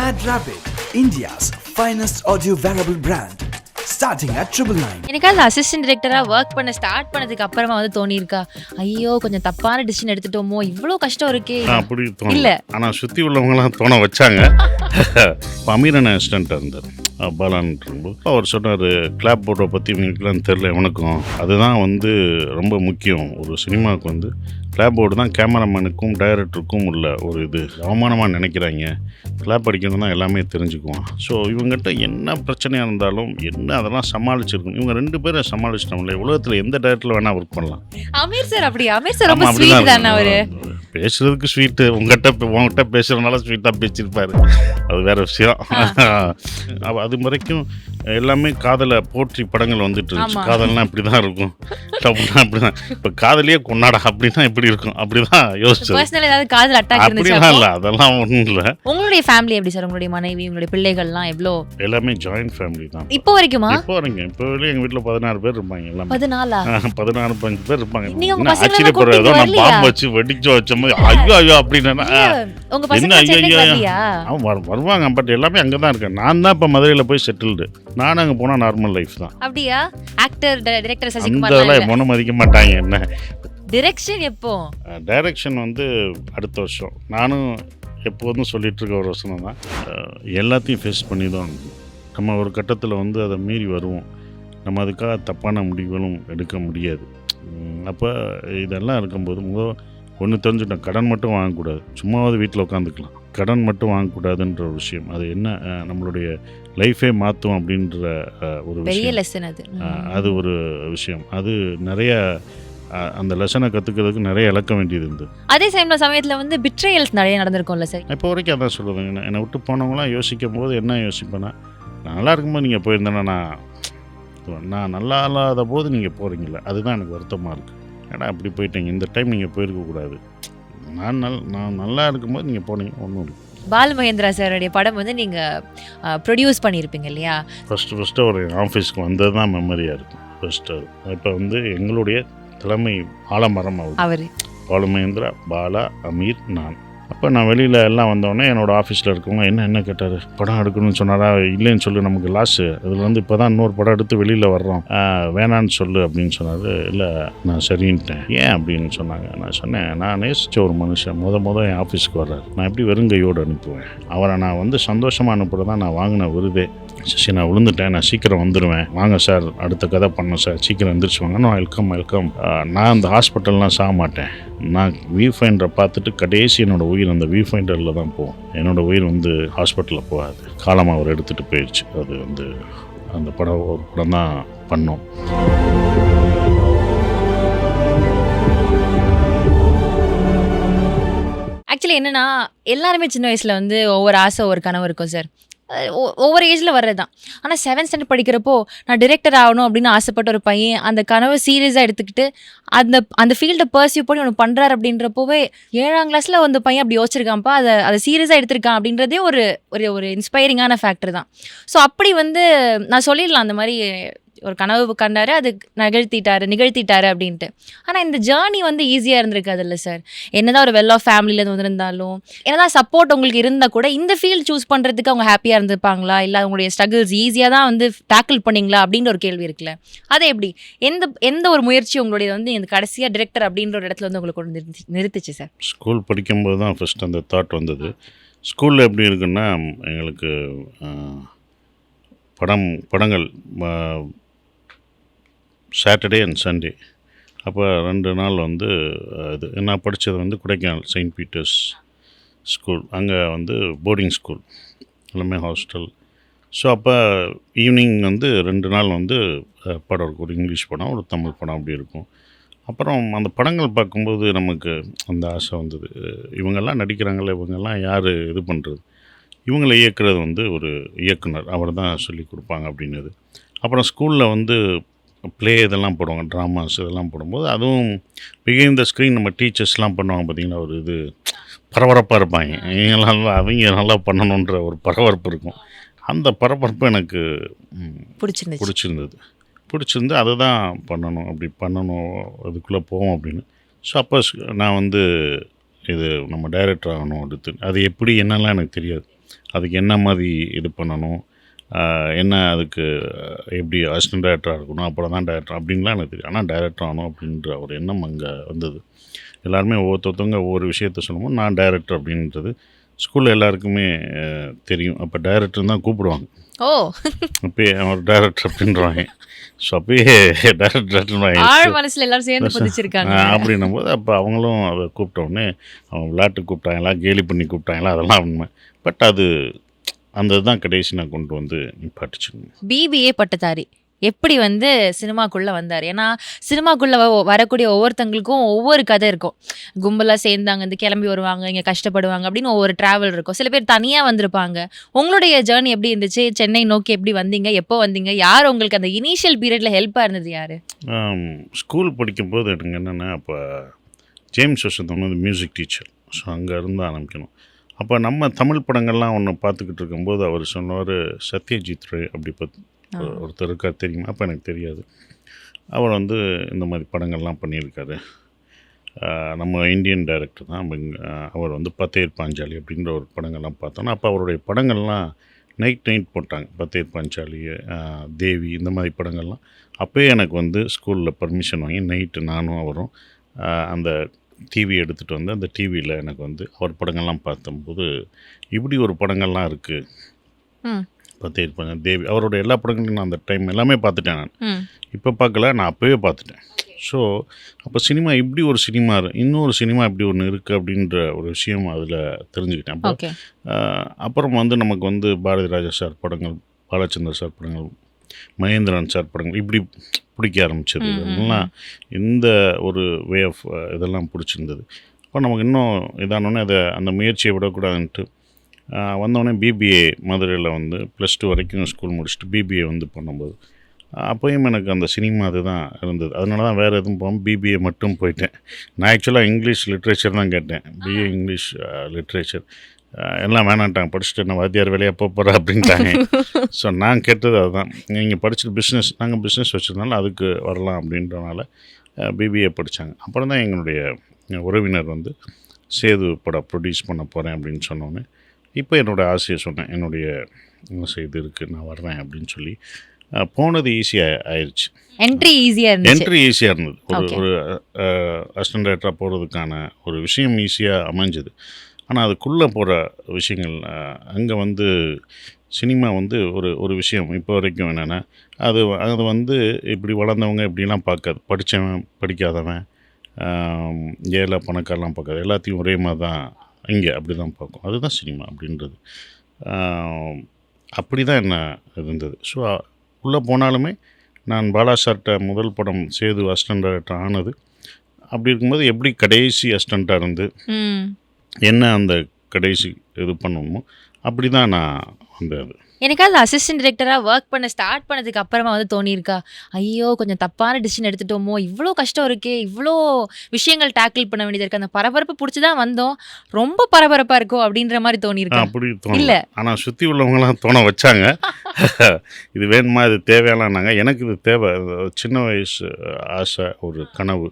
Mad Rabbit, India's finest audio wearable brand, starting at 999. எனக்காவது assistant டைரக்டரா work பண்ண start பண்ணதுக்கு அப்புறமா வந்து தோணியிருக்கா, ஐயோ கொஞ்சம் தப்பான டிசிஷன் எடுத்துட்டோமோ, இவ்வளோ கஷ்டம் இருக்கே. அப்படி இல்ல, ஆனா சுத்தி உள்ளவங்கலாம் தோண வச்சாங்க. அமீரன் அசிஸ்டன்ட் இருந்தார் பாலான் இருக்கும்போது அவர் சொன்னார், கிளாப் போர்டை பற்றி இவங்களுக்குலாம் தெரில எவனுக்கும், அதுதான் வந்து ரொம்ப முக்கியம். ஒரு சினிமாவுக்கு வந்து கிளாப் போர்டு தான் கேமராமேனுக்கும் டைரக்டருக்கும் உள்ள ஒரு இது. அவமானமாக நினைக்கிறாங்க, கிளாப் அடிக்கணும் தான் எல்லாமே தெரிஞ்சுக்குவான். ஸோ இவங்ககிட்ட என்ன பிரச்சனையாக இருந்தாலும் என்ன அதெல்லாம் சமாளிச்சிருக்கணும். இவங்க 2 பேரை சமாளிச்சிட்டோம்ல, உலகத்தில் எந்த டைரக்டரில் வேணால் ஒர்க் பண்ணலாம். அமீர் சார் அப்படியா? அமீர் சார் ரொம்ப ஸ்வீட் தானே அவரு. பேசுறதுக்கு ஸ்வீட்டு, உங்ககிட்ட பேசுறதுனால ஸ்வீட்டாக பேசியிருப்பாரு, அது வேற விஷயம். அது வரைக்கும் எல்லாமே காதலை போற்றி படங்கள் வந்துட்டு இருந்துச்சு. காதல்னா இப்படி தான் இருக்கும், லவ்னா அப்படி தான். இப்போ காதலியே கொண்டாடா அப்படின்னா எப்படி இருக்கும், அப்படிதான் யோசிச்சு. அப்படிலாம் இல்லை, அதெல்லாம் ஒன்றும் இல்லை. உங்களுடைய ஃபேமிலி எப்படி சார்? உங்களுடைய மனைவி, உங்களுடைய பிள்ளைகள்லாம் எவ்வளோ? எல்லாமே ஜாயின்ட் ஃபேமிலி தான் இப்போ வரைக்குமா? இப்போ வரைக்கும் இப்போ வரைக்கும் எங்கள் வீட்டில் 16 பேர் இருப்பாங்க. எல்லாம் 14 பேர் இருப்பாங்க. ஆச்சரியப்படுறது, நான் பாம்பு வச்சு வெடிச்சு வச்ச மாதிரி ஐயோ ஐயோ அப்படின்னா என்ன ஐயோ வருவாங்க. பட் எல்லாமே அங்கே தான் இருக்கேன். நான் தான் இப்போ மதுரையில் போய் செட்டில்டு. நானும் அங்கே போனால் நார்மல் லைஃப் தான். அப்படியா? ஆக்டர் டைரக்டர் சசிகுமார் ஒன்றும் மதிக்க மாட்டாங்க. என்ன டைரக்ஷன் எப்போ? டைரக்ஷன் வந்து அடுத்த வருஷம். நானும் எப்போதும் சொல்லிட்டு இருக்க ஒரு வருஷம் தான். எல்லாத்தையும் ஃபேஸ் பண்ணி தான் நம்ம ஒரு கட்டத்தில் வந்து அதை மீறி வருவோம். நம்ம அதுக்காக தப்பான முடிவுகளும் எடுக்க முடியாது. அப்போ இதெல்லாம் இருக்கும்போது ஒன்று தெரிஞ்சுட்டோம், கடன் மட்டும் வாங்கக்கூடாது. சும்மாவது வீட்டில் உட்காந்துக்கலாம், கடன் மட்டும் வாங்கக்கூடாதுன்ற ஒரு விஷயம். அது என்ன நம்மளுடைய லைஃபே மாற்றும் அப்படின்ற ஒரு விஷயம். அது ஒரு விஷயம். அது நிறைய அந்த லெசனை கற்றுக்கிறதுக்கு நிறைய இழக்க வேண்டியது இருந்தது. அதே சமயத்தில் வந்து பிட்ரேயல்ஸ் நிறைய நடந்திருக்கும்ல சார்? இப்போ வரைக்கும் அதான் சொல்லுவேன். என்னை விட்டு போனவங்களாம் யோசிக்கும் போது என்ன யோசிப்பேன்னா, நான் நல்லா இருக்கும்போது நீங்கள் போயிருந்தேன்னா, நான் நல்லா இல்லாத போது நீங்கள் போகிறீங்கள, அதுதான் எனக்கு வருத்தமாக இருக்குது. ஏன்னா அப்படி போயிட்டீங்க, இந்த டைம் நீங்கள் போயிருக்கக்கூடாது. நான் நல்லா இருக்கும்போது நீங்கள் போனீங்க, ஒன்றும் இல்லை. பால் மகேந்திரா சாருடைய படம் வந்து நீங்கள் ப்ரொடியூஸ் பண்ணியிருப்பீங்க இல்லையா? ஃபஸ்ட்டு ஒரு ஆஃபீஸ்க்கு வந்தது தான் மெமரியாக இருக்கும். ஃபஸ்ட்டு இப்போ வந்து எங்களுடைய தலைமை ஆலமரம் அவர் பால் மகேந்திரா, பாலா, அமீர், நான். அப்போ நான் வெளியில் எல்லாம் வந்தோடனே என்னோடய ஆஃபீஸில் இருக்கவங்க என்ன கேட்டார், படம் எடுக்கணும்னு சொன்னாரா? இல்லைன்னு சொல்லு, நமக்கு லாஸு, அதில் வந்து இப்போ தான் இன்னொரு படம் எடுத்து வெளியில் வர்றோம், வேணான்னு சொல்லு அப்படின்னு சொன்னார். இல்லை நான் சரின்ட்டேன். ஏன் அப்படின்னு சொன்னாங்க. நான் சொன்னேன், நான் நேசித்த ஒரு மனுஷன் முத என் ஆஃபீஸ்க்கு வர்றாரு, நான் எப்படி வெறுங்கையோடு அனுப்புவேன்? அவரை நான் வந்து சந்தோஷமாக அனுப்புகிறது தான் நான் வாங்கின விருதே. சரி, நான் விழுந்துட்டேன், நான் சீக்கிரம் வந்துடுவேன், வாங்க சார் அடுத்த கதை பண்ணோம் சார், சீக்கிரம் எந்திரிச்சு வாங்க. நான் வெல்கம். நான் அந்த ஹாஸ்பிட்டல்லாம் சாக மாட்டேன். நான் வியூ ஃபைண்டரை பார்த்துட்டு கடைசி என்னோடய உயிர் அந்த வியூ ஃபைண்டரில் தான் போகும். என்னோடய உயிர் வந்து ஹாஸ்பிட்டலில் போகாது. காலமாக அவர் எடுத்துகிட்டு போயிடுச்சு. அது வந்து அந்த ஒரு படம் தான் பண்ணோம். ஆக்சுவலி என்னென்னா, எல்லாருமே சின்ன வயசில் வந்து ஒவ்வொரு ஆசை, ஒவ்வொரு கனவு இருக்கும் சார். ஒவ்வொரு ஏஜில் வர்றது தான். ஆனால் 7th ஸ்டாண்டர்ட் படிக்கிறப்போ நான் டிரெக்டர் ஆகணும் அப்படின்னு ஆசைப்பட்ட ஒரு பையன் அந்த கனவை சீரியஸாக எடுத்துக்கிட்டு அந்த ஃபீல்டை பர்சியூ பண்ணி ஒன்று பண்ணுறாரு அப்படின்றப்போவே 7ஆம் கிளாஸில் அந்த பையன் அப்படி யோசிச்சிருக்கான்ப்பா, அதை சீரியஸாக எடுத்திருக்கான் அப்படின்றதே ஒரு இன்ஸ்பைரிங்கான ஃபேக்டர் தான். ஸோ அப்படி வந்து நான் சொல்லிடலாம், அந்த மாதிரி ஒரு கனவு கண்டாரு, அது நிகழ்த்திட்டாரு அப்படின்ட்டு. ஆனால் இந்த ஜேர்னி வந்து ஈஸியாக இருந்திருக்காது இல்லை சார்? என்னதான் ஒரு வெல் ஆஃப் ஃபேமிலியிலேருந்து வந்திருந்தாலும், என்னதான் சப்போர்ட் உங்களுக்கு இருந்தால் கூட இந்த ஃபீல்ட் சூஸ் பண்ணுறதுக்கு அவங்க ஹாப்பியாக இருந்திருப்பாங்களா? இல்லை அவங்களுடைய ஸ்ட்ரகிள்ஸ் ஈஸியாக தான் வந்து டேக்கிள் பண்ணிங்களா அப்படின்ற ஒரு கேள்வி இருக்குல்ல, அதை எப்படி எந்த ஒரு முயற்சி உங்களுடைய வந்து இந்த கடைசியாக டிரெக்டர் அப்படின்ற ஒரு இடத்துல வந்து உங்களுக்கு நிறுத்துச்சு சார்? ஸ்கூல் படிக்கும்போது தான் ஃபஸ்ட் அந்த தாட் வந்தது. ஸ்கூலில் எப்படி இருக்குன்னா, எங்களுக்கு படங்கள் சாட்டர்டே அண்ட் சண்டே. அப்போ 2 நாள் வந்து இது நான் படித்தது வந்து கொடைக்கானல் செயின்ட் பீட்டர்ஸ் ஸ்கூல். அங்கே வந்து போர்டிங் ஸ்கூல், எல்லாமே ஹாஸ்டல். ஸோ அப்போ ஈவினிங் வந்து 2 நாள் வந்து படம் இருக்கும். ஒரு இங்கிலீஷ் படம், ஒரு தமிழ் படம் அப்படி இருக்கும். அப்புறம் அந்த படங்கள் பார்க்கும்போது நமக்கு அந்த ஆசை வந்தது, இவங்கெல்லாம் நடிக்கிறாங்களே, இவங்கெல்லாம் யார் இது பண்ணுறது? இவங்களை இயக்குறது வந்து ஒரு இயக்குனர், அவர் தான் சொல்லி கொடுப்பாங்க அப்படின்னது. அப்புறம் ஸ்கூலில் வந்து ப்ளே இதெல்லாம் போடுவாங்க, ட்ராமாஸ் இதெல்லாம் போடும்போது, அதுவும் பிகைண்ட் த ஸ்க்ரீன் நம்ம டீச்சர்ஸ்லாம் பண்ணுவாங்க பார்த்தீங்கன்னா, ஒரு இது பரபரப்பாக இருப்பாங்க. அவங்க நல்லா பண்ணணுன்ற ஒரு பரபரப்பு இருக்கும். அந்த பரபரப்பு எனக்கு பிடிச்சிருந்து அதை தான் பண்ணணும், அப்படி பண்ணணும், அதுக்குள்ளே போவோம் அப்படின்னு. ஸோ அப்போ நான் வந்து இது நம்ம டைரக்டர் ஆகணும் அடுத்து. அது எப்படி என்னெல்லாம் எனக்கு தெரியாது. அதுக்கு என்ன மாதிரி இது பண்ணணும், என்ன அதுக்கு எப்படி அசிஸ்டன்ட் டைரக்டராக இருக்கணும், அப்புறம் தான் டைரக்டர் அப்படின்லாம் எனக்கு தெரியும். ஆனால் டைரக்டர் ஆகணும் அப்படின்ற ஒரு எண்ணம் அங்கே வந்தது. எல்லாருமே ஒவ்வொருத்தவங்க ஒவ்வொரு விஷயத்த சொல்லும்போது நான் டைரக்டர் அப்படின்றது ஸ்கூலில் எல்லாருக்குமே தெரியும். அப்போ டைரக்டர் தான் கூப்பிடுவாங்க. ஓ அப்பயே அவர் டைரக்டர் அப்படின்றாங்க. ஸோ அப்பயே டைரக்டர் ஆழ் மனசுல எல்லாரும் சேர்ந்து பதிச்சிருக்காங்க. அப்படின்னும் போது அப்போ அவங்களும் அதை கூப்பிட்டோடனே அவங்க விளையாட்டு கூப்பிட்டாங்களா, கேலி பண்ணி கூப்பிட்டாங்களா, அதெல்லாம் உண்மை. பட் அது அந்த இதுதான் கடைசி நான் கொண்டு வந்து நிப்பாட்டுச்சுங்க. பிபிஏ பட்டதாரி எப்படி வந்து சினிமாக்குள்ளே வந்தார்? ஏன்னா சினிமாக்குள்ளே வரக்கூடிய ஒவ்வொருத்தங்களுக்கும் ஒவ்வொரு கதை இருக்கும். கும்பலாக சேர்ந்தாங்க, இந்த கிளம்பி வருவாங்க, இங்கே கஷ்டப்படுவாங்க அப்படின்னு ஒவ்வொரு ட்ராவல் இருக்கும். சில பேர் தனியாக வந்திருப்பாங்க. உங்களுடைய ஜேர்னி எப்படி இருந்துச்சு? சென்னை நோக்கி எப்படி வந்தீங்க? எப்போ வந்தீங்க? யார் உங்களுக்கு அந்த இனிஷியல் பீரியடில் ஹெல்ப்பாக இருந்தது? யார்? ஸ்கூல் படிக்கும்போது எனக்கு என்னென்னா, அப்போ ஜேம்ஸ் வசந்தம் வந்து மியூசிக் டீச்சர். ஸோ அங்கே இருந்து ஆரம்பிக்கணும். அப்போ நம்ம தமிழ் படங்கள்லாம் ஒன்று பார்த்துக்கிட்டு இருக்கும்போது அவர் சொன்னார், சத்யஜித் ரே அப்படி ஒருத்தர் இருக்கார் தெரியுமா? அப்போ எனக்கு தெரியாது. அவர் வந்து இந்த மாதிரி படங்கள்லாம் பண்ணியிருக்காரு. நம்ம இந்தியன் டைரக்டர் தான். அவர் வந்து பத்தேர் பாஞ்சாலி அப்படின்ற ஒரு படங்கள்லாம் பார்த்தோன்னா, அப்போ அவருடைய படங்கள்லாம் நைட் போட்டாங்க. பத்தேர் பாஞ்சாலி, தேவி, இந்த மாதிரி படங்கள்லாம் அப்போயே எனக்கு வந்து ஸ்கூலில் பர்மிஷன் வாங்கி நைட்டு நானும் அவரும் அந்த டிவி எடுத்துகிட்டு வந்து அந்த டிவியில் எனக்கு வந்து அவர் படங்கள்லாம் பார்த்தம்போது இப்படி ஒரு படங்கள்லாம் இருக்குது. பத்தேர் தேவி அவரோட எல்லா படங்களையும் நான் அந்த டைம் எல்லாமே பார்த்துட்டேன். நான் இப்போ பார்க்கல, நான் அப்போவே பார்த்துட்டேன். ஸோ அப்போ சினிமா இப்படி ஒரு சினிமா, இன்னொரு சினிமா இப்படி ஒன்று இருக்குது அப்படின்ற ஒரு விஷயம் அதில் தெரிஞ்சுக்கிட்டேன். அப்போ அப்புறம் வந்து நமக்கு வந்து பாரதி ராஜா சார் படங்கள், பாலச்சந்தர் சார் படங்கள், மகேந்திரன் சார் படங்கள் இப்படி பிடிக்க ஆரம்பிச்சது. இதெல்லாம் இந்த ஒரு வே ஆஃப் இதெல்லாம் பிடிச்சிருந்தது. இப்போ நமக்கு இன்னும் இதானோடனே அதை அந்த முயற்சியை விடக்கூடாதுன்ட்டு வந்தோடனே பிபிஏ மதுரையில் வந்து +2 வரைக்கும் ஸ்கூல் முடிச்சுட்டு பிபிஏ வந்து பண்ணும்போது அப்போயும் எனக்கு அந்த சினிமா அதுதான் இருந்தது. அதனால தான் வேறு எதுவும் போகாமல் பிபிஏ மட்டும் போயிட்டேன். நான் ஆக்சுவலாக இங்கிலீஷ் லிட்ரேச்சர் தான் கேட்டேன். பிஏ இங்கிலீஷ் லிட்ரேச்சர் எல்லாம் வேணான்ட்டாங்க. படிச்சுட்டு நான் வாத்தியார் வேலையாக போகிறேன் அப்படின்ட்டாங்க. ஸோ நான் கேட்டது அதுதான், நீங்கள் படிச்சுட்டு பிஸ்னஸ், நாங்கள் பிஸ்னஸ் வச்சுருந்தாலும் அதுக்கு வரலாம் அப்படின்றனால பிபிஏ படித்தாங்க. அப்புறம் தான் எங்களுடைய உறவினர் வந்து சேது படம் ப்ரொடியூஸ் பண்ண போகிறேன் அப்படின்னு சொன்னோன்னே இப்போ என்னோடய ஆசையை சொன்னேன். என்னுடைய ஆசை இது இருக்குது, நான் வர்றேன் அப்படின்னு சொல்லி போனது ஈஸியாக ஆயிடுச்சு. என்ட்ரி ஈஸியாக இருந்தது. ஒரு அசிஸ்டன்ட் டைரக்டராக போகிறதுக்கான ஒரு விஷயம் ஈஸியாக அமைஞ்சது. ஆனால் அதுக்குள்ளே போகிற விஷயங்கள் அங்கே வந்து சினிமா வந்து ஒரு விஷயம் இப்போ வரைக்கும் என்னென்னா, அது வந்து இப்படி வளர்ந்தவங்க இப்படிலாம் பார்க்காது. படித்தவன் படிக்காதவன், ஏழை பணக்காரெலாம் பார்க்காது. எல்லாத்தையும் ஒரே மாதிரி தான் இங்கே அப்படி தான் பார்க்கும். அதுதான் சினிமா அப்படின்றது. அப்படி தான் என்ன இருந்தது. ஸோ உள்ளே போனாலுமே நான் பாலா சார்கிட்ட முதல் படம் சேது அசிஸ்டன்ட் டைரக்டர் ஆனது. அப்படி இருக்கும்போது எப்படி கடைசி அசிஸ்டண்ட்டாக இருந்து என்ன அந்த கடைசி இது பண்ணணுமோ அப்படி தான் நான் வந்தது. எனக்காவது அசிஸ்டன்ட் டைரக்டராக ஒர்க் பண்ண ஸ்டார்ட் பண்ணதுக்கு அப்புறமா வந்து தோணியிருக்கா, ஐயோ கொஞ்சம் தப்பான டிசிஷன் எடுத்துட்டோமோ, இவ்வளோ கஷ்டம் இருக்கே, இவ்வளோ விஷயங்கள் டேக்கிள் பண்ண வேண்டியது இருக்குது, அந்த பரபரப்பு பிடிச்சி தான் வந்தோம், ரொம்ப பரபரப்பாக இருக்கும் அப்படின்ற மாதிரி தோணியிருக்கா? அப்படி இல்லை, ஆனால் சுற்றி உள்ளவங்களாம் தோண வச்சாங்க. இது வேணுமா, இது தேவையானாங்க. எனக்கு இது தேவை, சின்ன வயசு ஆசை, ஒரு கனவு.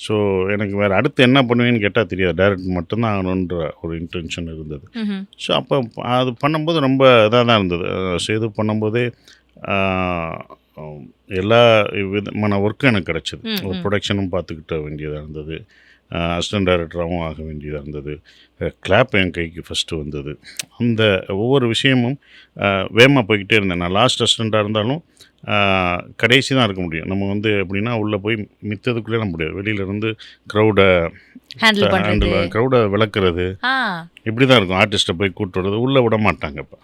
ஸோ எனக்கு வேறு அடுத்து என்ன பண்ணுவேன்னு கேட்டால் தெரியாது. டைரக்டர் மட்டும்தான் ஆகணுன்ற ஒரு இன்டென்ஷன் இருந்தது. ஸோ அப்போ அது பண்ணும்போது ரொம்ப இதாக தான் இருந்தது. சேது பண்ணும்போதே எல்லா விதமான ஒர்க்கும் எனக்கு கிடச்சிது. ஒரு ப்ரொடக்ஷனும் பார்த்துக்கிட்ட வேண்டியதாக இருந்தது, அசிஸ்டன்ட் டைரக்டராகவும் ஆக வேண்டியதாக இருந்தது, கிளாப் என் கைக்கு ஃபஸ்ட்டு வந்தது. அந்த ஒவ்வொரு விஷயமும் வேகமாக போய்கிட்டே இருந்தேன். நான் லாஸ்ட் அசிஸ்டண்ட்டாக இருந்தாலும் கடைசி தான் இருக்க முடியும். நம்ம வந்து எப்படின்னா உள்ளே போய் மித்ததுக்குள்ளே நம்ம முடியாது. வெளியிலேருந்து க்ரௌடை விளக்குறது இப்படி தான் இருக்கும். ஆர்டிஸ்ட்டை போய் கூப்பிட்டு வர்றது உள்ளே விட மாட்டாங்க. இப்போ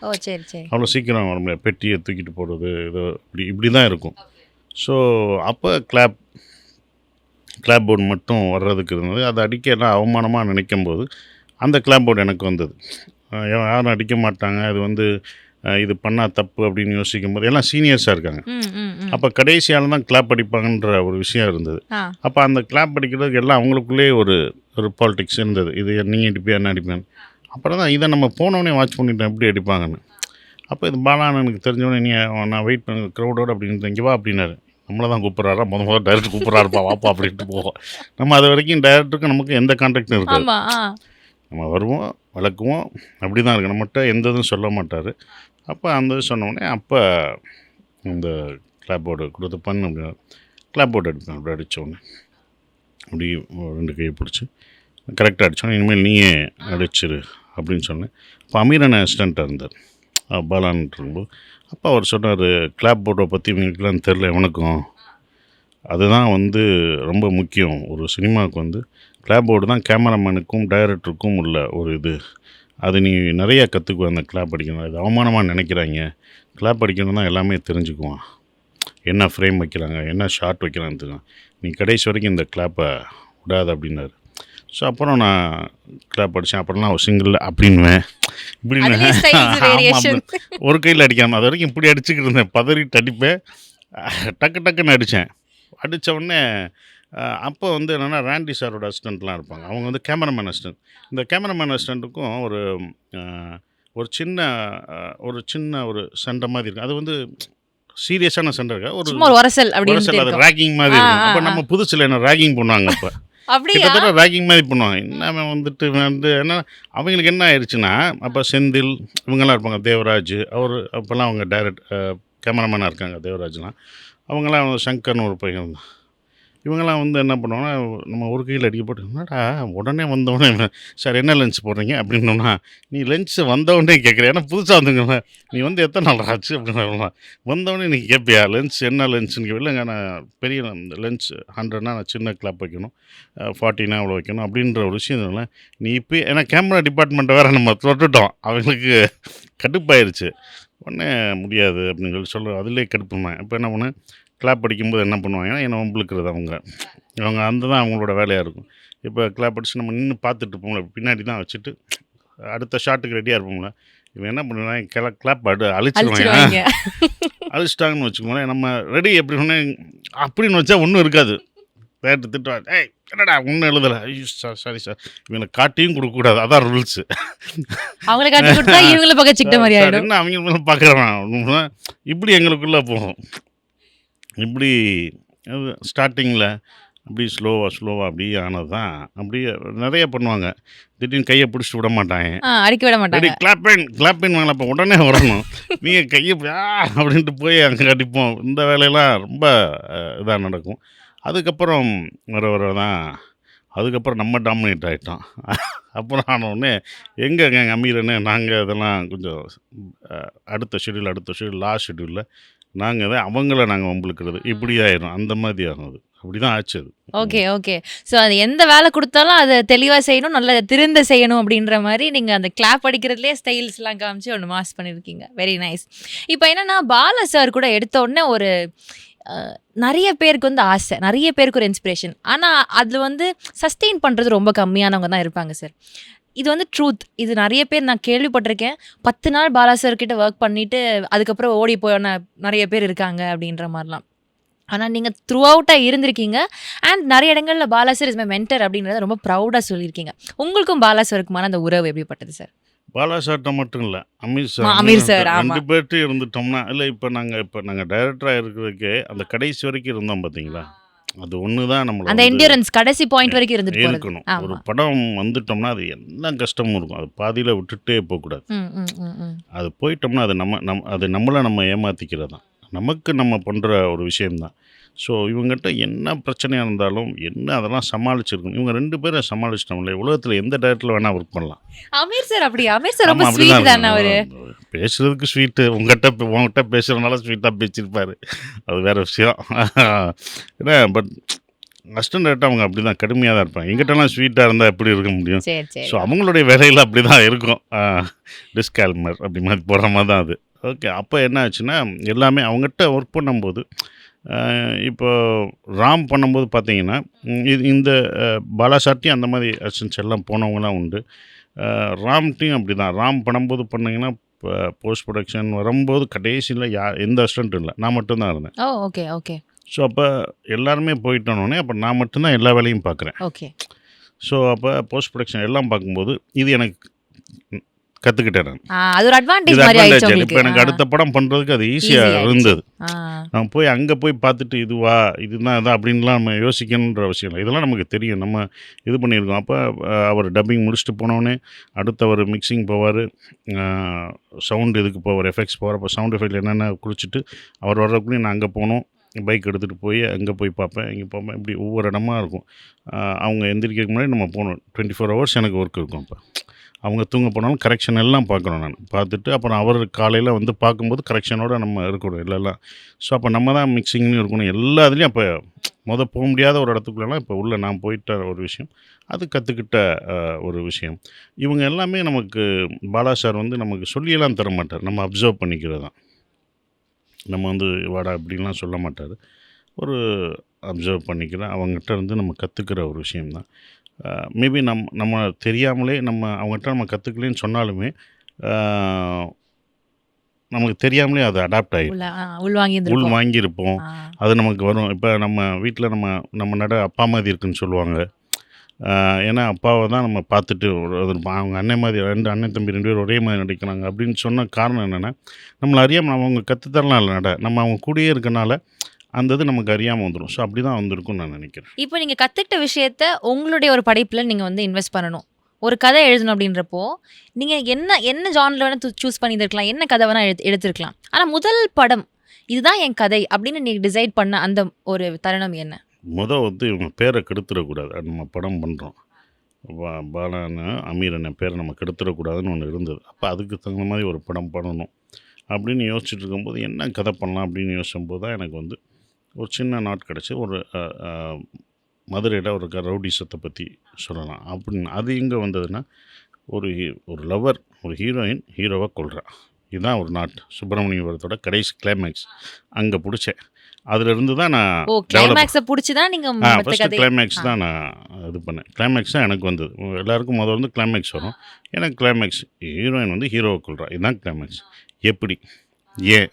அவ்வளோ சீக்கிரம் வர முடியாது. பெட்டியை தூக்கிட்டு போடுறது இதோ இப்படி தான் இருக்கும். ஸோ அப்போ கிளாப் போர்டு மட்டும் வர்றதுக்கு இருந்தது. அதை அடிக்க எல்லாம் அவமானமாக நினைக்கும் போது அந்த கிளாப் போர்டு எனக்கு வந்தது. யாரும் அடிக்க மாட்டாங்க, அது வந்து இது பண்ணால் தப்பு அப்படின்னு யோசிக்கும் போது எல்லாம் சீனியர்ஸாக இருக்காங்க. அப்போ கடைசியால் தான் கிளாப் அடிப்பாங்கன்ற ஒரு விஷயம் இருந்தது. அப்போ அந்த கிளாப் அடிக்கிறதுக்கு எல்லாம் அவங்களுக்குள்ளே ஒரு பாலிடிக்ஸ் இருந்தது. இது நீங்கள் அடிப்பியா, என்ன அடிப்பேன்னு. அப்புறம் தான் இதை நம்ம போனோடனே வாட்ச் பண்ணிட்டோம் எப்படி அடிப்பாங்கன்னு. அப்போ இது பாலான்னு எனக்கு தெரிஞ்சோடனே நான் வெயிட் பண்ண க்ரௌடோடு அப்படின்னு இங்கே வா அப்படின்னாரு. நம்மளை தான் கூப்பிட்றாரா, முதல்ல டைரக்டர் கூப்பிட்றாருப்பா வாப்பா அப்படின்ட்டு போவோம். நம்ம அது வரைக்கும் டைரக்டருக்கு நமக்கு எந்த கான்டாக்டும் இருக்காது. நம்ம வருவோம், வழக்கமும் அப்படி தான் இருக்கு. நம்மகிட்ட எந்த இதுவும் சொல்ல மாட்டார். அப்போ அந்த இது சொன்னோடனே அப்போ இந்த கிளாப் போர்டு கொடுத்து பண்ணு அப்படின்னா கிளாப் போர்டு அடிப்பேன். அப்படி அடித்தோடனே அப்படி 2 கையை பிடிச்சி கரெக்டாக அடித்தோன்னே இனிமேல் நீயே அடிச்சிரு அப்படின்னு சொன்னேன். இப்போ அமீரன் அசிஸ்டண்ட்டாக இருந்தார் பாலான்னு இருக்கும்போது. அப்போ அவர் சொன்னார், கிளாப் போர்டை பற்றி இவங்களுக்குலாம் தெரில எவனுக்கும், அதுதான் வந்து ரொம்ப முக்கியம். ஒரு சினிமாவுக்கு வந்து கிளாப் போர்டு தான் கேமராமேனுக்கும் டைரக்டருக்கும் உள்ள ஒரு இது. அது நீ நிறையா கற்றுக்குவ அந்த கிளாப் அடிக்கணும். அது அவமானமாக நினைக்கிறாங்க. கிளாப் அடிக்கணும் தான் எல்லாமே தெரிஞ்சுக்குவான். என்ன ஃப்ரேம் வைக்கிறாங்க, என்ன ஷார்ட் வைக்கிறான்னு தெரியும். நீ கடைசி வரைக்கும் இந்த கிளாப்பை விடாது அப்படின்னாரு. ஸோ அப்புறம் நான் கிளாப் அடித்தேன். அப்புறம்லாம் ஒரு சிங்கிள் அப்படின்வேன் இப்படின்னு ஒரு கையில் அடிக்காமல் அது வரைக்கும் இப்படி அடிச்சுக்கிட்டு இருந்தேன். பதறிட்டு அடிப்பேன். டக்குன்னு அடித்தேன். அடித்த உடனே அப்போ வந்து என்னென்னா ராண்டி சாரோட அசிஸ்டண்ட்லாம் இருப்பாங்க. அவங்க வந்து கேமராமேன் அசிஸ்டன்ட். இந்த கேமராமேன் அசிஸ்டண்ட்டுக்கும் ஒரு சின்ன ஒரு சண்டை மாதிரி இருக்கும். அது வந்து சீரியஸான சண்டை இருக்கா, ஒரு உரசல் அது ரேகிங் மாதிரி இருக்கும். அப்போ நம்ம புதுசில் என்ன ரேகிங் பண்ணுவாங்க. அப்போ கிட்டத்தட்ட ரேகிங் மாதிரி பண்ணுவாங்க. என்ன வந்துட்டு வந்து என்ன அவங்களுக்கு என்ன ஆயிடுச்சுன்னா, அப்போ செந்தில் இவங்கெல்லாம் இருப்பாங்க, தேவராஜ் அவர் அப்போல்லாம் அவங்க கேமராமேனாக இருக்காங்க. தேவராஜ்லாம் அவங்களாம் சங்கர்னு ஒரு பையன் தான். இவங்கெல்லாம் வந்து என்ன பண்ணுவாங்கன்னா, நம்ம ஒரு கையில் அடிக்கப்பட்டு என்னடா உடனே வந்தவொடனே சார் என்ன லஞ்ச் போடுறீங்க அப்படின்னோன்னா, நீ லஞ்ச் வந்தவொடனே கேட்குற, ஏன்னா புதுசாக வந்துங்க, நீ வந்து எத்தனை நாள் ஆச்சு அப்படின்னு வந்தவொடனே நீ கேட்பியா லஞ்ச் என்ன லஞ்சுன்னு இல்லைங்க, நான் பெரிய லஞ்ச் 100னா நான் சின்ன கிளாப் வைக்கணும், 40னா அவ்வளோ வைக்கணும் அப்படின்ற ஒரு விஷயம் இல்லை. நீ இப்போ ஏன்னா கேமரா டிபார்ட்மெண்ட்டை வேறு நம்ம தொட்டுட்டோம், அவங்களுக்கு கடுப்பாயிருச்சு. உடனே முடியாது அப்படின்னு சொல்ல அதிலே கடுப்புமே. இப்போ என்ன பண்ணேன், கிளாப் அடிக்கும்போது என்ன பண்ணுவாங்கன்னா என்னை வம்பிழுக்கிறது. அவங்க அந்த தான் அவங்களோட வேலையாக இருக்கும். இப்போ கிளாப் அடிச்சு நம்ம நின்று பார்த்துட்டு இருப்போம்ல, பின்னாடி தான் வச்சுட்டு அடுத்த ஷாட்டுக்கு ரெடியாக இருப்போம்ல. இவன் என்ன பண்ணுவான், கிளாப் அழிச்சிருவாங்க. அழிச்சிட்டாங்கன்னு வச்சுக்கோங்களேன், நம்ம ரெடி எப்படி ஒன்று அப்படின்னு வச்சா ஒன்றும் இருக்காது. தேட்டு திட்டுவா, ஏய் என்னடா ஒன்றும் எழுதலை, ஐயோ சாரி சார், இவங்களை காட்டியும் கொடுக்கக்கூடாது, அதான் ரூல்ஸு. அவங்கள காட்டி கொடுத்தா இவங்கள பக்கச்சிக்கிட்ட மாதிரி ஆகிடும். என்ன அவங்க பார்க்குறவன் இப்படி எங்களுக்குள்ளே போகும். இப்படி ஸ்டார்டிங்கில் அப்படி ஸ்லோவாக அப்படியே ஆனது தான். அப்படியே நிறைய பண்ணுவாங்க. திடீர்னு கையை பிடிச்சிட்டு விட மாட்டாங்க, அடிக்க விட மாட்டாங்க. கிளாப்பின் வாங்கலாம். அப்போ உடனே வரணும், நீங்கள் கையை அப்படின்ட்டு போய் அங்கே அடிப்போம். இந்த வேலையெல்லாம் ரொம்ப இதாக நடக்கும். அதுக்கப்புறம் வர தான் அதுக்கப்புறம் நம்ம டாமினேட் ஆகிட்டோம். அப்புறம் ஆனவுடனே எங்கள் அமீரன்னு நாங்கள் இதெல்லாம் கொஞ்சம் அடுத்த ஷெட்யூல் லாஸ்ட் ஷெட்யூலில் நாங்கள் தான் அவங்கள நாங்கள் வம்பிழுக்கிறது இப்படி ஆயிரும். அந்த மாதிரி ஆகும். அது அப்படி தான் ஆச்சு அது. ஓகே. ஸோ அது எந்த வேலை கொடுத்தாலும் அதை தெளிவாக செய்யணும், நல்லா திருந்த செய்யணும் அப்படின்ற மாதிரி நீங்கள் அந்த கிளாப் அடிக்கிறதுலேயே ஸ்டைல்ஸ்லாம் காமிச்சு ஒன்று மாஸ் பண்ணியிருக்கீங்க. Very nice. இப்போ என்னென்னா பாலா சார் கூட எடுத்த உடனே ஒரு நிறைய பேருக்கு வந்து ஆசை, நிறைய பேருக்கு ஒரு இன்ஸ்பிரேஷன். ஆனால் அதில் வந்து சஸ்டெயின் பண்ணுறது ரொம்ப கம்மியானவங்க தான் இருப்பாங்க சார். இது வந்து ட்ரூத். இது நிறைய பேர் நான் கேள்விப்பட்டிருக்கேன். 10 நாள் பாலா சார் கிட்ட ஒர்க் பண்ணிவிட்டு அதுக்கப்புறம் ஓடி போன நிறைய பேர் இருக்காங்க அப்படின்ற மாதிரிலாம். ஆனால் நீங்கள் த்ரூ அவுட்டாக இருந்திருக்கீங்க. அண்ட் நிறைய இடங்களில் Bala sir is my mentor அப்படின்றத ரொம்ப ப்ரௌடாக சொல்லியிருக்கீங்க. உங்களுக்கும் பாலா சாருக்குமான அந்த உறவு எப்படிப்பட்டது சார்? பாலா சார்ட்ட மட்டும் இல்லை, அமீர் சார் 2 பேர்ட்டு இருந்துட்டோம்னா இல்லை. இப்போ நாங்கள் டைரக்டராக இருக்கிறதுக்கே அந்த கடைசி வரைக்கும் இருந்தோம் பார்த்தீங்களா, அது ஒன்று தான் நம்மளோட அந்த என்டியூரன்ஸ் கடைசி பாயிண்ட் வரைக்கும் இருக்கணும். ஒரு படம் வந்துட்டோம்னா அது என்ன கஷ்டமும் இருக்கும், அது பாதியில் விட்டுட்டே போகக்கூடாது. அது போயிட்டோம்னா அது நம்மளை நம்ம ஏமாற்றிக்கிறது தான், நமக்கு நம்ம பண்ணுற ஒரு விஷயம்தான். ஸோ இவங்ககிட்ட என்ன பிரச்சனையாக இருந்தாலும் என்ன அதெல்லாம் சமாளிச்சிருக்கணும். இவங்க 2 பேரை சமாளிச்சிட்டோம்ல, உலகத்தில் எந்த டேரக்டரில் வேணால் ஒர்க் பண்ணலாம். அமீர் சார் ரொம்ப ஸ்வீட் தானே அவர். பேசுறதுக்கு ஸ்வீட்டு, உங்ககிட்ட பேசுகிறதுனால ஸ்வீட்டாக பேசியிருப்பார், அது வேறு விஷயம். ஏன்னா பட் அசிஸ்டன்ட் டேரக்டர் அவங்க அப்படி தான் கடுமையாக தான் இருப்பாங்க. எங்கிட்டலாம் ஸ்வீட்டாக இருந்தால் எப்படி இருக்க முடியும்? ஸோ அவங்களுடைய வேலையில் அப்படி தான் இருக்கும். டிஸ்கால்மர் அப்படி மாதிரி போகிற மாதிரி தான் அது. ஓகே. அப்போ என்ன ஆச்சுன்னா எல்லாமே அவங்ககிட்ட ஒர்க் பண்ணும்போது இப்போ ராம் பண்ணும்போது பார்த்தீங்கன்னா இந்த பாலா சார்ட்டையும் அந்த மாதிரி அசிஸ்டன்ஸ் எல்லாம் போனவங்களாம் உண்டு. ராம்கிட்டையும் அப்படி தான். ராம் பண்ணும்போது பண்ணிங்கன்னா போஸ்ட் ப்ரொடக்ஷன் வரும்போது கடைசியில் எந்த அசிஸ்டண்ட்டும் இல்லை, நான் மட்டும்தான் இருந்தேன். ஓகே. ஸோ அப்போ எல்லாருமே போயிட்டோன்னே அப்போ நான் மட்டும்தான் எல்லா வேலையும் பார்க்குறேன். ஓகே. ஸோ அப்போ போஸ்ட் ப்ரொடக்ஷன் எல்லாம் பார்க்கும்போது இது எனக்கு கற்றுக்கிட்டேன் நான். அது ஒரு அட்வான்டேஜ் இது மாதிரி ஆயிடுச்சு அட்வான்டேஜ். உங்களுக்கு. இப்போ எனக்கு அடுத்த படம் பண்ணுறதுக்கு அது Easy ஈஸியாக ஆயிடுச்சு. இருந்தது. ஆ. நம்ம போய் அங்கே போய் பார்த்துட்டு இதுவா இதுதான் இதா அப்படின்லாம் நம்ம யோசிக்கணுன்ற அவசியம் இல்லை. இதெல்லாம் நமக்கு தெரியும், நம்ம இது பண்ணியிருக்கோம். அப்போ அவர் டப்பிங் முடிச்சுட்டு போனோடனே அடுத்து அவர் மிக்சிங் போவார், சவுண்டு இதுக்கு போவார், எஃபெக்ட்ஸ் போவார். அப்போ சவுண்ட் எஃபெக்ட் என்னென்ன குடிச்சிட்டு அவர் வர்றதுக்குள்ளேயும் நான் அங்கே போகணும். பைக் எடுத்துகிட்டு போய் அங்கே போய் பார்ப்பேன், இங்கே பார்ப்பேன், இப்படி ஒவ்வொரு இடமா இருக்கும். அவங்க எந்திரிக்கிறதுக்கு முன்னாடி நம்ம போகணும். 24 ஹவர்ஸ் எனக்கு ஒர்க் இருக்கும். அப்போ அவங்க தூங்க போனாலும் கரெக்ஷன் எல்லாம் பார்க்கணும். நான் பார்த்துட்டு அப்புறம் அவர் காலையில் வந்து பார்க்கும்போது கரெக்ஷனோடு நம்ம இருக்கணும் இல்லைலாம். ஸோ அப்போ நம்ம தான் மிக்சிங்னு இருக்கணும் எல்லா இதுலேயும். அப்போ போக முடியாத ஒரு இடத்துக்குள்ளலாம் இப்போ உள்ள நான் போயிட்ட ஒரு விஷயம், அது கற்றுக்கிட்ட ஒரு விஷயம். இவங்க எல்லாமே நமக்கு பாலா சார் வந்து நமக்கு சொல்லியெல்லாம் தர மாட்டார், நம்ம அப்சர்வ் பண்ணிக்கிறது தான். நம்ம வந்து வாடா அப்படின்லாம் சொல்ல மாட்டார். ஒரு அப்சர்வ் பண்ணிக்கிற அவங்ககிட்ட இருந்து நம்ம கற்றுக்கிற ஒரு விஷயம்தான். மேபி நம்ம தெரியாமலே அவங்ககிட்ட நம்ம கற்றுக்கலன்னு சொன்னாலுமே நமக்கு தெரியாமலே அது அடாப்ட் ஆகிடும், உள் வாங்கியிருப்போம். அது நமக்கு வரும். இப்போ நம்ம வீட்டில் நம்ம அப்பா மாதிரி இருக்குன்னு சொல்லுவாங்க. ஏன்னா அப்பாவை தான் நம்ம பார்த்துட்டு அவங்க அண்ணன் மாதிரி 2 அண்ணன் தம்பி 2 பேரும் ஒரே மாதிரி நடிக்கிறாங்க அப்படின்னு சொன்ன காரணம் என்னென்னா, நம்மளை அறியாமல் அவங்க கற்றுத்தரலாம் இல்லை நம்ம அவங்க கூடயே இருக்கனால அந்த இது நமக்கு அறியாமல் வந்துடும். ஸோ அப்படி தான் வந்திருக்கும்னு நான் நினைக்கிறேன். இப்போ நீங்கள் கற்றுக்கிட்ட விஷயத்த உங்களுடைய ஒரு படைப்பில் நீங்கள் வந்து இன்வெஸ்ட் பண்ணணும், ஒரு கதை எழுதணும் அப்படின்றப்போ நீங்கள் என்ன ஜான்ல வேணால் சூஸ் பண்ணியிருக்கலாம், என்ன கதை வேணால் எடுத்திருக்கலாம். ஆனால் முதல் படம் இதுதான் என் கதை அப்படின்னு நீங்கள் டிசைட் பண்ண அந்த ஒரு தருணம் என்ன? வந்து இவங்க பேரை கெடுத்துடக்கூடாது. நம்ம படம் பண்ணுறோம், பாலான்னு அமீர் அண்ணன் பேரை நம்ம கெடுத்துடக்கூடாதுன்னு ஒன்று இருந்தது. அப்போ அதுக்கு தகுந்த மாதிரி ஒரு படம் பண்ணணும் அப்படின்னு யோசிச்சுட்டு இருக்கும்போது என்ன கதை பண்ணலாம் அப்படின்னு யோசிக்கும்போது தான் எனக்கு வந்து ஒரு சின்ன நாட் கிடச்சி. ஒரு மதுரையில் ஒரு ரவுடிசத்தை பற்றி சொல்லலாம் அப்படின்னு. அது எங்கே வந்ததுன்னா, ஒரு லவர், ஒரு ஹீரோயின் ஹீரோவை கொள்கிறான். இதுதான் ஒரு நாட். சுப்பிரமணியபுரத்தோட கடைசி கிளைமேக்ஸ் அங்கே பிடிச்சேன். அதிலிருந்து தான் நான் ஃபஸ்ட்டு கிளைமேக்ஸ் தான் நான் இது பண்ணேன். கிளைமேக்ஸ் தான் எனக்கு வந்தது. எல்லாருக்கும் வந்து கிளைமேக்ஸ் வரும், எனக்கு கிளைமேக்ஸ் ஹீரோயின் வந்து ஹீரோவை கொள்கிறா, இதுதான் கிளைமேக்ஸ். எப்படி ஏன்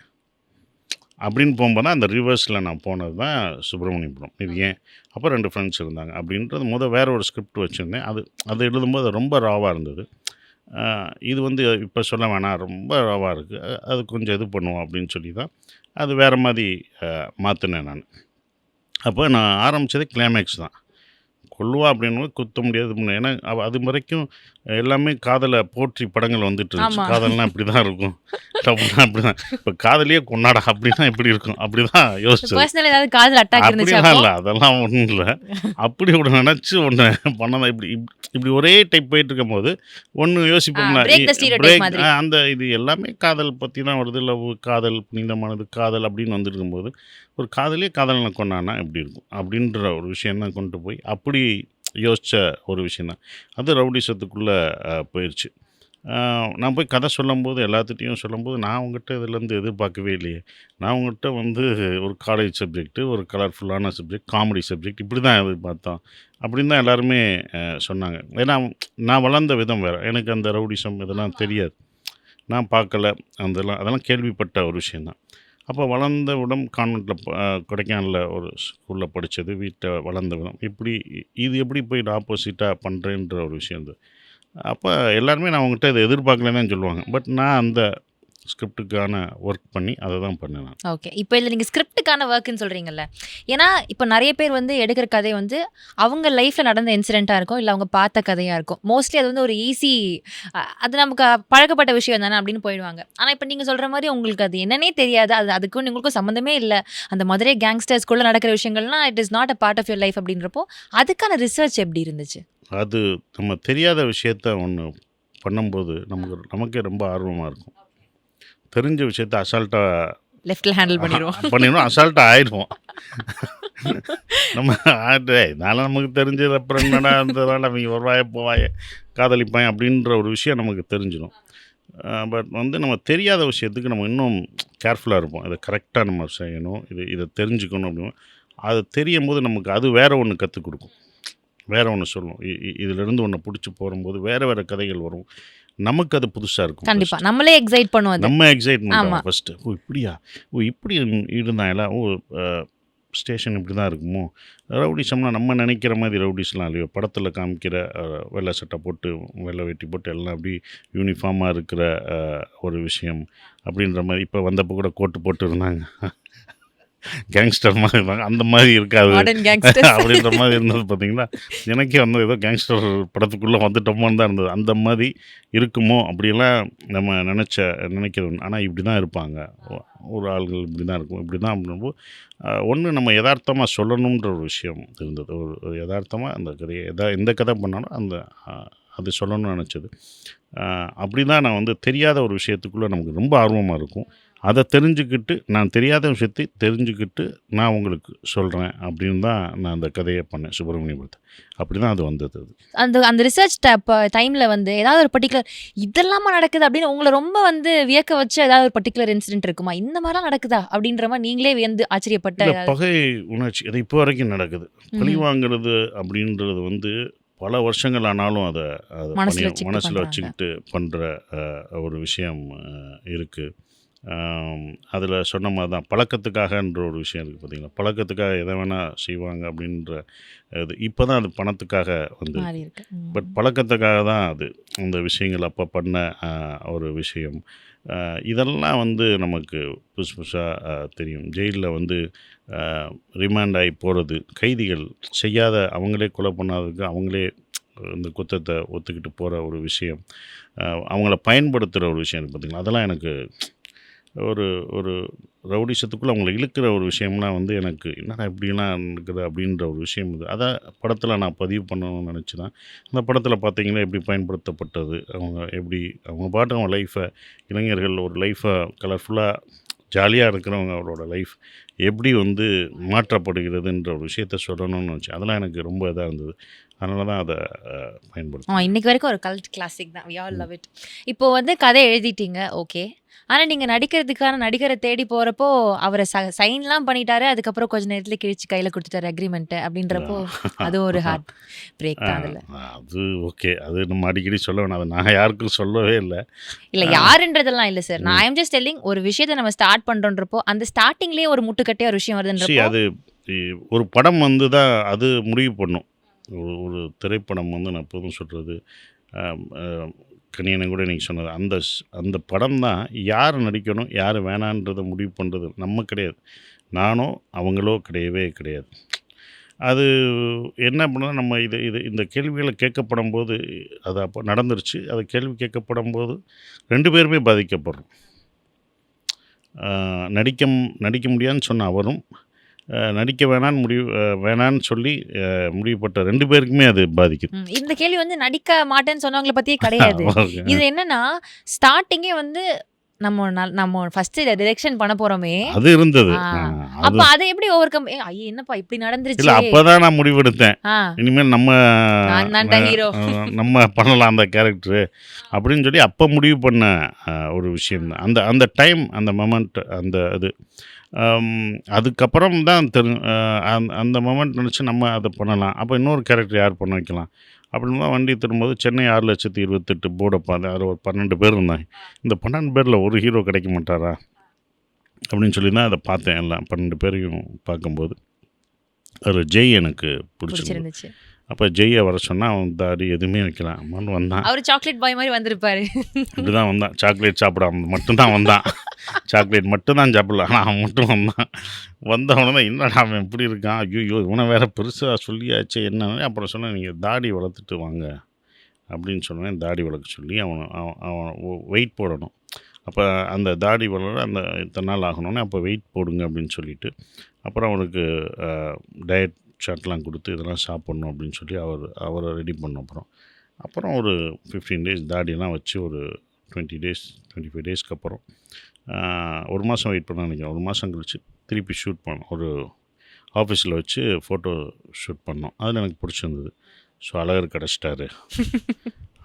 அப்படின்னு போகும்போது தான் அந்த ரிவர்ஸில் நான் போனது தான் சுப்பிரமணியபுரம். இது ஏன், அப்போ 2 ஃப்ரெண்ட்ஸ் இருந்தாங்க அப்படின்றது வேறு ஒரு ஸ்கிரிப்ட் வச்சுருந்தேன். அது எழுதும்போது ரொம்ப ராவாக இருந்தது. இது வந்து இப்போ சொல்ல வேணாம், ரொம்ப ராவாக இருக்குது, அது கொஞ்சம் இது பண்ணுவோம் அப்படின்னு சொல்லி தான் அது வேறு மாதிரி மாற்றினேன் நான். அப்போ நான் ஆரம்பித்ததே கிளைமேக்ஸ் தான். கொல்லுவா அப்படின்னு குத்த முடியாது. ஏன்னா அது வரைக்கும் எல்லாமே காதலை போற்றி படங்கள் வந்துட்டு இருந்துச்சு. காதல்னா இப்படி தான் இருக்கும், அப்படின்னா அப்படி தான். இப்போ காதலியே கொண்டாடா அப்படின்னா எப்படி இருக்கும், அப்படி தான் யோசிச்சது. அப்படிலாம் இல்லை, அதெல்லாம் ஒன்றும் இல்லை. அப்படி ஒன்று நினச்சி ஒன்று பண்ணதான். இப்படி ஒரே டைப் போயிட்டு இருக்கும் போது ஒன்று யோசிப்போம்னா பிரேக், அந்த இது எல்லாமே காதல் பற்றி தான் வருது. லவ், காதல், புனிதமானது காதல் அப்படின்னு வந்துட்டு இருக்கும்போது ஒரு காதலியே காதலனை கொண்டானா எப்படி இருக்கும் அப்படின்ற ஒரு விஷயம் தான் கொண்டு போய் அப்படி யோசித்த ஒரு விஷயந்தான். அது ரவுடிசத்துக்குள்ளே போயிடுச்சு. நான் போய் கதை சொல்லும்போது எல்லாத்துட்டையும் சொல்லும்போது நான் அவங்ககிட்ட இதுலேருந்து எதிர்பார்க்கவே இல்லையே. நான் அவங்ககிட்ட வந்து ஒரு காலேஜ் சப்ஜெக்ட்டு, ஒரு கலர்ஃபுல்லான சப்ஜெக்ட், காமெடி சப்ஜெக்ட், இப்படி தான் எதிர்பார்த்தோம் அப்படின்னு தான் எல்லாருமே சொன்னாங்க. ஏன்னா நான் வளர்ந்த விதம் வேறு, எனக்கு அந்த ரவுடிசம் இதெல்லாம் தெரியாது, நான் பார்க்கல. அதெல்லாம் கேள்விப்பட்ட ஒரு விஷயந்தான். அப்போ வளர்ந்த விடம் கான்வெண்ட்டில் கொடைக்கானலில் ஒரு ஸ்கூலில் படித்தது, வீட்டை வளர்ந்த விதம் இப்படி, இது எப்படி போய் ஆப்போசிட்டாக பண்ணுறேன்ற ஒரு விஷயம் இருந்தது. அப்போ எல்லாருமே நான் அவங்ககிட்ட இதை எதிர்பார்க்கலன்னு தான் சொல்லுவாங்க. பட் நான் அந்த ஸ்கிரிப்டுக்கான ஒர்க் பண்ணி அதை தான் பண்ணேன். ஓகே, இப்போ இதில் நீங்கள் ஸ்கிரிப்டுக்கான ஒர்க்குன்னு சொல்கிறீங்கல்ல, ஏன்னா இப்போ நிறைய பேர் வந்து எடுக்கிற கதை வந்து அவங்க லைஃப்பில் நடந்த இன்சிடெண்ட்டாக இருக்கும், இல்லை அவங்க பார்த்த கதையாக இருக்கும். மோஸ்ட்லி அது வந்து ஒரு ஈஸி, அது நமக்கு பழக்கப்பட்ட விஷயம் தானே அப்படின்னு போயிடுவாங்க. ஆனால் இப்போ நீங்கள் சொல்கிற மாதிரி உங்களுக்கு அது என்னன்னே தெரியாது, அதுக்கும் உங்களுக்கும் சம்மந்தமே இல்லை, அந்த மதுரை கேங்ஸ்டர்ஸ்குள்ளே நடக்கிற விஷயங்கள்லாம் it is not a part of your life அப்படின்றப்போ அதுக்கான ரிசர்ச் எப்படி இருந்துச்சு? அது நம்ம தெரியாத விஷயத்த ஒன்று பண்ணும்போது நமக்கே ரொம்ப ஆர்வமாக இருக்கும். தெரிஞ்ச விஷயத்த அசால்ட்டாக லெஃப்டில் ஹேண்டில் பண்ணிடுவோம், அசால்ட்டாக ஆயிடுவோம். நம்ம இதனால் நமக்கு தெரிஞ்சது அப்புறம் என்னடா இருந்ததால் அவங்க வருவாய போவாய காதலிப்பாய் அப்படின்ற ஒரு விஷயம் நமக்கு தெரிஞ்சிடும். பட் வந்து நம்ம தெரியாத விஷயத்துக்கு நம்ம இன்னும் கேர்ஃபுல்லாக இருப்போம். இதை கரெக்டாக நம்ம செய்யணும், இதை தெரிஞ்சுக்கணும் அப்படின்னு. அது தெரியும் போது நமக்கு அது வேறு ஒன்று கற்றுக் கொடுக்கும், வேறு ஒன்று சொல்லும். இதிலிருந்து ஒன்று பிடிச்சி போகும்போது வேறு கதைகள் வரும், நமக்கு அது புதுசாக இருக்கும். கண்டிப்பாக நம்மளே எக்ஸைட் பண்ணுவோம், நம்ம எக்ஸைட் பண்ணுவோம் ஃபஸ்ட்டு. இப்படி இருந்தாங்களா, ஸ்டேஷன் இப்படி தான் இருக்குமோ, ரவுடிசம்னா நம்ம நினைக்கிற மாதிரி ரவுடிஸ்லாம் இல்லையோ, படத்தில் காமிக்கிற வெள்ளை சட்டை போட்டு வெள்ளை வேட்டி போட்டு எல்லாம் அப்படி யூனிஃபார்மாக இருக்கிற ஒரு விஷயம் அப்படின்ற மாதிரி. இப்போ வந்தப்போ கூட கோட்டு போட்டு இருந்தாங்க, கேங்ஸ்டர் மாதிரி இருந்தாங்க, அந்த மாதிரி இருக்காது அப்படின்ற மாதிரி இருந்தது. பார்த்தீங்களா, எனக்கே வந்து ஏதோ கேங்ஸ்டர் படத்துக்குள்ளே வந்துட்டோமோன்னு தான் இருந்தது. அந்த மாதிரி இருக்குமோ அப்படியெல்லாம் நம்ம நினைக்கிறது. ஆனால் இப்படி தான் இருப்பாங்க ஒரு ஆள்கள், இப்படி தான் இருக்கும், இப்படி தான் அப்படின்போது ஒன்று நம்ம யதார்த்தமாக சொல்லணுன்ற ஒரு விஷயம் இருந்தது. ஒரு யதார்த்தமாக அந்த கதையை எந்த கதை பண்ணாலும் அது சொல்லணும்னு நினச்சது. அப்படி தான் நான் வந்து தெரியாத ஒரு விஷயத்துக்குள்ளே நமக்கு ரொம்ப ஆர்வமாக இருக்கும். அதை தெரிஞ்சுக்கிட்டு, நான் தெரியாத விஷயத்தை தெரிஞ்சுக்கிட்டு நான் உங்களுக்கு சொல்கிறேன் அப்படின்னு தான் நான் அந்த கதையை பண்ணேன், சுப்பிரமணியபுரத்தை. அப்படி தான் அது வந்தது. அந்த ரிசர்ச் டைமில் வந்து ஏதாவது ஒரு பர்டிகுலர் இதெல்லாமா நடக்குது அப்படின்னு உங்களை ரொம்ப வந்து வியக்க வச்சு ஏதாவது ஒரு பர்டிகுலர் இன்சிடென்ட் இருக்குமா, இந்த மாதிரிலாம் நடக்குதா அப்படின்ற மாதிரி நீங்களே வந்து ஆச்சரியப்பட்ட? பகை உணர்ச்சி அது இப்போ வரைக்கும் நடக்குது. பழி வாங்குறது அப்படின்றது வந்து பல வருஷங்கள் ஆனாலும் அதை மனசில் வச்சுக்கிட்டு பண்ணுற ஒரு விஷயம் இருக்குது. அதில் சொன்ன மாதிரி தான் பழக்கத்துக்காகன்ற ஒரு விஷயம் இருக்குது. பார்த்தீங்களா, பழக்கத்துக்காக எதை வேணால் செய்வாங்க அப்படின்ற இது. இப்போ தான் அது பணத்துக்காக வந்து, பட் பழக்கத்துக்காக தான் அது அந்த விஷயங்கள் அப்போ பண்ண ஒரு விஷயம். இதெல்லாம் வந்து நமக்கு புதுசு புதுசாக தெரியும். ஜெயிலில் வந்து ரிமாண்ட் ஆகி போகிறது, கைதிகள் செய்யாத, அவங்களே கொலை பண்ணாததுக்கு அவங்களே இந்த குற்றத்தை ஒத்துக்கிட்டு போகிற ஒரு விஷயம், அவங்கள பயன்படுத்துகிற ஒரு விஷயம் இருக்குது. பார்த்திங்களா, அதெல்லாம் எனக்கு ஒரு ரவுடிசத்துக்குள்ளே அவங்கள இழுக்கிற ஒரு விஷயம்லாம் வந்து எனக்கு என்னடா இப்படிலாம் இருக்குது அப்படின்ற ஒரு விஷயம் இது. அதை படத்தில் நான் பதிவு பண்ணணும்னு நினச்சி தான். அந்த படத்தில் பார்த்தீங்கன்னா எப்படி பயன்படுத்தப்பட்டது, அவங்க பாட்டு அவங்க லைஃப்பை, இளைஞர்கள் ஒரு லைஃப்பை கலர்ஃபுல்லாக ஜாலியாக இருக்கிறவங்க அவரோட லைஃப் எப்படி வந்து மாற்றப்படுகிறதுன்ற ஒரு விஷயத்த சொல்லணும்னு நினச்சேன். அதெல்லாம் எனக்கு ரொம்ப இதாக இருந்தது. அதனால தான் அதை பயன்படுத்தும். இன்னைக்கு வரைக்கும் ஒரு கல்ட் கிளாசிக் தான். We all love it. இப்போ வந்து கதை எழுதிட்டீங்க, ஓகே. ஆனால் நீங்கள் நடிக்கிறதுக்கான நடிகரை தேடி போகிறப்போ அவரை சைன்லாம் பண்ணிட்டாரு, அதுக்கப்புறம் கொஞ்சம் நேரத்தில் கிழிச்சு கையில் கொடுத்துட்டாரு அக்ரிமெண்ட்டு அப்படின்றப்போ அது ஒரு ஹார்ட் பிரேக் தான். அதில் அது ஓகே, அது நம்ம அடிக்கடி சொல்ல வேணாம், அதை நான் யாருக்கும் சொல்லவே இல்லை. யாருன்றதெல்லாம் இல்லை சார், நான் ஐம் ஜஸ்ட் டெல்லிங், ஒரு விஷயத்தை நம்ம ஸ்டார்ட் பண்ணுறோன்றப்போ அந்த ஸ்டார்டிங்லேயே ஒரு முட்டுக்கட்டே ஒரு விஷயம் வருதுன்றப்போ, அது ஒரு படம் வந்து தான் அது முடிவு பண்ணும். ஒரு திரைப்படம் வந்து நான் எப்போதும் சொல்கிறது, கனியனை கூட நீங்கள் சொன்னது, அந்த படம் தான் யார் நடிக்கணும் யார் வேணான்றதை முடிவு பண்ணுறது நம்ம கிடையாது, நானோ அவங்களோ கிடையவே கிடையாது. அது என்ன பண்ணால் நம்ம இந்த கேள்விகளை கேட்கப்படும் போது, அது அப்போ நடந்துருச்சு, அது கேள்வி கேட்கப்படும் போது 2 பேருமே பாதிக்கப்படுறோம். நடிக்க முடியாதுன்னு சொன்ன அவரும், நடிக்க வேணான்னு சொல்லி முடிவுப்பட்ட 2 பேருக்குமே அது பாதிக்குது. இந்த கேள்வி வந்து நடிக்க மாட்டேன்னு சொன்னவங்களை பற்றியே கிடையாது. இது என்னன்னா, ஸ்டார்டிங்கே வந்து நம்ம ஃபர்ஸ்ட் டிரெக்ஷன் பண்ண போறோமே, அது இருந்தது. அப்ப அதை எப்படி ஓவர் கம், ஐயோ என்னப்பா இப்படி நடந்துருச்சு, இல்ல அப்பதான் நான் முடிவெடுத்தேன், இனிமேல் நம்ம பண்ணலாம் அந்த கேரக்டர் அப்படின்னு சொல்லி அப்ப முடிவு பண்ண ஒரு விஷயம் தான் அந்த டைம், அந்த மொமெண்ட், அந்த இது. அதுக்கப்புறம் தான் அந்த மொமெண்ட் நினச்சி நம்ம அதை பண்ணலாம். அப்போ இன்னொரு கேரக்டர் யார் பண்ண வைக்கலாம் அப்படின்னு தான் வண்டி திரும்பும்போது சென்னை 6,28,000 போர்டை பார்த்து அதில் ஒரு 12 பேர் இருந்தாங்க. இந்த 12 பேரில் ஒரு ஹீரோ கிடைக்க மாட்டாரா அப்படின்னு சொல்லி தான் அதை பார்த்தேன். எல்லாம் 12 பேரையும் பார்க்கும்போது அதில் ஜெய் எனக்கு பிடிச்சிருந்துச்சு. அப்போ ஜெய்யை வர சொன்னால் அவன் தாடி எதுவுமே வைக்கலாம் அம்மான்னு வந்தான். அவர் சாக்லேட் பாய் மாதிரி வந்திருப்பாரு. இப்படிதான் வந்தான், சாக்லேட் சாப்பிடாம மட்டும்தான் வந்தான், சாக்லேட் மட்டும்தான் சாப்பிடல, ஆனால் அவன் மட்டும் வந்தவன தான் என்னடா அவன் எப்படி இருக்கான், ஐயோ இவனை வேற பெருசாக சொல்லியாச்சு என்னன்னு. அப்புறம் சொன்னேன், நீங்கள் தாடி வளர்த்துட்டு வாங்க அப்படின்னு சொன்னேன். தாடி வளர்க்க சொல்லி அவன் வெயிட் போடணும். அப்போ அந்த தாடி வளர அந்த இத்தனை நாள் ஆகணுன்னே அப்போ வெயிட் போடுங்க அப்படின்னு சொல்லிவிட்டு, அப்புறம் அவனுக்கு டயட் சார்ட்லாம் கொடுத்து இதெல்லாம் சாப்பிட்ணும் அப்படின்னு சொல்லி அவரை ரெடி பண்ணோம். அப்புறம் ஒரு 15 டேஸ் தாடியெல்லாம் வச்சு ஒரு 25 டேஸ்க்கு அப்புறம் 1 மாதம் வெயிட் பண்ண நினைக்கிறேன். 1 மாதம் கழிச்சு திருப்பி ஷூட் பண்ணோம். ஒரு ஆஃபீஸில் வச்சு ஃபோட்டோ ஷூட் பண்ணோம். அதில் எனக்கு பிடிச்சிருந்தது. ஸோ அழகர் கிடச்சிட்டாரு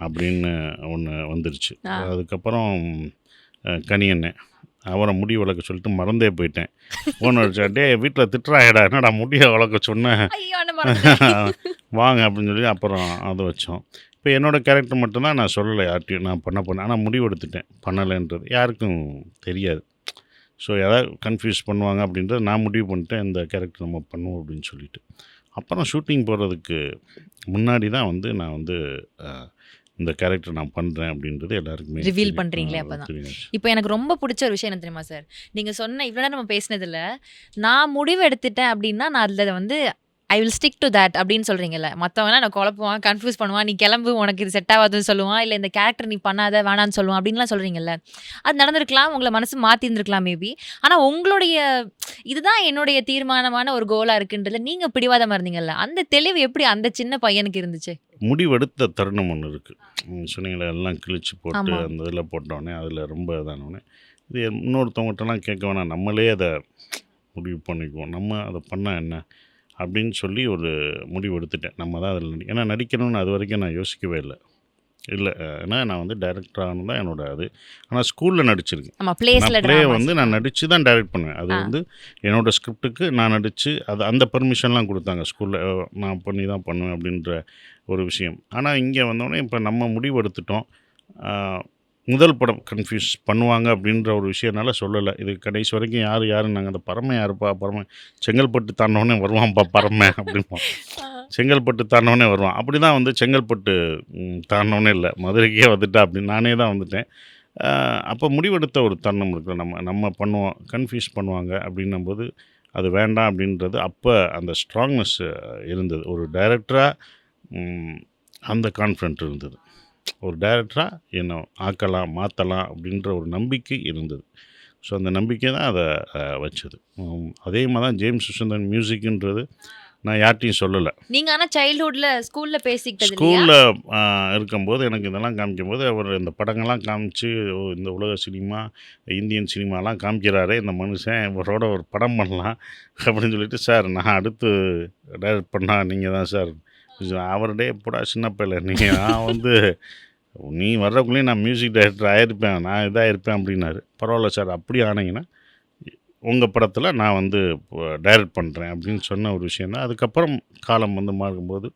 அப்படின்னு ஒன்று வந்துருச்சு. அதுக்கப்புறம் கனியண்ணே அவரை முடி வளர்க்க சொல்லிட்டு மறந்தே போயிட்டேன். ஃபோன் அடிச்சா, டே வீட்டில் திட்டுறாயடா, என்னடா முடியை வளர்க்க சொன்னேன் வாங்க அப்படின்னு சொல்லி அப்புறம் அதை வச்சோம். இப்போ என்னோடய கேரக்டர் மட்டும்தான் நான் சொல்லலை யார்ட்டையும், நான் பண்ண ஆனால் முடிவு எடுத்துட்டேன் பண்ணலைன்றது யாருக்கும் தெரியாது. ஸோ யாராவது கன்ஃபியூஸ் பண்ணுவாங்க அப்படின்றத நான் முடிவு பண்ணிட்டேன், இந்த கேரக்டர் நம்ம பண்ணுவோம் அப்படின்னு சொல்லிட்டு. அப்புறம் ஷூட்டிங் போகிறதுக்கு முன்னாடி தான் வந்து நான் வந்து இந்த கேரக்டர் நான் பண்ணுறேன் அப்படின்றது எல்லாருக்குமே ரிவீல் தெரியும். பண்ணுறீங்களே அப்போ தான். தெரியும். இப்போ எனக்கு ரொம்ப பிடிச்ச ஒரு விஷயம் என்ன தெரியுமா சார், நீங்கள் சொன்ன இவ்வளோ நேரம் நம்ம பேசினதில் நான் முடிவு எடுத்துட்டேன் அப்படின்னா நான் அதில் வந்து I will stick to that அப்படின்னு சொல்கிறீங்கல்ல. மற்றவனா நான் குழப்புவான், கன்ஃபியூஸ் பண்ணுவான், நீ கிளம்பு உனக்கு இது செட் ஆகாதுன்னு சொல்லுவான், இல்லை இந்த கேரக்டர் நீ பண்ணாத வேணான்னு சொல்லுவான் அப்படின்லாம் சொல்கிறீங்கல்ல. அது நடந்திருக்கலாம், உங்களை மனசு மாற்றிருந்துருக்கலாம் மேபி. ஆனால் உங்களுடைய இதுதான் என்னுடைய தீர்மானமான ஒரு கோலாக இருக்குன்றதுல நீங்கள் பிடிவாதமாக இருந்தீங்கல்ல, அந்த தெளிவு எப்படி அந்த சின்ன பையனுக்கு இருந்துச்சு? முடிவெடுத்த தருணம் ஒன்று இருக்குது. சொன்னீங்களே எல்லாம் கிழிச்சு போட்டு ஆமா. அந்த இதில் போட்டோடனே அதில் ரொம்ப இதானோடனே இது இன்னொருத்தவங்ககிட்டலாம் கேட்க வேணாம், நம்மளே அதை முடிவு பண்ணிக்குவோம், நம்ம அதை பண்ணால் என்ன அப்படின்னு சொல்லி ஒரு முடிவு எடுத்துட்டேன். நம்ம தான் அதில் ஏன்னா நடிக்கணும்னு அது வரைக்கும் நான் யோசிக்கவே இல்லை. ஏன்னா நான் வந்து டைரக்டர் ஆகணும் தான் என்னோட அது. ஆனால் ஸ்கூலில் நடிச்சிருக்கேன். ஆமா, பிளேஸில் நான் ப்ளே வந்து நான் நடித்து தான் டைரக்ட் பண்ணுவேன். அது வந்து என்னோடய ஸ்கிரிப்டுக்கு நான் நடித்து அது அந்த பர்மிஷன்லாம் கொடுத்தாங்க ஸ்கூலில், நான் பண்ணி தான் பண்ணுவேன் அப்படின்ற ஒரு விஷயம். ஆனால் இங்கே வந்தோடனே இப்போ நம்ம முடிவு எடுத்துட்டோம், முதல் படம் கன்ஃபியூஸ் பண்ணுவாங்க அப்படின்ற ஒரு விஷயம்னால சொல்லலை. இது கடைசி வரைக்கும் யார் நாங்கள் அந்த பரமை யாருப்பா, பரமை செங்கல்பட்டு தாண்டோடனே வருவான்ப்பா பரமை அப்படின்பான். செங்கல்பட்டு தாண்டோடனே வருவான். அப்படி தான் வந்து செங்கல்பட்டு தாண்டோடனே இல்லை, மதுரைக்கே வந்துட்டா அப்படின்னு நானே தான் வந்துட்டேன். அப்போ முடிவெடுத்த ஒரு தருணம் இருக்குல்ல, நம்ம பண்ணுவோம், கன்ஃபியூஸ் பண்ணுவாங்க அப்படின்னும்போது அது வேண்டாம் அப்படின்றது அப்போ அந்த ஸ்ட்ராங்னஸ் இருந்தது. ஒரு டைரக்டராக அந்த கான்ஃபிடென்ட் இருந்தது. ஒரு டைரக்டராக என்ன ஆக்கலாம், மாற்றலாம் அப்படின்ற ஒரு நம்பிக்கை இருந்தது. ஸோ அந்த நம்பிக்கை தான் அதை வச்சது. அதே மாதிரி தான் ஜேம்ஸ் விஸ்வநாதன் மியூசிக்குன்றது நான் யார்ட்டையும் சொல்லலை. நீங்கள் ஆனால் சைல்ட்ஹுட்டில் ஸ்கூலில் பேசிக்கிட்டது இல்லையா? ஸ்கூலில் இருக்கும்போது எனக்கு இதெல்லாம் காமிக்கும்போது அவர் இந்த படங்கள்லாம் காமிச்சு, ஓ இந்த உலக சினிமா, இந்தியன் சினிமாலாம் காமிக்கிறாரே இந்த மனுஷன், இவரோட ஒரு படம் பண்ணலாம் அப்படின்னு சொல்லிட்டு, சார் நான் அடுத்து டைரக்ட் பண்ணால் நீங்கள் தான் சார். அவர்டே போடா சின்ன பிள்ளை, நான் வந்து நீ வர்றக்குள்ளேயும் நான் மியூசிக் டைரக்டர் ஆகிருப்பேன், நான் இதாக இருப்பேன் அப்படின்னாரு. பரவாயில்ல சார், அப்படி ஆனீங்கன்னா உங்கள் படத்தில் நான் வந்து டைரக்ட் பண்ணுறேன் அப்படின்னு சொன்ன ஒரு விஷயந்தான். அதுக்கப்புறம் காலம் வந்து மாறும்போது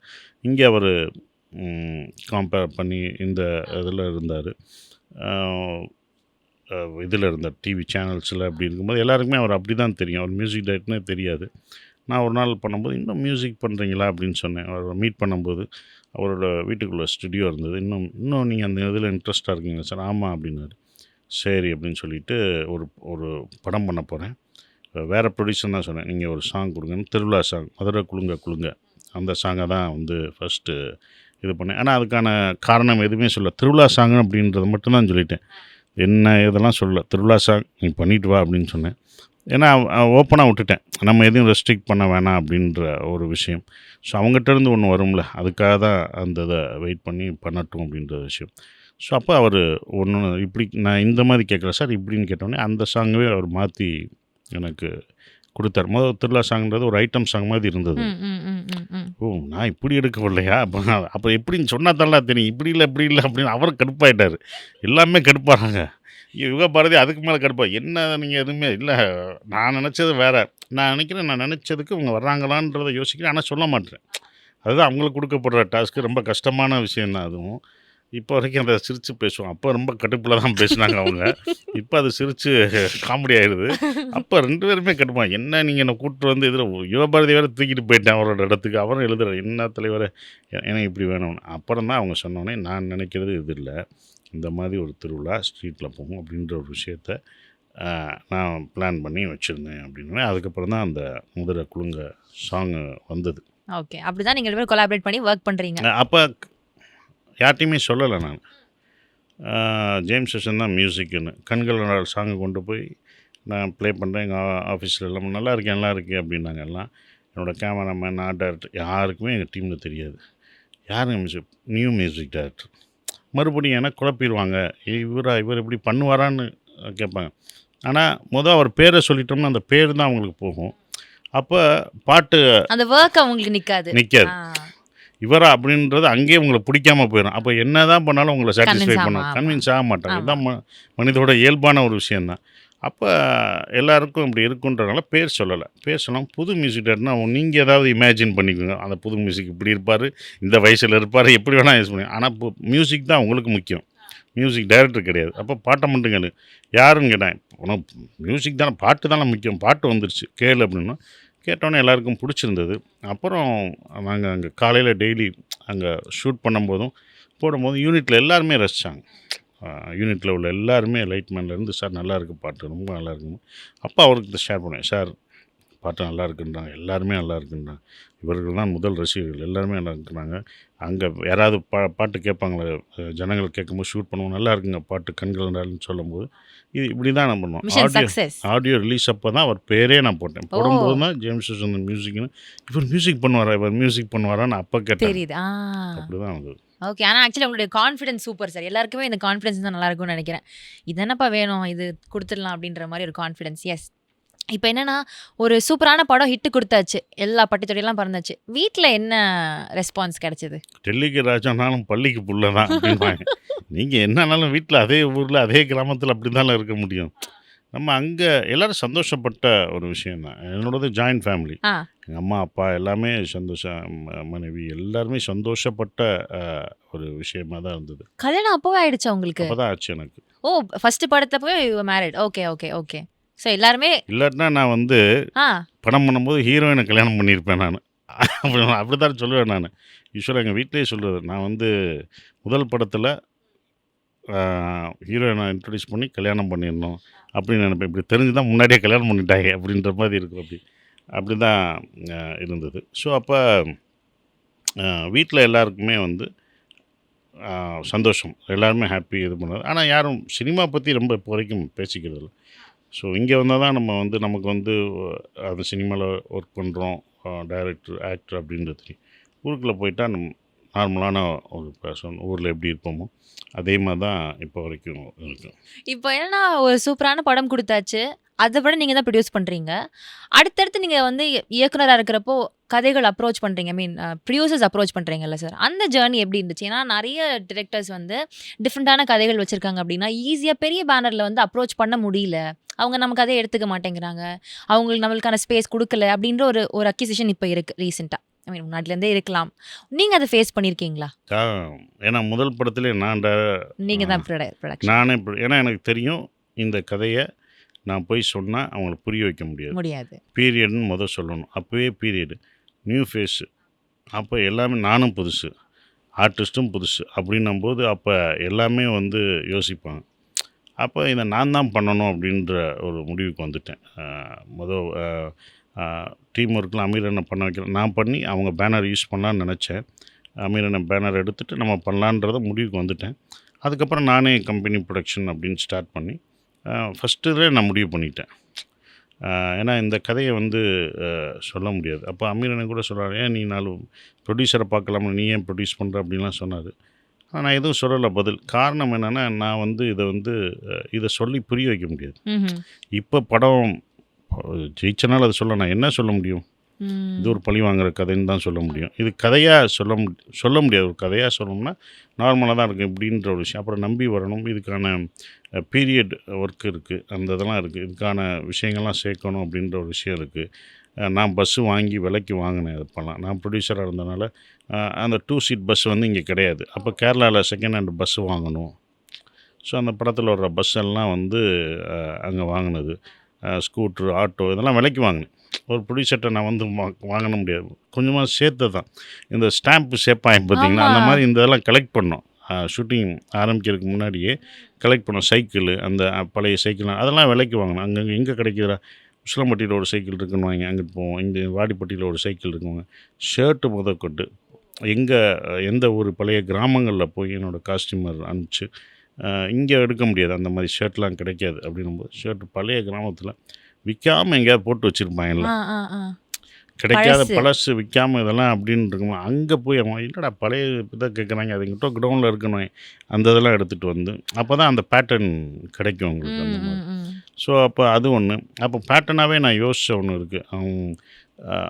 இங்கே அவர் கம்பேர் பண்ணி இந்த இதில் இருந்தார், இதில் இருந்தார் டிவி சேனல்ஸில். அப்படி இருக்கும்போது எல்லாருக்குமே அவர் அப்படி தான் தெரியும், அவர் மியூசிக் டைரக்டர்னே தெரியாது. நான் ஒரு நாள் பண்ணும்போது இன்னும் மியூசிக் பண்ணுறீங்களா அப்படின்னு சொன்னேன். அவரை மீட் பண்ணும்போது அவரோட வீட்டுக்குள்ளே ஸ்டுடியோ இருந்தது. இன்னும் நீங்கள் அந்த இதில் இன்ட்ரெஸ்ட்டாக இருக்கீங்க சார். ஆமாம் அப்படின்னாரு. சரி அப்படின்னு சொல்லிவிட்டு ஒரு படம் பண்ண போகிறேன், வேறு ப்ரொடியூசர் தான் சொன்னேன், நீங்கள் ஒரு சாங் கொடுங்கன்னு. திருவிழா சாங், மதுரை குலுங்க குலுங்க, அந்த சாங்கை தான் வந்து ஃபஸ்ட்டு இது பண்ணேன். ஆனால் அதுக்கான காரணம் எதுவுமே சொல்ல, திருவிழா சாங் அப்படின்றத மட்டும்தான் சொல்லிட்டேன். என்ன இதெல்லாம் சொல்லலை, திருவிழா சாங் நீ பண்ணிட்டு வா அப்படின்னு சொன்னேன். ஏன்னா ஓப்பனாக விட்டுட்டேன், நம்ம எதையும் ரெஸ்ட்ரிக்ட் பண்ண வேணாம் அப்படின்ற ஒரு விஷயம். ஸோ அவங்ககிட்டருந்து ஒன்று வரும்ல, அதுக்காக தான் அந்த இதை வெயிட் பண்ணி பண்ணட்டும் அப்படின்ற விஷயம். ஸோ அப்போ அவர் ஒன்று இப்படி நான் இந்த மாதிரி கேட்குறேன் சார் இப்படின்னு கேட்டோடனே அந்த சாங்கவே அவர் மாற்றி எனக்கு கொடுத்தார். முதல் திருவிழா சாங்கிறது ஒரு ஐட்டம் சாங் மாதிரி இருந்தது. ஓ நான் இப்படி எடுக்கவில்லையா, அப்போ எப்படின்னு சொன்னா தான் தெரியும், இப்படி இல்லை அப்படின்னு அவர் கடுப்பாயிட்டார். எல்லாமே கடுப்பாகிறாங்க. யுகபாரதி அதுக்கு மேலே கடுப்பா, என்ன நீங்கள் எதுவுமே இல்லை, நான் நினச்சது வேறு, நான் நினைக்கிறேன் நான் நினச்சதுக்கு இவங்க வர்றாங்களான்றதை யோசிக்கிறேன், ஆனால் சொல்ல மாட்டேன். அதுதான் அவங்களுக்கு கொடுக்கப்படுற டாஸ்க்கு, ரொம்ப கஷ்டமான விஷயந்தான் அதுவும். இப்போ வரைக்கும் அதை சிரித்து பேசுவோம். அப்போ ரொம்ப கடுப்பில் தான் பேசினாங்க அவங்க, இப்போ அது சிரித்து காமெடி ஆகிடுது. அப்போ 2 பேருமே கடுப்பா, என்ன நீங்கள் என்னை கூப்பிட்டு வந்து இதில் யுவபாரதி வேறு தூக்கிட்டு போயிட்டேன் அவரோட இடத்துக்கு, அவரும் எழுதுகிற என்ன தலைவரை எனக்கு இப்படி வேணும்னு. அப்புறம் தான் அவங்க சொன்னோடனே நான் நினைக்கிறது இது இல்லை, இந்த மாதிரி ஒரு திருவிழா ஸ்ட்ரீட்டில் போகும் அப்படின்ற ஒரு விஷயத்த நான் பிளான் பண்ணி வச்சுருந்தேன் அப்படின்னு. அதுக்கப்புறம் தான் அந்த மதுரை குலுங்க சாங்கு வந்தது. ஓகே, அப்படி தான் நீங்கள் 2 பேரும் கொலாபரேட் பண்ணி ஒர்க் பண்ணுறீங்க. அப்போ யார்ட்டையுமே சொல்லலை நான், ஜேம்ஸ் விஸ்வநாதன் தான் மியூசிக்குன்னு. கண்கள் சாங்கை கொண்டு போய் நான் ப்ளே பண்ணுறேன். எங்கள் ஆஃபீஸில் எல்லாம் நல்லா இருக்கு அப்படின்னாங்க. எல்லாம் என்னோடய கேமராமேன், நான் டேரக்டர், யாருக்குமே எங்கள் டீமில் தெரியாது யாருங்க மியூசிக், நியூ மியூசிக் டைரக்டர். மறுபடியும் எனக்கு குழப்பிடுவாங்க, இவர் இப்படி பண்ணுவாரான்னு கேட்பாங்க. ஆனால் அவர் பேரை சொல்லிட்டோம்னா அந்த பேர் தான் அவங்களுக்கு போகும். அப்போ பாட்டு அந்த ஒர்க் அவங்களுக்கு நிற்காது. இவரா அப்படின்றது அங்கேயே உங்களை பிடிக்காம போயிடும். அப்போ என்ன தான் பண்ணாலும் உங்களை சாட்டிஸ்ஃபை பண்ண கன்வின்ஸ் ஆக மாட்டாங்க. இதுதான் மனிதோட இயல்பான ஒரு விஷயந்தான். அப்போ எல்லாருக்கும் இப்படி இருக்குன்றதுனால பேர் சொல்லலை. பேர் சொன்னால் புது மியூசிக் டேரக்டர்னா நீங்கள் ஏதாவது இமேஜின் பண்ணிக்கோங்க, அந்த புது மியூசிக் இப்படி இருப்பார், இந்த வயசில் இருப்பார், எப்படி வேணால் யூஸ் பண்ணி. ஆனால் மியூசிக் தான் உங்களுக்கு முக்கியம். மியூசிக் டைரக்டர் கிடையாது. அப்போ பாட்டை மட்டும் கேளு. யாருன்னு கேட்டேன். உனக்கு மியூசிக் தானே, பாட்டு தானே முக்கியம், பாட்டு வந்துருச்சு கேளு அப்படின்னா. கேட்டோன்னே எல்லாருக்கும் பிடிச்சிருந்தது. அப்புறம் நாங்கள் அங்கே காலையில் டெய்லி அங்கே ஷூட் பண்ணும்போதும் போடும்போதும் யூனிட்டில் எல்லாருமே ரசித்தாங்க. யூனிட்டில் உள்ள எல்லாருமே லைட்மேன்லேருந்து, சார் நல்லா இருக்குது பாட்டு, ரொம்ப நல்லா இருக்குங்க. அப்போ அவருக்கு ஷேர் பண்ணேன், சார் பாட்டு நல்லா இருக்குன்றாங்க, எல்லாருமே நல்லா இருக்குன்றாங்க, இவர்கள் தான் முதல் ரசிகர்கள், எல்லாருமே நல்லா இருக்குறாங்க. அங்கே யாராவது பாட்டு கேட்பாங்களே, ஜனங்கள் கேட்கும்போது ஷூட் பண்ணுவோம், நல்லா இருக்குங்க பாட்டு கண்கள்னு சொல்லும்போது, இது இப்படி தான் நான் பண்ணுவோம். ஆடியோ ரிலீஸ் அப்போ தான் அவர் பேரே நான் போட்டேன். போடும்போது தான் ஜேம்ஸ் விஸ்வநாதன் மியூசிக்னு, இவர் மியூசிக் பண்ணுவாரான்னு அப்போ கேட்டேன். அப்படி தான் வந்தது. ஓகே. ஆனால் ஆக்சுவலி உங்களுடைய கான்ஃபிடன்ஸ் சூப்பர் சார். எல்லாருக்குமே இந்த கான்ஃபிடன்ஸ் தான் நல்லா இருக்கும்னு நினைக்கிறேன். இது என்னப்பா வேணும், இது கொடுத்துடலாம் அப்படின்ற மாதிரி ஒரு கான்ஃபிடன்ஸ். எஸ். இப்போ என்னன்னா, ஒரு சூப்பரான படம் ஹிட்டு கொடுத்தாச்சு, எல்லா பட்டி தொட்டியெல்லாம் பறந்தாச்சு. வீட்டில் என்ன ரெஸ்பான்ஸ் கிடைச்சது? டெல்லிக்கு ராஜானாலும் பள்ளிக்கு புள்ள தான் அப்படின்பாங்க. நீங்கள் என்னன்னாலும் வீட்டில் அதே ஊரில் அதே கிராமத்தில் அப்படி தானே இருக்க முடியும். நம்ம அங்கே எல்லோரும் சந்தோஷப்பட்ட ஒரு விஷயம் தான். என்னோடது ஜாயின்ட் ஃபேமிலி. எங்கள் அம்மா அப்பா எல்லாமே மனைவி எல்லாருமே சந்தோஷப்பட்ட ஒரு விஷயமா தான் இருந்தது. கல்யாணம் அப்போவே ஆயிடுச்சா உங்களுக்கு? அப்போ தான் ஆச்சு எனக்கு. ஓ, ஃபர்ஸ்ட் படத்தப்போ married. Okay okay okay. So எல்லாருமே இல்லாட்டினா நான் வந்து படம் பண்ணும்போது ஹீரோயினை கல்யாணம் பண்ணியிருப்பேன் நான். அப்படி தான் சொல்லுவேன் நான். யூஸ்வலாக எங்கள் வீட்டிலேயே சொல்கிறது, நான் வந்து முதல் படத்தில் ஹீரோயினை இன்ட்ரடியூஸ் பண்ணி கல்யாணம் பண்ணிடணும் அப்படின்னு நினைப்பேன். இப்படி தெரிஞ்சு தான் முன்னாடியே கல்யாணம் பண்ணிட்டாங்க அப்படின்ற மாதிரி இருக்கும். அப்படி தான் இருந்தது. ஸோ அப்போ வீட்டில் எல்லாருக்குமே வந்து சந்தோஷம், எல்லாருமே ஹாப்பி இது பண்ணது. ஆனால் யாரும் சினிமா பற்றி ரொம்ப இப்போ வரைக்கும் பேசிக்கிறது இல்லை. ஸோ இங்கே வந்தால் தான் நம்ம வந்து நமக்கு வந்து அந்த சினிமாவில் ஒர்க் பண்ணுறோம், டைரக்டர் ஆக்டர் அப்படின்றது. ஊருக்குள்ளே போயிட்டால் நார்மலான ஒரு பர்சன் ஊரில் எப்படி இருப்போமோ அதே மாதிரி தான் இப்போ வரைக்கும் இருக்கும். இப்போ என்னன்னா, ஒரு சூப்பரான படம் கொடுத்தாச்சு, அதை விட நீங்கள் தான் ப்ரொடியூஸ் பண்ணுறீங்க. அடுத்தடுத்து நீங்கள் வந்து இயக்குனராக இருக்கிறப்போ கதைகள் அப்ரோச் பண்ணுறீங்க, ப்ரொடியூசர்ஸ் அப்ரோச் பண்ணுறீங்கல்ல சார், அந்த ஜேர்னி எப்படி இருந்துச்சு? ஏன்னா நிறைய டிரெக்டர்ஸ் வந்து டிஃப்ரெண்ட்டான கதைகள் வச்சுருக்காங்க அப்படின்னா ஈஸியாக பெரிய பேனரில் வந்து அப்ரோச் பண்ண முடியல, அவங்க நம்ம கதையை எடுத்துக்க மாட்டேங்கிறாங்க, அவங்களுக்கு நம்மளுக்கான ஸ்பேஸ் கொடுக்கல அப்படின்ற ஒரு அக்யூசேஷன் இப்போ இருக்குது ரீசெண்டாக. முன்னாடிலேருந்தே இருக்கலாம். நீங்கள் அதை ஃபேஸ் பண்ணியிருக்கீங்களா? ஏன்னா முதல் படத்துலேயே நீங்கள் தான் நானே, ஏன்னா எனக்கு தெரியும் இந்த கதையை நான் போய் சொன்னால் அவங்களுக்கு புரிய வைக்க முடியாது. பீரியட்னு சொல்லணும். அப்போவே பீரியடு, நியூ ஃபேஸு, அப்போ எல்லாமே நானும் புதுசு, ஆர்டிஸ்ட்டும் புதுசு அப்படின்னும்போது அப்போ எல்லாமே வந்து யோசிப்பாங்க. அப்போ இதை நான் தான் பண்ணணும் அப்படின்ற ஒரு முடிவுக்கு வந்துட்டேன். டீம் ஒர்க்கில் அமீர் அண்ணன் பண்ண வைக்கிறேன், நான் பண்ணி அவங்க பேனர் யூஸ் பண்ணலான்னு நினச்சேன். அமீர் அண்ணன் பேனர் எடுத்துகிட்டு நம்ம பண்ணலான்றத முடிவுக்கு வந்துட்டேன். அதுக்கப்புறம் நானே கம்பெனி ப்ரொடக்ஷன் அப்படின்னு ஸ்டார்ட் பண்ணி ஃபஸ்ட்டுலே நான் முடிவு பண்ணிட்டேன். ஏன்னா இந்த கதையை வந்து சொல்ல முடியாது. அப்போ அமீர் அண்ணன் கூட சொல்கிறாரு, ஏன் நீ 4 ப்ரொடியூசரை பார்க்கலாமா, நீ ஏன் ப்ரொடியூஸ் பண்ணுற அப்படின்லாம் சொன்னார். ஆனால் நான் எதுவும் சொல்லலை பதில். காரணம் என்னென்னா, நான் வந்து இதை சொல்லி புரிய வைக்க முடியாது. இப்போ படம் ஜெயிச்சனால அதை நான் என்ன சொல்ல முடியும்? இது ஒரு பழி வாங்குற கதைன்னு தான் சொல்ல முடியும். இது கதையாக சொல்ல முடியாது. ஒரு கதையாக சொல்லணும்னா நார்மலாக தான் இருக்குது இப்படின்ற ஒரு விஷயம். அப்புறம் நம்பி வரணும், இதுக்கான பீரியட் ஒர்க் இருக்குது, அந்த இதெல்லாம் இருக்குது, இதுக்கான விஷயங்கள்லாம் சேர்க்கணும் அப்படின்ற ஒரு விஷயம் இருக்குது. நான் பஸ்ஸு வாங்கி விலைக்கு வாங்கினேன். அது பண்ணலாம். நான் ப்ரொடியூசராக இருந்தனால அந்த 2 சீட் பஸ் வந்து இங்கே கிடையாது. அப்போ கேரளாவில் செகண்ட் ஹேண்ட் பஸ்ஸு வாங்கணும். ஸோ அந்த படத்தில் வர்ற பஸ் எல்லாம் வந்து அங்கே வாங்கினது, ஸ்கூட்ரு, ஆட்டோ இதெல்லாம் விலைக்கு வாங்கினேன். ஒரு ப்ரொடியூசர்கிட்ட நான் வந்து வாங்கின முடியாது. கொஞ்சமாக சேர்த்து தான் இந்த ஸ்டாம்ப்பு சேர்ப்பாங்க பார்த்தீங்கன்னா, அந்த மாதிரி இந்த இதெல்லாம் கலெக்ட் பண்ணோம். ஷூட்டிங் ஆரம்பிக்கிறதுக்கு முன்னாடியே கலெக்ட் பண்ணோம். சைக்கிள், அந்த பழைய சைக்கிள் அதெல்லாம் விலைக்கு வாங்கினோம். அங்கே எங்கே கிடைக்குதுடா, உசிலம்பட்டியில் ஒரு சைக்கிள் இருக்குன்னு வாங்கி அங்கிட்டு போவோம். இங்கே வாடிப்பட்டியில் ஒரு சைக்கிள் இருக்குங்க. ஷர்ட்டு முதற்கொண்டு எந்த ஒரு பழைய கிராமங்களில் போய் என்னோடய காஸ்டியூமர் அனுப்பிச்சு, இங்கே எடுக்க முடியாது, அந்த மாதிரி ஷர்ட்லாம் கிடைக்காது. அப்படின்னும்போது ஷர்ட் பழைய கிராமத்தில் விற்காமல் எங்கேயாவது போட்டு வச்சுருப்பாங்கல்ல, கிடைக்காத பழசு விற்காமல் இதெல்லாம் அப்படின்னு இருக்குமா, அங்கே போய் அவன் என்னடா பழைய இதை கேட்குறாங்க, அது எங்கிட்ட கிரவுண்டில் இருக்கணும், அந்த இதெல்லாம் எடுத்துகிட்டு வந்து அப்போ தான் அந்த பேட்டர்ன் கிடைக்கும் உங்களுக்கு அந்த மாதிரி. ஸோ அப்போ அது ஒன்று. அப்போ பேட்டர்னாகவே நான் யோசித்த ஒன்று இருக்குது. அவங்க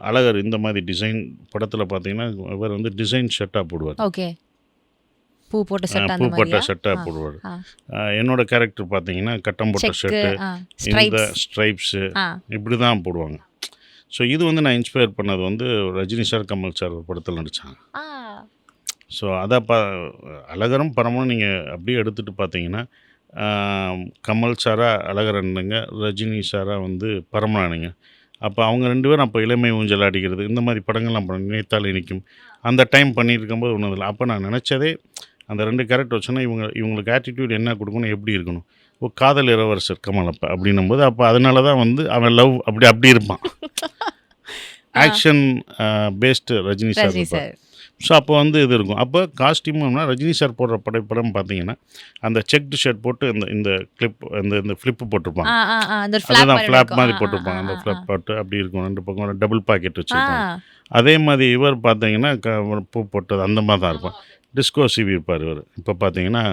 அழகர் இந்த மாதிரி டிசைன் படத்தில் பார்த்தீங்கன்னா இவர் வந்து டிசைன் ஷர்ட்டாக போடுவார். ஓகே, பூ போட்ட ஷர்ட்டாக போடுவார். என்னோட கேரக்டர் பார்த்தீங்கன்னா கட்டம் போட்ட ஷர்ட்டு, இந்த ஸ்ட்ரைப்ஸு இப்படி தான் போடுவாங்க. ஸோ இது வந்து நான் இன்ஸ்பயர் பண்ணது வந்து ரஜினி சார், கமல் சார் ஒரு படத்தில் நடித்தாங்க. ஸோ அதை அழகரும் பரமனும் நீங்கள் அப்படியே எடுத்துகிட்டு பார்த்தீங்கன்னா கமல் சாரா அழகரனுங்க, ரஜினி சாரா வந்து பரமனானுங்க. அப்போ அவங்க 2 பேரும் அப்போ இளமை ஊஞ்சல் அடிக்கிறது இந்த மாதிரி படங்கள்லாம் நினைத்தால் இனிக்கும் அந்த டைம் பண்ணியிருக்கும்போது ஒன்றும் இல்லை. அப்போ நான் நினச்சதே அந்த 2 கேரக்டர் வச்சோன்னா இவங்களுக்கு ஆட்டிடியூட் என்ன கொடுக்கணும், எப்படி இருக்கணும். காதல் இளவரசர் கமல் அப்போ அப்படின்னும்போது அப்போ அதனால தான் வந்து அவன் லவ் அப்படி இருப்பான். ஆக்ஷன் பேஸ்டு ரஜினி சார் இருப்பார். ஸோ அப்போ வந்து இது இருக்கும். அப்போ காஸ்டியூம்னா ரஜினி சார் போடுற படம் பார்த்தீங்கன்னா அந்த செக்டு ஷர்ட் போட்டு இந்த கிளிப் இந்த ஃப்ளிப்பு போட்டிருப்பாங்க. அதுதான் ஃப்ளாப் மாதிரி போட்டிருப்பாங்க. அந்த ஃப்ளாப் போட்டு அப்படி இருக்கும். 2 பக்கம் டபுள் பாக்கெட் வச்சுருப்பாங்க. அதே மாதிரி இவர் பார்த்தீங்கன்னா பூ போட்டது அந்த மாதிரி தான் இருப்பான். டிஸ்கோ சிவி இருப்பார் இவர். இப்போ பார்த்தீங்கன்னா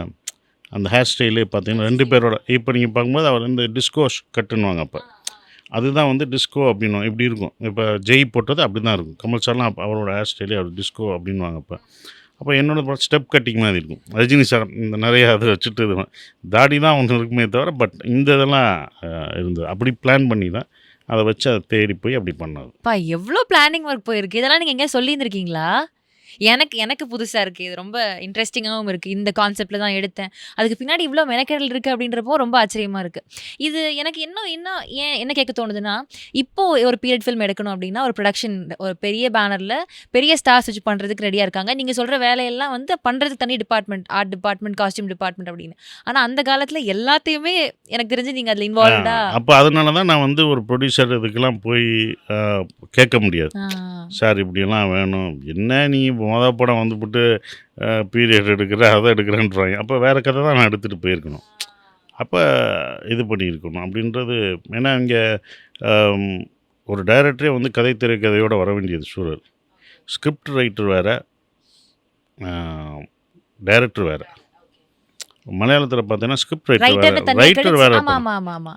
அந்த ஹேர் ஸ்டைலே பார்த்தீங்கன்னா 2 பேரோட இப்போ நீங்கள் பார்க்கும்போது அவர் இந்த டிஸ்கோ கட்டுன்னுவாங்க. அப்போ அதுதான் வந்து டிஸ்கோ அப்படின்னும் இப்படி இருக்கும். இப்போ ஜெய் போட்டது அப்படி தான் இருக்கும். கமல் சார்லாம் அவரோட ஹேர் ஸ்டைலே அவர் டிஸ்கோ அப்படின்வாங்க. அப்போ என்னோட ஸ்டெப் கட்டிங் மாதிரி இருக்கும். ரஜினி சார் இந்த நிறையா அதை வச்சுட்டு இது தாடி தான் ஒன்று இருக்குமே தவிர பட் இந்த இதெல்லாம் இருந்தது. அப்படி பிளான் பண்ணி தான் அதை வச்சு அதை தேடி போய் அப்படி பண்ணது. எவ்வளோ பிளானிங் ஒர்க் போயிருக்கு. இதெல்லாம் நீங்கள் எங்கேயா சொல்லியிருந்திருக்கீங்களா? எனக்கு புதுசாக இருக்குது. இது ரொம்ப இன்ட்ரெஸ்டிங்காகவும் இருக்குது. இந்த கான்செப்டில் தான் எடுத்தேன், அதுக்கு பின்னாடி இவ்வளோ மெனக்கெடல் இருக்குது அப்படின்றப்போ ரொம்ப ஆச்சரியமாக இருக்குது. இது எனக்கு இன்னும் என்ன கேட்க தோணுதுன்னா, இப்போது ஒரு பீரியட் ஃபில்ம் எடுக்கணும் அப்படின்னா ஒரு ப்ரொடக்ஷன் ஒரு பெரிய பேனரில் பெரிய ஸ்டார்ஸ் வச்சு பண்ணுறதுக்கு ரெடியாக இருக்காங்க. நீங்கள் சொல்கிற வேலையெல்லாம் வந்து பண்ணுறதுக்கு தனி department, art department, costume department அப்படின்னு. ஆனால் அந்த காலத்தில் எல்லாத்தையுமே எனக்கு தெரிஞ்சு நீங்கள் அதில் இன்வால்வ்டா. அப்போ அதனால தான் நான் வந்து ஒரு ப்ரொடியூசர் இதுக்கெல்லாம் போய் கேட்க முடியாது. சார் இப்படியெல்லாம் வேணும், என்ன நீ படம் வந்துவிட்டு பீரியட் எடுக்கிற அதை எடுக்கிறேன்றாங்க. அப்போ வேறு கதை தான் நான் எடுத்துகிட்டு போயிருக்கணும். அப்போ இது பண்ணியிருக்கணும் அப்படின்றது. ஏன்னா இங்கே ஒரு டைரக்டரே வந்து கதை திரைக்கதையோடு வர வேண்டியது சூழல். ஸ்கிரிப்ட் ரைட்டர் வேறு, டைரக்டர் வேறு. மலையாளத்தில் பார்த்தீங்கன்னா ஸ்கிரிப்ட் ரைட்டர் வேறு.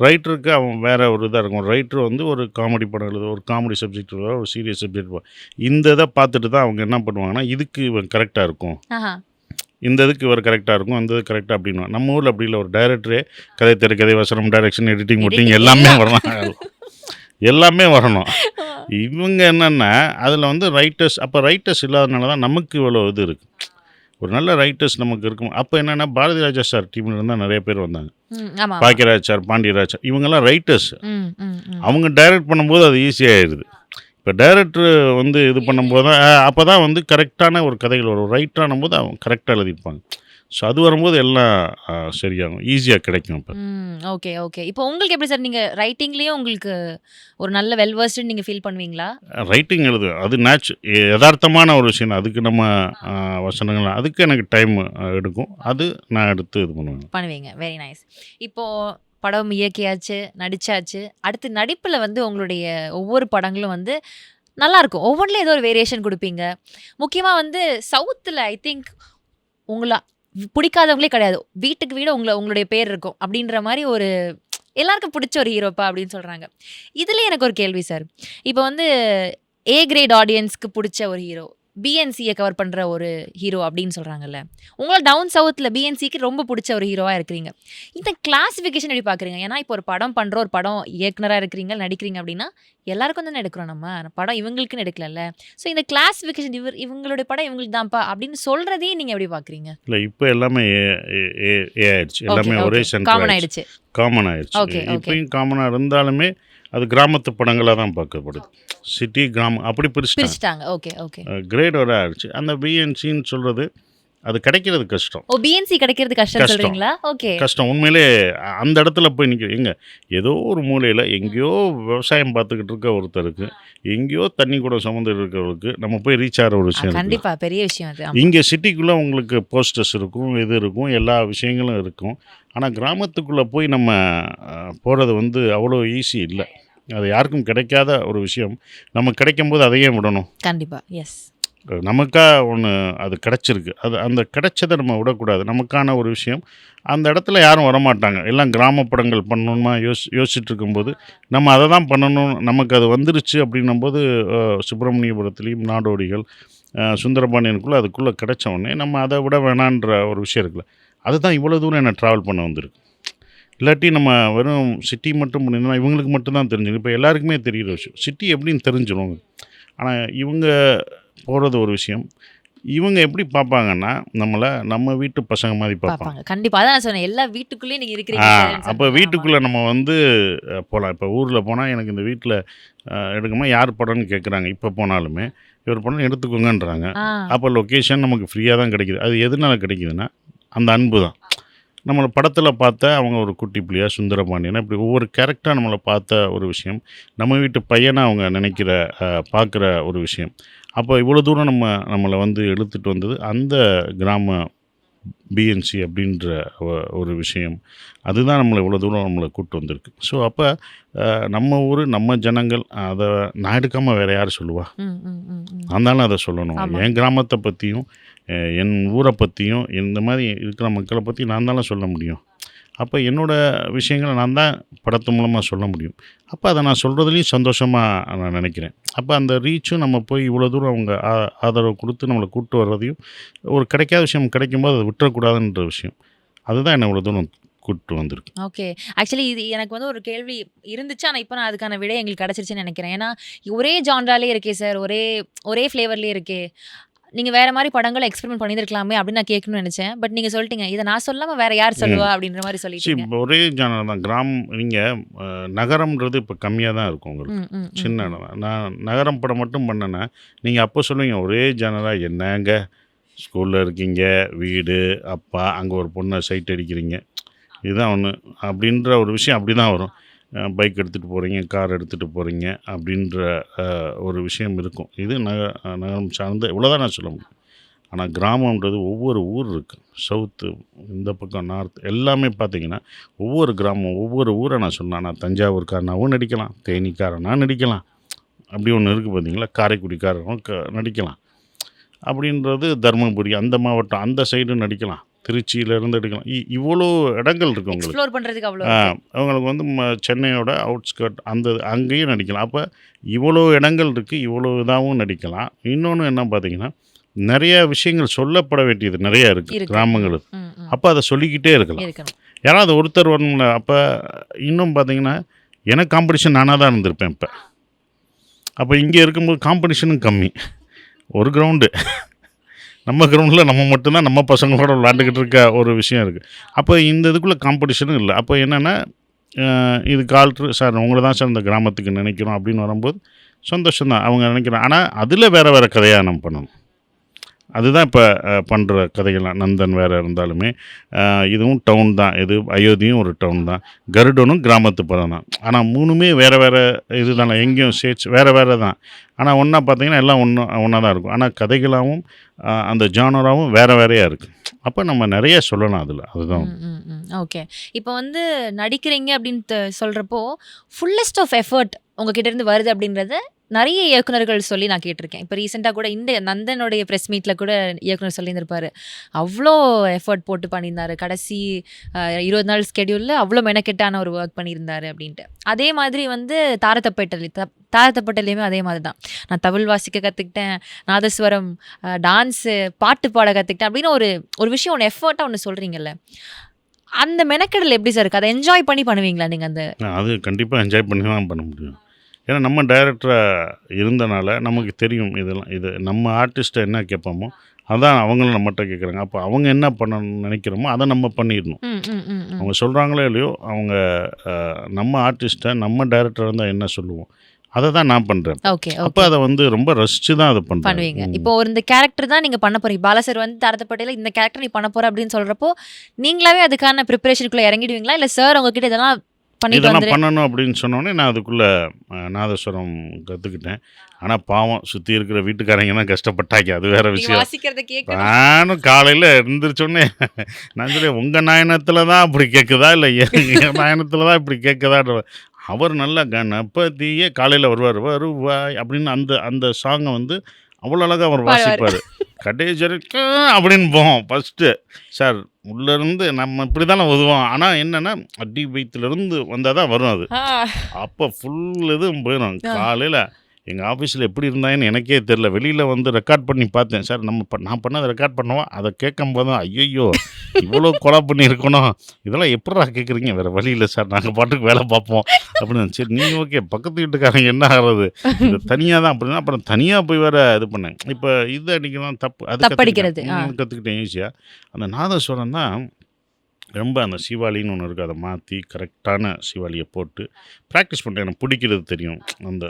ரைட்டருக்கு அவன் வேறு ஒரு இதாக இருக்கும். ரைட்டர் வந்து ஒரு காமெடி படம் எழுது, ஒரு காமெடி சப்ஜெக்ட் எழுத, ஒரு சீரியஸ் சப்ஜெக்ட். இந்த இதை பார்த்துட்டு தான் அவங்க என்ன பண்ணுவாங்கன்னா, இதுக்கு இவன் கரெக்டாக இருக்கும், இந்த இதுக்கு இவர் கரெக்டாக இருக்கும், அந்த இது கரெக்டாக அப்படின்னு. நம்ம ஊரில் அப்படி இல்லை. ஒரு டைரக்டரே கதை திரைக்கதை, வசனம், டைரக்ஷன், எடிட்டிங், ஒட்டிங் எல்லாமே வரணும். எல்லாமே வரணும். இவங்க என்னென்னா அதில் வந்து ரைட்டர்ஸ். அப்போ ரைட்டர்ஸ் இல்லாதனால தான் நமக்கு இவ்வளோ இது இருக்குது. ஒரு நல்ல ரைட்டர்ஸ் நமக்கு இருக்கும். அப்போ என்னென்னா பாரதி ராஜா சார் டீமில் இருந்தால் நிறைய பேர் வந்தாங்க. பாக்கியராஜ் சார், பாண்டியராஜ் சார், இவங்கெல்லாம் ரைட்டர்ஸ். அவங்க டைரக்ட் பண்ணும்போது அது ஈஸியாகிடுது. இப்போ டைரக்டர் வந்து இது பண்ணும்போது தான் அப்போ தான் வந்து கரெக்டான ஒரு கதைகள் வரும். ரைட்டரானும் போது அவங்க கரெக்டாக எழுதியிருப்பாங்க. ஸோ அது வரும்போது எல்லாம் சரியாகும், ஈஸியாக கிடைக்கும். இப்போ ஓகே. இப்போ உங்களுக்கு எப்படி சார், நீங்கள் ரைட்டிங்லேயும் உங்களுக்கு ஒரு நல்ல வெல்வர்ஸ்டு நீங்கள் ஃபீல் பண்ணுவீங்களா? ரைட்டிங் எழுது அது யதார்த்தமான ஒரு விஷயம். அதுக்கு நம்ம வசனங்கள் அதுக்கு எனக்கு டைம் எடுக்கும். அது நான் எடுத்து இது பண்ணுவீங்க. Very nice. இப்போது படம் இயக்கியாச்சு, நடித்தாச்சு. அடுத்து நடிப்பில் வந்து உங்களுடைய ஒவ்வொரு படங்களும் வந்து நல்லாயிருக்கும். ஒவ்வொன்றில் ஏதோ ஒரு வேரியேஷன் கொடுப்பீங்க. முக்கியமாக வந்து சவுத்தில் ஐ திங்க் உங்களை பிடிக்காதவங்களே கிடையாது. வீட்டுக்கு வீடு உங்களுடைய பேர் இருக்கும் அப்படின்ற மாதிரி ஒரு எல்லாருக்கும் பிடிச்ச ஒரு ஹீரோப்பா அப்படின்னு சொல்கிறாங்க. இதில் எனக்கு ஒரு கேள்வி சார். இப்போ வந்து ஏ கிரேட் ஆடியன்ஸ்க்கு பிடிச்ச ஒரு ஹீரோ, பிஎன்சியை கவர் பண்ணுற ஒரு ஹீரோ அப்படின்னு சொல்கிறாங்கல்ல. உங்களை டவுன் சவுத்தில் பிஎன்சிக்கு ரொம்ப பிடிச்ச ஒரு ஹீரோவாக இருக்கிறீங்க. இந்த கிளாஸிஃபிகேஷன் எப்படி பார்க்குறீங்க? ஏன்னா இப்போ ஒரு படம் பண்ணுறோம், ஒரு படம் இயக்குனராக இருக்கிறீங்க, நடிக்கிறீங்க அப்படின்னா எல்லாருக்கும் தானே எடுக்கிறோம். நம்ம படம் இவங்களுக்குன்னு எடுக்கலல்ல. ஸோ இந்த கிளாஸிஃபிகேஷன் இவங்களுடைய படம் இவங்களுக்கு தான்ப்பா அப்படின்னு சொல்கிறதே நீங்கள் எப்படி பார்க்குறீங்க? இல்லை, இப்போ எல்லாமே ஆயிடுச்சு. எல்லாமே ஒரே காமன் ஆயிடுச்சு. இப்பயும் காமனாக இருந்தாலுமே அது கிராமத்து படங்களாக தான் பார்க்கப்படுது. சிட்டி கிராமம் அப்படி பிரிச்சுட்டாங்க. கிரேடோட ஆயிடுச்சு. அந்த பிஎன்சின்னு சொல்கிறது அது கிடைக்கிறது கஷ்டம். பிஎன்சி கிடைக்கிறது கஷ்டம் சொல்கிறீங்களா? கஷ்டம் உண்மையிலே. அந்த இடத்துல போய் நிற்க ஏதோ ஒரு மூலையில் எங்கேயோ விவசாயம் பார்த்துக்கிட்டு இருக்க ஒருத்தருக்கு, எங்கேயோ தண்ணி கூட சுமந்து இருக்கிறவருக்கு நம்ம போய் ரீச் ஆகிற ஒரு விஷயம். கண்டிப்பாக பெரிய விஷயம் அது. இங்கே சிட்டிக்குள்ளே உங்களுக்கு போஸ்டர்ஸ் இருக்கும், இது இருக்கும், எல்லா விஷயங்களும் இருக்கும். ஆனால் கிராமத்துக்குள்ளே போய் நம்ம போகிறது வந்து அவ்வளோ ஈஸி இல்லை. அது யாருக்கும் கிடைக்காத ஒரு விஷயம். நம்ம கிடைக்கும்போது அதையே விடணும். கண்டிப்பாக. எஸ், நமக்கா ஒன்று அது கிடச்சிருக்கு. அந்த கிடைச்சதை நம்ம விடக்கூடாது. நமக்கான ஒரு விஷயம் அந்த இடத்துல யாரும் வரமாட்டாங்க. எல்லாம் கிராமப்படங்கள் பண்ணணுமா யோசிச்சுட்டு இருக்கும்போது நம்ம அதை தான் பண்ணணும். நமக்கு அது வந்துருச்சு அப்படின்னும்போது சுப்பிரமணியபுரத்துலேயும் நாடோடிகள், சுந்தரபாண்டியனுக்குள்ளே அதுக்குள்ளே கிடைச்ச உடனே நம்ம அதை விட வேணான்ற ஒரு விஷயம் இருக்குல்ல. அதுதான் இவ்வளோ தூரம் என்ன ட்ராவல் பண்ண வந்திருக்கு. இல்லாட்டி நம்ம வெறும் சிட்டி மட்டும் பண்ணியிருந்தோம்னா இவங்களுக்கு மட்டும்தான் தெரிஞ்சுங்க. இப்போ எல்லாருக்குமே தெரிகிற விஷயம் சிட்டி எப்படின்னு தெரிஞ்சிடும். ஆனால் இவங்க போகிறது ஒரு விஷயம், இவங்க எப்படி பார்ப்பாங்கன்னா நம்மளை நம்ம வீட்டு பசங்க மாதிரி பார்ப்பாங்க. பார்ப்பாங்க கண்டிப்பா. அதான் நான் சொன்னேன், எல்லா வீட்டுக்குள்ளேயும் நீங்க இருக்கிறீங்க sirன்னு அப்போ சொல்லிட்டு. வீட்டுக்குள்ளே நம்ம வந்து போகலாம். இப்போ ஊரில் போனால் எனக்கு இந்த வீட்டில் எடுக்குமா யார் படம்னு கேட்குறாங்க. இப்போ போனாலுமே இவர் படம் எடுத்துக்கோங்கன்றாங்க. ஆ, அப்போ லொக்கேஷன் நமக்கு ஃப்ரீயாக தான் கிடைக்குது. அது எதனால கிடைக்குதுன்னா அந்த அன்பு தான். நம்மளை படத்தில் பார்த்த அவங்க ஒரு குட்டி புள்ளியா சுந்தரபாண்டியனா இப்படி ஒவ்வொரு கேரக்டராக நம்மளை பார்த்த ஒரு விஷயம், நம்ம வீட்டு பையனை அவங்க நினைக்கிற பார்க்குற ஒரு விஷயம். அப்போ இவ்வளோ தூரம் நம்மளை வந்து இழுத்துட்டு வந்தது அந்த கிராம பிஎன்சி அப்படின்ற ஒரு விஷயம். அதுதான் நம்மளை இவ்வளோ தூரம் நம்மளை கூப்பிட்டு வந்திருக்கு. ஸோ அப்போ நம்ம ஊர் நம்ம ஜனங்கள் அதை நான் எடுக்காமல் வேறு யார் சொல்லுவா? ம், ம், ம், ம். நான் தானே அதை சொல்லணும். ஆமா. என் கிராமத்தை பற்றியும் என் ஊரை பற்றியும் இந்த மாதிரி இருக்கிற மக்களை பற்றி நான் தானே சொல்ல முடியும். அப்போ என்னோடய விஷயங்களை நான் தான் படத்து மூலமாக சொல்ல முடியும். அப்போ அதை நான் சொல்கிறதுலையும் சந்தோஷமாக நான் நினைக்கிறேன். அப்போ அந்த ரீச்சும் நம்ம போய் இவ்வளோ தூரம் அவங்க ஆதரவு கொடுத்து நம்மளை கூப்பிட்டு வர்றதையும் ஒரு கிடைக்காத விஷயம் கிடைக்கும்போது அதை விட்டுறக்கூடாதுன்ற விஷயம் அதுதான் என்னை இவ்வளோ தூரம் கூப்பிட்டு வந்திருக்கு. ஓகே. ஆக்சுவலி இது எனக்கு வந்து ஒரு கேள்வி இருந்துச்சு. ஆனால் இப்போ நான் அதுக்கான விடை எங்களுக்கு கிடச்சிருச்சுன்னு நினைக்கிறேன். ஏன்னா ஒரே ஜான்ராலே இருக்கே சார், ஒரே ஃப்ளேவர்லேயே இருக்கே, நீங்கள் வேறு மாதிரி படங்களை எக்ஸ்பெரிமெண்ட் பண்ணியிருக்கலாமே அப்படின்னு நான் கேட்கணும்னு நினச்சேன். பட் நீங்கள் சொல்லிட்டீங்க, இதை நான் சொல்லாமல் வேறு யார் சொல்லுவா அப்படின்ற மாதிரி சொல்லிட்டீங்க. இப்போ ஒரே ஜானர் தான். நீங்கள் நகரம்ன்றது இப்போ கம்மியாக தான் இருக்கும் உங்களுக்கு. ம், ம், ம். சின்ன இடம் தான். நான் நகரம் படம் மட்டும் பண்ணேன்னா நீங்கள் அப்போ சொல்லுவீங்க ஒரே ஜானராக என்னங்க ஸ்கூலில் இருக்கீங்க, வீடு அப்பா அங்கே ஒரு பொண்ணை சைட் அடிக்கிறீங்க, இதுதான் ஒன்று அப்படின்ற ஒரு விஷயம் அப்படி தான் வரும். பைக் எடுத்துகிட்டு போகிறீங்க, கார் எடுத்துகிட்டு போகிறீங்க அப்படின்ற ஒரு விஷயம் இருக்கும். இது நகரம் சார்ந்த இவ்வளோதான் நான் சொல்ல முடியும். ஆனால் கிராமன்றது ஒவ்வொரு ஊர் இருக்குது. சவுத்து, இந்த பக்கம் நார்த் எல்லாமே பார்த்தீங்கன்னா ஒவ்வொரு கிராமம் ஒவ்வொரு ஊரை நான் சொன்னேன். நான் தஞ்சாவூர்காரனாகவும் நடிக்கலாம், தேனிக்காரனாக நடிக்கலாம், அப்படி ஒன்று இருக்குது பார்த்தீங்களா, காரைக்குடிக்காரனும் நடிக்கலாம். அப்படின்றது தருமபுரி அந்த மாவட்டம் அந்த சைடும் நடிக்கலாம், திருச்சியிலேருந்து எடுக்கலாம். இவ்வளோ இடங்கள் இருக்குது உங்களுக்கு. எக்ஸ்ப்ளோர் பண்ணுறதுக்கு அவ்வளோ. அவங்களுக்கு வந்து சென்னையோட அவுட்ஸ்கர்ட் அங்கேயும் நடிக்கலாம். அப்போ இவ்வளோ இடங்கள் இருக்குது, இவ்வளோ இதாகவும் நடிக்கலாம். இன்னொன்று என்ன பார்த்தீங்கன்னா நிறைய விஷயங்கள் சொல்லப்பட வேண்டியது நிறையா இருக்குது கிராமங்களுக்கு. அப்போ அதை சொல்லிக்கிட்டே இருக்கலாம். யாராவது ஒருத்தர் வரணும்ல. அப்போ இன்னும் பார்த்தீங்கன்னா எனக்கு காம்படிஷன் நானாக தான் இருந்திருப்பேன். அப்போ இங்கே இருக்கும்போது காம்படிஷனும் கம்மி. ஒரு கிரவுண்டு நம்ம கிரவுண்டில் நம்ம மட்டும்தான் நம்ம பசங்களோட விளாண்டுக்கிட்டு இருக்க ஒரு விஷயம் இருக்குது. அப்போ இந்த இதுக்குள்ளே காம்படிஷனும் இல்லை. அப்போ என்னென்னா இது கால்ட்ரு சார் உங்களை தான் சார் இந்த கிராமத்துக்கு நினைக்கிறோம் அப்படின்னு வரும்போது சந்தோஷம்தான் அவங்க நினைக்கிறோம். ஆனால் அதில் வேறு கதையாக நம்ம பண்ணணும். அதுதான் இப்போ பண்ணுற கதைகள்லாம். நந்தன் வேறு இருந்தாலுமே இதுவும் டவுன் தான். இது அயோத்தியும் ஒரு டவுன் தான், கருடனும் கிராமத்து படம் தான். ஆனால் மூணுமே வேறு இது தானே, எங்கேயும் ஸ்டேட்ஸ் வேறு தான். ஆனால் ஒன்றா பார்த்தீங்கன்னா எல்லாம் ஒன்றா தான் இருக்கும். ஆனால் கதைகளாகவும் அந்த ஜானராகவும் வேறையாக இருக்குது. அப்போ நம்ம நிறைய சொல்லலாம் அதில். அதுதான். ஓகே. இப்போ வந்து நடிக்கிறீங்க அப்படின்னு சொல்கிறப்போ ஃபுல்லஸ்ட் ஆஃப் எஃபர்ட் உங்ககிட்ட இருந்து வருது அப்படின்றத நிறைய இயக்குனர்கள் சொல்லி நான் கேட்டிருக்கேன். இப்போ ரீசெண்டாக கூட இந்த நந்தனுடைய ப்ரெஸ் மீட்டில் கூட இயக்குனர் சொல்லியிருந்திருப்பாரு, அவ்வளோ எஃபர்ட் போட்டு பண்ணியிருந்தாரு, கடைசி 20 நாள் ஸ்கெடியூலில் அவ்வளோ மெனக்கெட்டான ஒரு ஒர்க் பண்ணியிருந்தாரு அப்படின்ட்டு. அதே மாதிரி வந்து தாரத்தப்பட்டலையுமே அதே மாதிரி தான். நான் தவில் வாசிக்க கற்றுக்கிட்டேன், நாதஸ்வரம், டான்ஸு, பாட்டு பாட கற்றுக்கிட்டேன் அப்படின்னு ஒரு விஷயம் ஒன்று எஃபர்ட்டாக ஒன்று சொல்கிறீங்கல்ல, அந்த மெனக்கெடல் எப்படி சார் இருக்குது? அதை என்ஜாய் பண்ணி பண்ணுவீங்களா நீங்கள்? அது கண்டிப்பாக என்ஜாய் பண்ணி தான் பண்ண முடியும். ஏன்னா நம்ம டைரக்டராக இருந்தனால நமக்கு தெரியும் இதெல்லாம். இது நம்ம ஆர்டிஸ்ட்டை என்ன கேட்போமோ அதான் அவங்களும் நம்மகிட்ட கேட்குறாங்க. அப்போ அவங்க என்ன பண்ணணும்னு நினைக்கிறோமோ அதை நம்ம பண்ணிடணும். அவங்க சொல்கிறாங்களோ இல்லையோ, அவங்க நம்ம ஆர்டிஸ்ட்டை நம்ம டைரக்டர் இருந்தால் என்ன சொல்லுவோம் அதை தான் நான் பண்ணுறேன். அப்போ அதை வந்து ரொம்ப ரசித்து தான் அதை பண்ணுவீங்க. இப்போ இந்த கேரக்டர் தான் நீங்கள் பண்ண போகிறீங்க. பாலாசர் வந்து தாரத்தப்பட்டையில் இந்த கேரக்டர் நீ பண்ண போகிற அப்படின்னு சொல்கிறப்போ நீங்களாவே அதுக்கான ப்ரிப்பரேஷனுக்குள்ளே இறங்கிடுவீங்களா, இல்லை சார் உங்ககிட்ட இதெல்லாம் பண்ணணும் அப்படின்னு சொன்னோன்னே நான் அதுக்குள்ளே நாதஸ்வரம் கற்றுக்கிட்டேன். ஆனால் பாவம் சுற்றி இருக்கிற வீட்டுக்காரங்க தான் கஷ்டப்பட்டாங்க, அது வேறு விஷயம். நானும் காலையில் இருந்துருச்சோன்னே நான் சொல்லி உங்கள் நாயனத்தில் தான் அப்படி கேட்குதா இல்லை எங்கள் நாயனத்தில் தான் இப்படி கேட்குதான்ற. அவர் நல்லா கணபதியே காலையில் வருவாய் அப்படின்னு அந்த சாங்கை வந்து அவ்வளோ அழகாக அவர் வாசிப்பார். கடைசருக்கு அப்படின்னு போவோம் ஃபஸ்ட்டு. சார் உள்ளேருந்து நம்ம இப்படி தானே உதுவோம், ஆனால் என்னென்னா அடி வயிற்றுலேருந்து வந்தால் தான் வரும் அது. அப்போ ஃபுல் இதுவும் போயிடும். காலையில் எங்கள் ஆஃபீஸில் எப்படி இருந்தாங்கன்னு எனக்கே தெரில. வெளியில் வந்து ரெக்கார்ட் பண்ணி பார்த்தேன். சார் நான் பண்ணதை ரெக்கார்ட் பண்ணவா, அதை கேட்கும்போது தான் ஐயையோ இவ்வளோ கொலை பண்ணியிருக்கணும், இதெல்லாம் எப்படிடா கேட்குறீங்க, வேறு வழி இல்லை சார், நாங்கள் பாட்டுக்கு வேலை பார்ப்போம் அப்படின்னு. சரி நீங்கள் ஓகே, பக்கத்து வீட்டுக்காரங்க என்ன ஆகிறது, இது தனியாக தான் அப்படின்னா அப்புறம் தனியாக போய் வேறு இது பண்ணேன். இப்போ இது அன்றைக்கி தப்பு, அது தப்படிக்கிறது கற்றுக்கிட்டேன் ஈஸியாக. அந்த நாதஸ்வரம் தான் ரொம்ப, அந்த சிவாலின்னு ஒன்று இருக்குது, அதை மாற்றி கரெக்டான சிவாலியை போட்டு ப்ராக்டிஸ் பண்ணிட்டேன். எனக்கு பிடிக்கிறது தெரியும். அந்த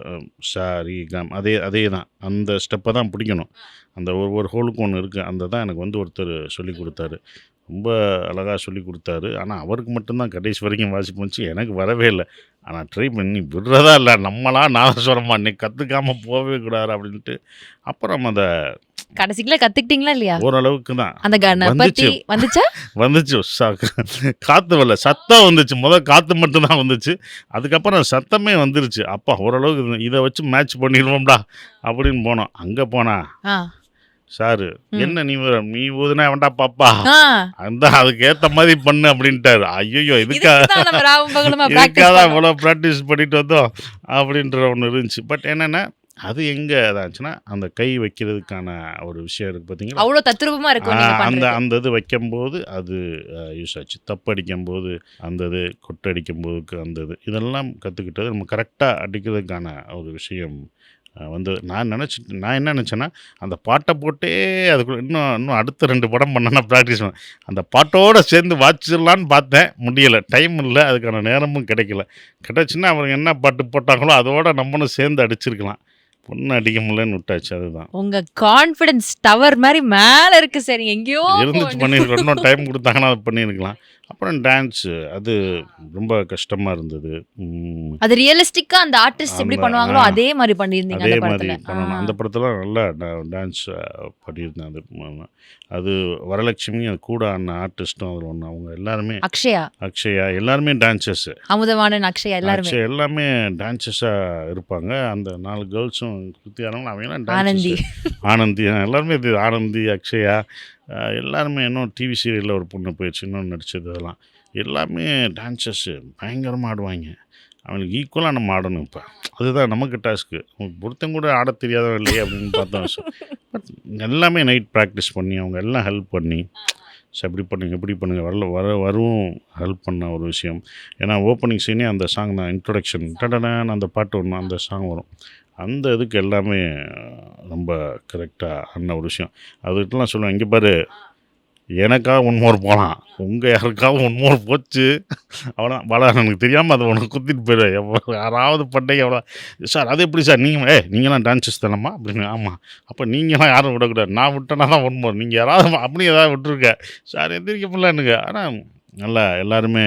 சாரி கம் அதே தான், அந்த ஸ்டெப்பை தான் பிடிக்கணும். அந்த ஒவ்வொரு ஹோலுக்கும் ஒன்று இருக்குது. அந்த தான் எனக்கு வந்து ஒருத்தர் சொல்லி கொடுத்தாரு. ரொம்ப அழகாக சொல்லி கொடுத்தாரு. ஆனால் அவருக்கு மட்டும்தான் கடைசி வரைக்கும் வாசிப்பு வந்துச்சு, எனக்கு வரவே இல்லை. ஆனால் ட்ரை பண்ணி விடுறதா இல்லை, நம்மளா நாதஸ்வரமா இன்னைக்கு கற்றுக்காமல் போகவே கூடாது அப்படின்ட்டு அப்புறம் அதை கடைசிக்குள்ள கத்துக்கிட்டீங்களா இல்லையா? ஓரளவுக்கு தான். அந்த கணபதி வந்துச்சா? வந்துச்சு. காற்று வரல, சத்தம் வந்துச்சு. காற்று மட்டும்தான் வந்துச்சு. அதுக்கப்புறம் சத்தமே வந்துருச்சு. அப்பா ஓரளவுக்கு இதை வச்சு மேட்ச் பண்ணிடுவோம்டா அப்படின்னு போனோம். அங்கே போனா சாரு என்ன நீ ஊதுனா வேண்டா பாப்பா, அந்த அதுக்கு ஏற்ற மாதிரி பண்ணு அப்படின்ட்டாரு. ஐயோ இதுக்காக இவ்வளோ ப்ராக்டிஸ் பண்ணிட்டு வந்தோம் அப்படின்ற ஒன்று இருந்துச்சு. பட் என்னென்னா அது எங்கே இதாச்சுன்னா அந்த கை வைக்கிறதுக்கான ஒரு விஷயம் இருக்குது பார்த்தீங்களா, அவ்வளோ தத்ரூபமாக இருக்கும். அந்த இது வைக்கும்போது அது யூஸ் ஆச்சு. தப்படிக்கும்போது அந்த இது, கொட்டடிக்கும்போதுக்கு அந்த இது, இதெல்லாம் கற்றுக்கிட்டது. நம்ம கரெக்டாக அடிக்கிறதுக்கான ஒரு விஷயம் வந்து நான் என்ன நினச்சேன்னா அந்த பாட்டை போட்டே அதுக்குள்ள இன்னும் அடுத்த 2 படம் பண்ணேன்னா ப்ராக்டிஸ் பண்ணேன். அந்த பாட்டோடு சேர்ந்து வாச்சிடலான்னு பார்த்தேன், முடியலை, டைம் இல்லை, அதுக்கான நேரமும் கிடைச்சுன்னா அவங்க என்ன பாட்டு போட்டாங்களோ அதோடு நம்மளும் சேர்ந்து அடிச்சிருக்கலாம். பொண்ணு அடிக்க முடியலன்னு விட்டாச்சு. அதுதான் உங்கள் கான்ஃபிடன்ஸ் டவர் மாதிரி மேலே இருக்குது சார். எங்கேயோ இருந்துச்சு, பண்ணியிருக்கலாம். இன்னும் டைம் கொடுத்தாங்கன்னா அதை பண்ணியிருக்கலாம். அப்புறம் டான்ஸு அது ரொம்ப கஷ்டமாக இருந்தது. அது ரியலிஸ்டிக்காக அந்த ஆர்டிஸ்ட் எப்படி பண்ணுவாங்களோ அதே மாதிரி பண்ணியிருந்தீங்க. அதே மாதிரி பண்ணணும். அந்த படத்தில் நல்லா டான்ஸ் பண்ணியிருந்தேன். அது வரலட்சுமி, அது கூட ஆன ஆர்டிஸ்ட்டும் அதில் ஒன்று. அவங்க எல்லாருமே அக்ஷயா எல்லாருமே டான்சர்ஸு. அமுதவாணன், அக்ஷயா எல்லாமே டான்சர்ஸாக இருப்பாங்க. அந்த 4 கேர்ள்ஸும் கிருத்தியானவங்க, அவங்கெல்லாம் டான்சர்ஸ். ஆனந்தி எல்லாருமே இது, ஆனந்தி, அக்ஷயா எல்லாருமே. இன்னும் டிவி சீரியலில் ஒரு பொண்ணு போயிடுச்சு, இன்னொன்று நடிச்சது. அதெல்லாம் எல்லாமே டான்சர்ஸு பயங்கரமாக ஆடுவாங்க. அவங்களுக்கு ஈக்குவலாக நம்ம ஆடணும். இப்போ அதுதான் நமக்கு டாஸ்க்கு. ஒருத்தங்க கூட ஆட தெரியாதவன் இல்லையே அப்படின்னு பார்த்தோம். பட் எல்லாமே நைட் ப்ராக்டிஸ் பண்ணி அவங்க எல்லாம் ஹெல்ப் பண்ணி எப்படி பண்ணுங்கள் வரவும் ஹெல்ப் பண்ண ஒரு விஷயம். ஏன்னா ஓப்பனிங் சீனே அந்த சாங் தான், இன்ட்ரொடக்ஷன் டடனான்னு அந்த பாட்டு ஒன்று, அந்த சாங் வரும். அந்த இதுக்கு எல்லாமே ரொம்ப கரெக்டாக ஆன ஒரு விஷயம். அதுக்கெல்லாம் சொல்லுவேன், இங்கே பாரு எனக்காக 1 மோர் போகலாம், உங்கள் யாருக்காக 1 மோர் போச்சு அவ்வளோ வள எனக்கு தெரியாமல் அதை உனக்கு குத்திட்டு போயிடுவேன். யாராவது பண்டைக்கு அவ்வளோ சார் அது எப்படி சார் நீங்களாம் டான்ஸஸ் தானம்மா அப்படின்னு. ஆமாம், அப்போ நீங்களாம் யாரும் விடக்கூடாது, நான் விட்டேன்னா தான் 1 மோர், நீங்கள் யாராவது அப்படி ஏதாவது விட்டுருக்க சார் எந்திரிக்க முடியலன்னுங்க. ஆனால் நல்லா எல்லாருமே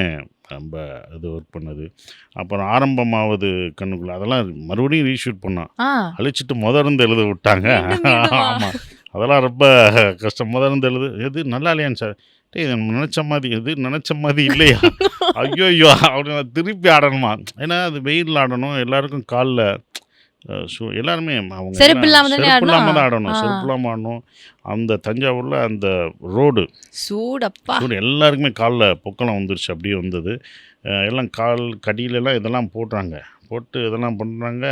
ரொம்ப இது ஒர்க் பண்ணது. அப்புறம் ஆரம்பமாவது கண்ணுக்குள்ள அதெல்லாம் மறுபடியும் ரீஷூட் பண்ணோம். அழிச்சிட்டு முதர்ந்து எழுத விட்டாங்க. ஆமாம், அதெல்லாம் ரொம்ப கஷ்டம். முதர்ந்து எது நல்லா இல்லையான்னு சார், இது நினச்ச மாதிரி இல்லையா, ஐயோ அப்படின்னு திருப்பி ஆடணுமா. ஏன்னா அது வெயிலில் ஆடணும், எல்லாருக்கும் காலில் எல்லாருமே அவங்க செருப்பு இல்லாமல் தான் ஆடணும், செருப்பு இல்லாமல் ஆடணும். அந்த தஞ்சாவூரில் அந்த ரோடு சூடு எல்லாருக்குமே காலில் பொக்கலாம் வந்துருச்சு, அப்படியே வந்தது. எல்லாம் கால் கடியிலெல்லாம் இதெல்லாம் போட்டு இதெல்லாம் பண்ணுறாங்க.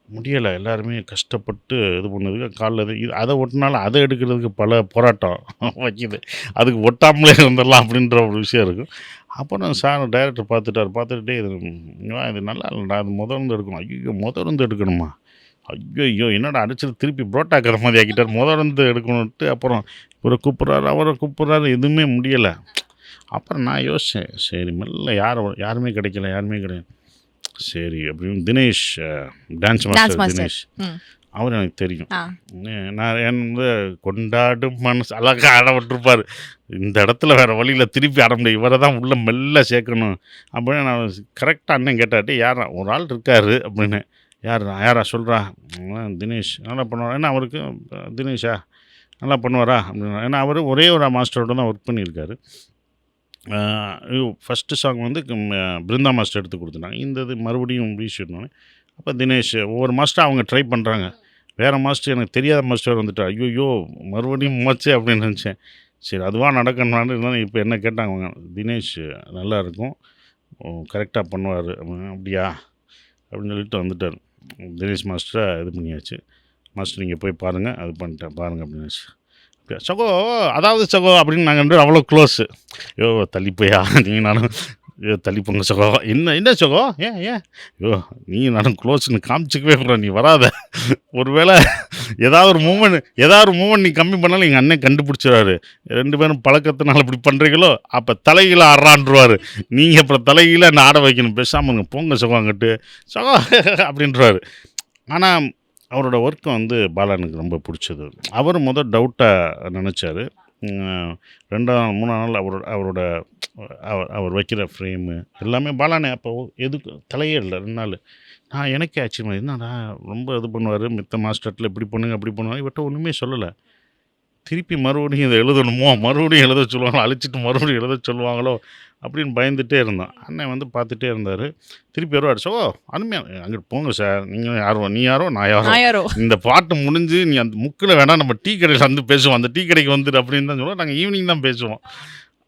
முடியலை, எல்லாருமே கஷ்டப்பட்டு இது பண்ணதுக்கு காலில் இது அதை ஒட்டினாலும் அதை எடுக்கிறதுக்கு பல போராட்டம் வைக்கிது. அதுக்கு ஒட்டாமலே வந்துடலாம் அப்படின்ற ஒரு விஷயம் இருக்கும். அப்புறம் சார் டைரக்டர் பார்த்துட்டே இது நல்லா இல்லைடா, அது முதர்ந்து எடுக்கணும். ஐயோ முதர்ந்து எடுக்கணுமா, ஐயோ என்னடா அடிச்சது திருப்பி புரோட்டாக்கிற மாதிரி ஆக்கிட்டார், முதர்ந்து எடுக்கணுன்ட்டு. அப்புறம் இவரை கூப்பிட்றாரு, அவரை கூப்பிட்றாரு, எதுவுமே முடியலை. அப்புறம் நான் யோசித்தேன், சரி மெல்ல யாருமே கிடையாது. சரி அப்படின்னு தினேஷ், டான்ஸ் மாஸ்டர் தினேஷ், அவர் எனக்கு தெரியும். நான் வந்து கொண்டாடும் மனசு அழகாக ஆட விட்டுருப்பார். இந்த இடத்துல வேறு வழியில் திருப்பி ஆட முடியும், இவரை தான் உள்ளே மெல்ல சேர்க்கணும் அப்படின்னு நான் கரெக்டாக அண்ணன் கேட்டாட்டி யாரா ஒரு ஆள் இருக்கார் அப்படின்னு. யாரா சொல்கிறா, தினேஷ் நல்லா பண்ணுவார். ஏன்னா அவருக்கு தினேஷா நல்லா பண்ணுவாரா அப்படின்னு. ஏன்னா அவர் ஒரே ஒரு மாஸ்டரோட தான் ஒர்க் பண்ணியிருக்காரு. ஃபஸ்ட்டு சாங் வந்து பிருந்தா மாஸ்டர் எடுத்து கொடுத்துட்டாங்க. இந்த இது மறுபடியும் ரீஷூட்னோடனே அப்போ தினேஷ் ஒவ்வொரு மாஸ்டர் அவங்க ட்ரை பண்ணுறாங்க. வேறு மாஸ்டர் எனக்கு தெரியாத மாஸ்டர் வந்துட்டு ஐயோ மறுபடியும் மோச்சு அப்படின்னு நினச்சேன். சரி அதுவாக நடக்கணும்னு இருந்தாலும் இப்போ என்ன கேட்டாங்க அவங்க, தினேஷ் நல்லாயிருக்கும், கரெக்டாக பண்ணுவார் அப்படியா அப்படின்னு சொல்லிட்டு வந்துட்டார். தினேஷ் மாஸ்டரை இது பண்ணியாச்சு. மாஸ்டர் நீங்கள் போய் பாருங்கள், அது பண்ணிட்டேன் பாருங்கள் அப்படின்னாச்சு. அப்படியா சகோ, அதாவது சகோ அப்படின்னு நாங்கள் ரெண்டு அவ்வளோ க்ளோஸு. ஐயோ தள்ளிப்போயா நீ நானும், ஐயோ தள்ளிப்போங்க சகோ. என்ன சகோ, ஏன் ஐயோ நீ நானும் க்ளோஸ்ன்னு காமிச்சிக்கவே கூட, நீ வராத. ஒருவேளை ஏதாவது ஒரு மூமெண்ட் நீ கம்மி பண்ணாலும் எங்கள் அண்ணன் கண்டுபிடிச்சிடுவாரு. 2 பேரும் பழக்கத்தினால இப்படி பண்ணுறீங்களோ அப்போ தலைகீழ ஆடுறான்ருவார். நீங்கள் அப்புறம் தலைகீழ என்ன ஆட வைக்கணும், பேசாமல் போங்க சகோ அங்கிட்டு சகோ அப்படின்றவாரு. ஆனால் அவரோட ஒர்க்கு வந்து பாலா எனக்கு ரொம்ப பிடிச்சது. அவர் டவுட்டாக நினச்சார். 2ஆம் 3ஆம் நாள் அவரோட அவர் வைக்கிற ஃப்ரேமு எல்லாமே பாலானே அப்போ எதுக்கு தலையே இல்லை 2 நாள். நான் எனக்கே ஆச்சரியமா, என்னடா ரொம்ப இது பண்ணுவார், மித்த மாஸ்டர்ட்டில் இப்படி பண்ணுங்க அப்படி பண்ணுவாங்க, இவர்கிட்ட ஒன்றுமே சொல்லலை. திருப்பி மறுபடியும் இதை எழுதணுமோ, மறுபடியும் எழுத சொல்லுவாங்களோ, அழிச்சிட்டு மறுபடியும் எழுத சொல்லுவாங்களோ அப்படின்னு பயந்துகிட்டே இருந்தோம். அண்ணன் வந்து பார்த்துட்டே இருந்தார். திருப்பி வருவார், ஸோ அருமையாக அங்கிட்டு போங்க சார், நீங்கள் யாரோ நீ யாரோ நான் யாரோ, இந்த பாட்டு முடிஞ்சு நீ அந்த முக்கில் வேணாம், நம்ம டீ கடையில் வந்து பேசுவோம், அந்த டீ கடைக்கு வந்துடு அப்படின்னு தான் சொல்லுவோம். நாங்கள் ஈவினிங் தான் பேசுவோம்.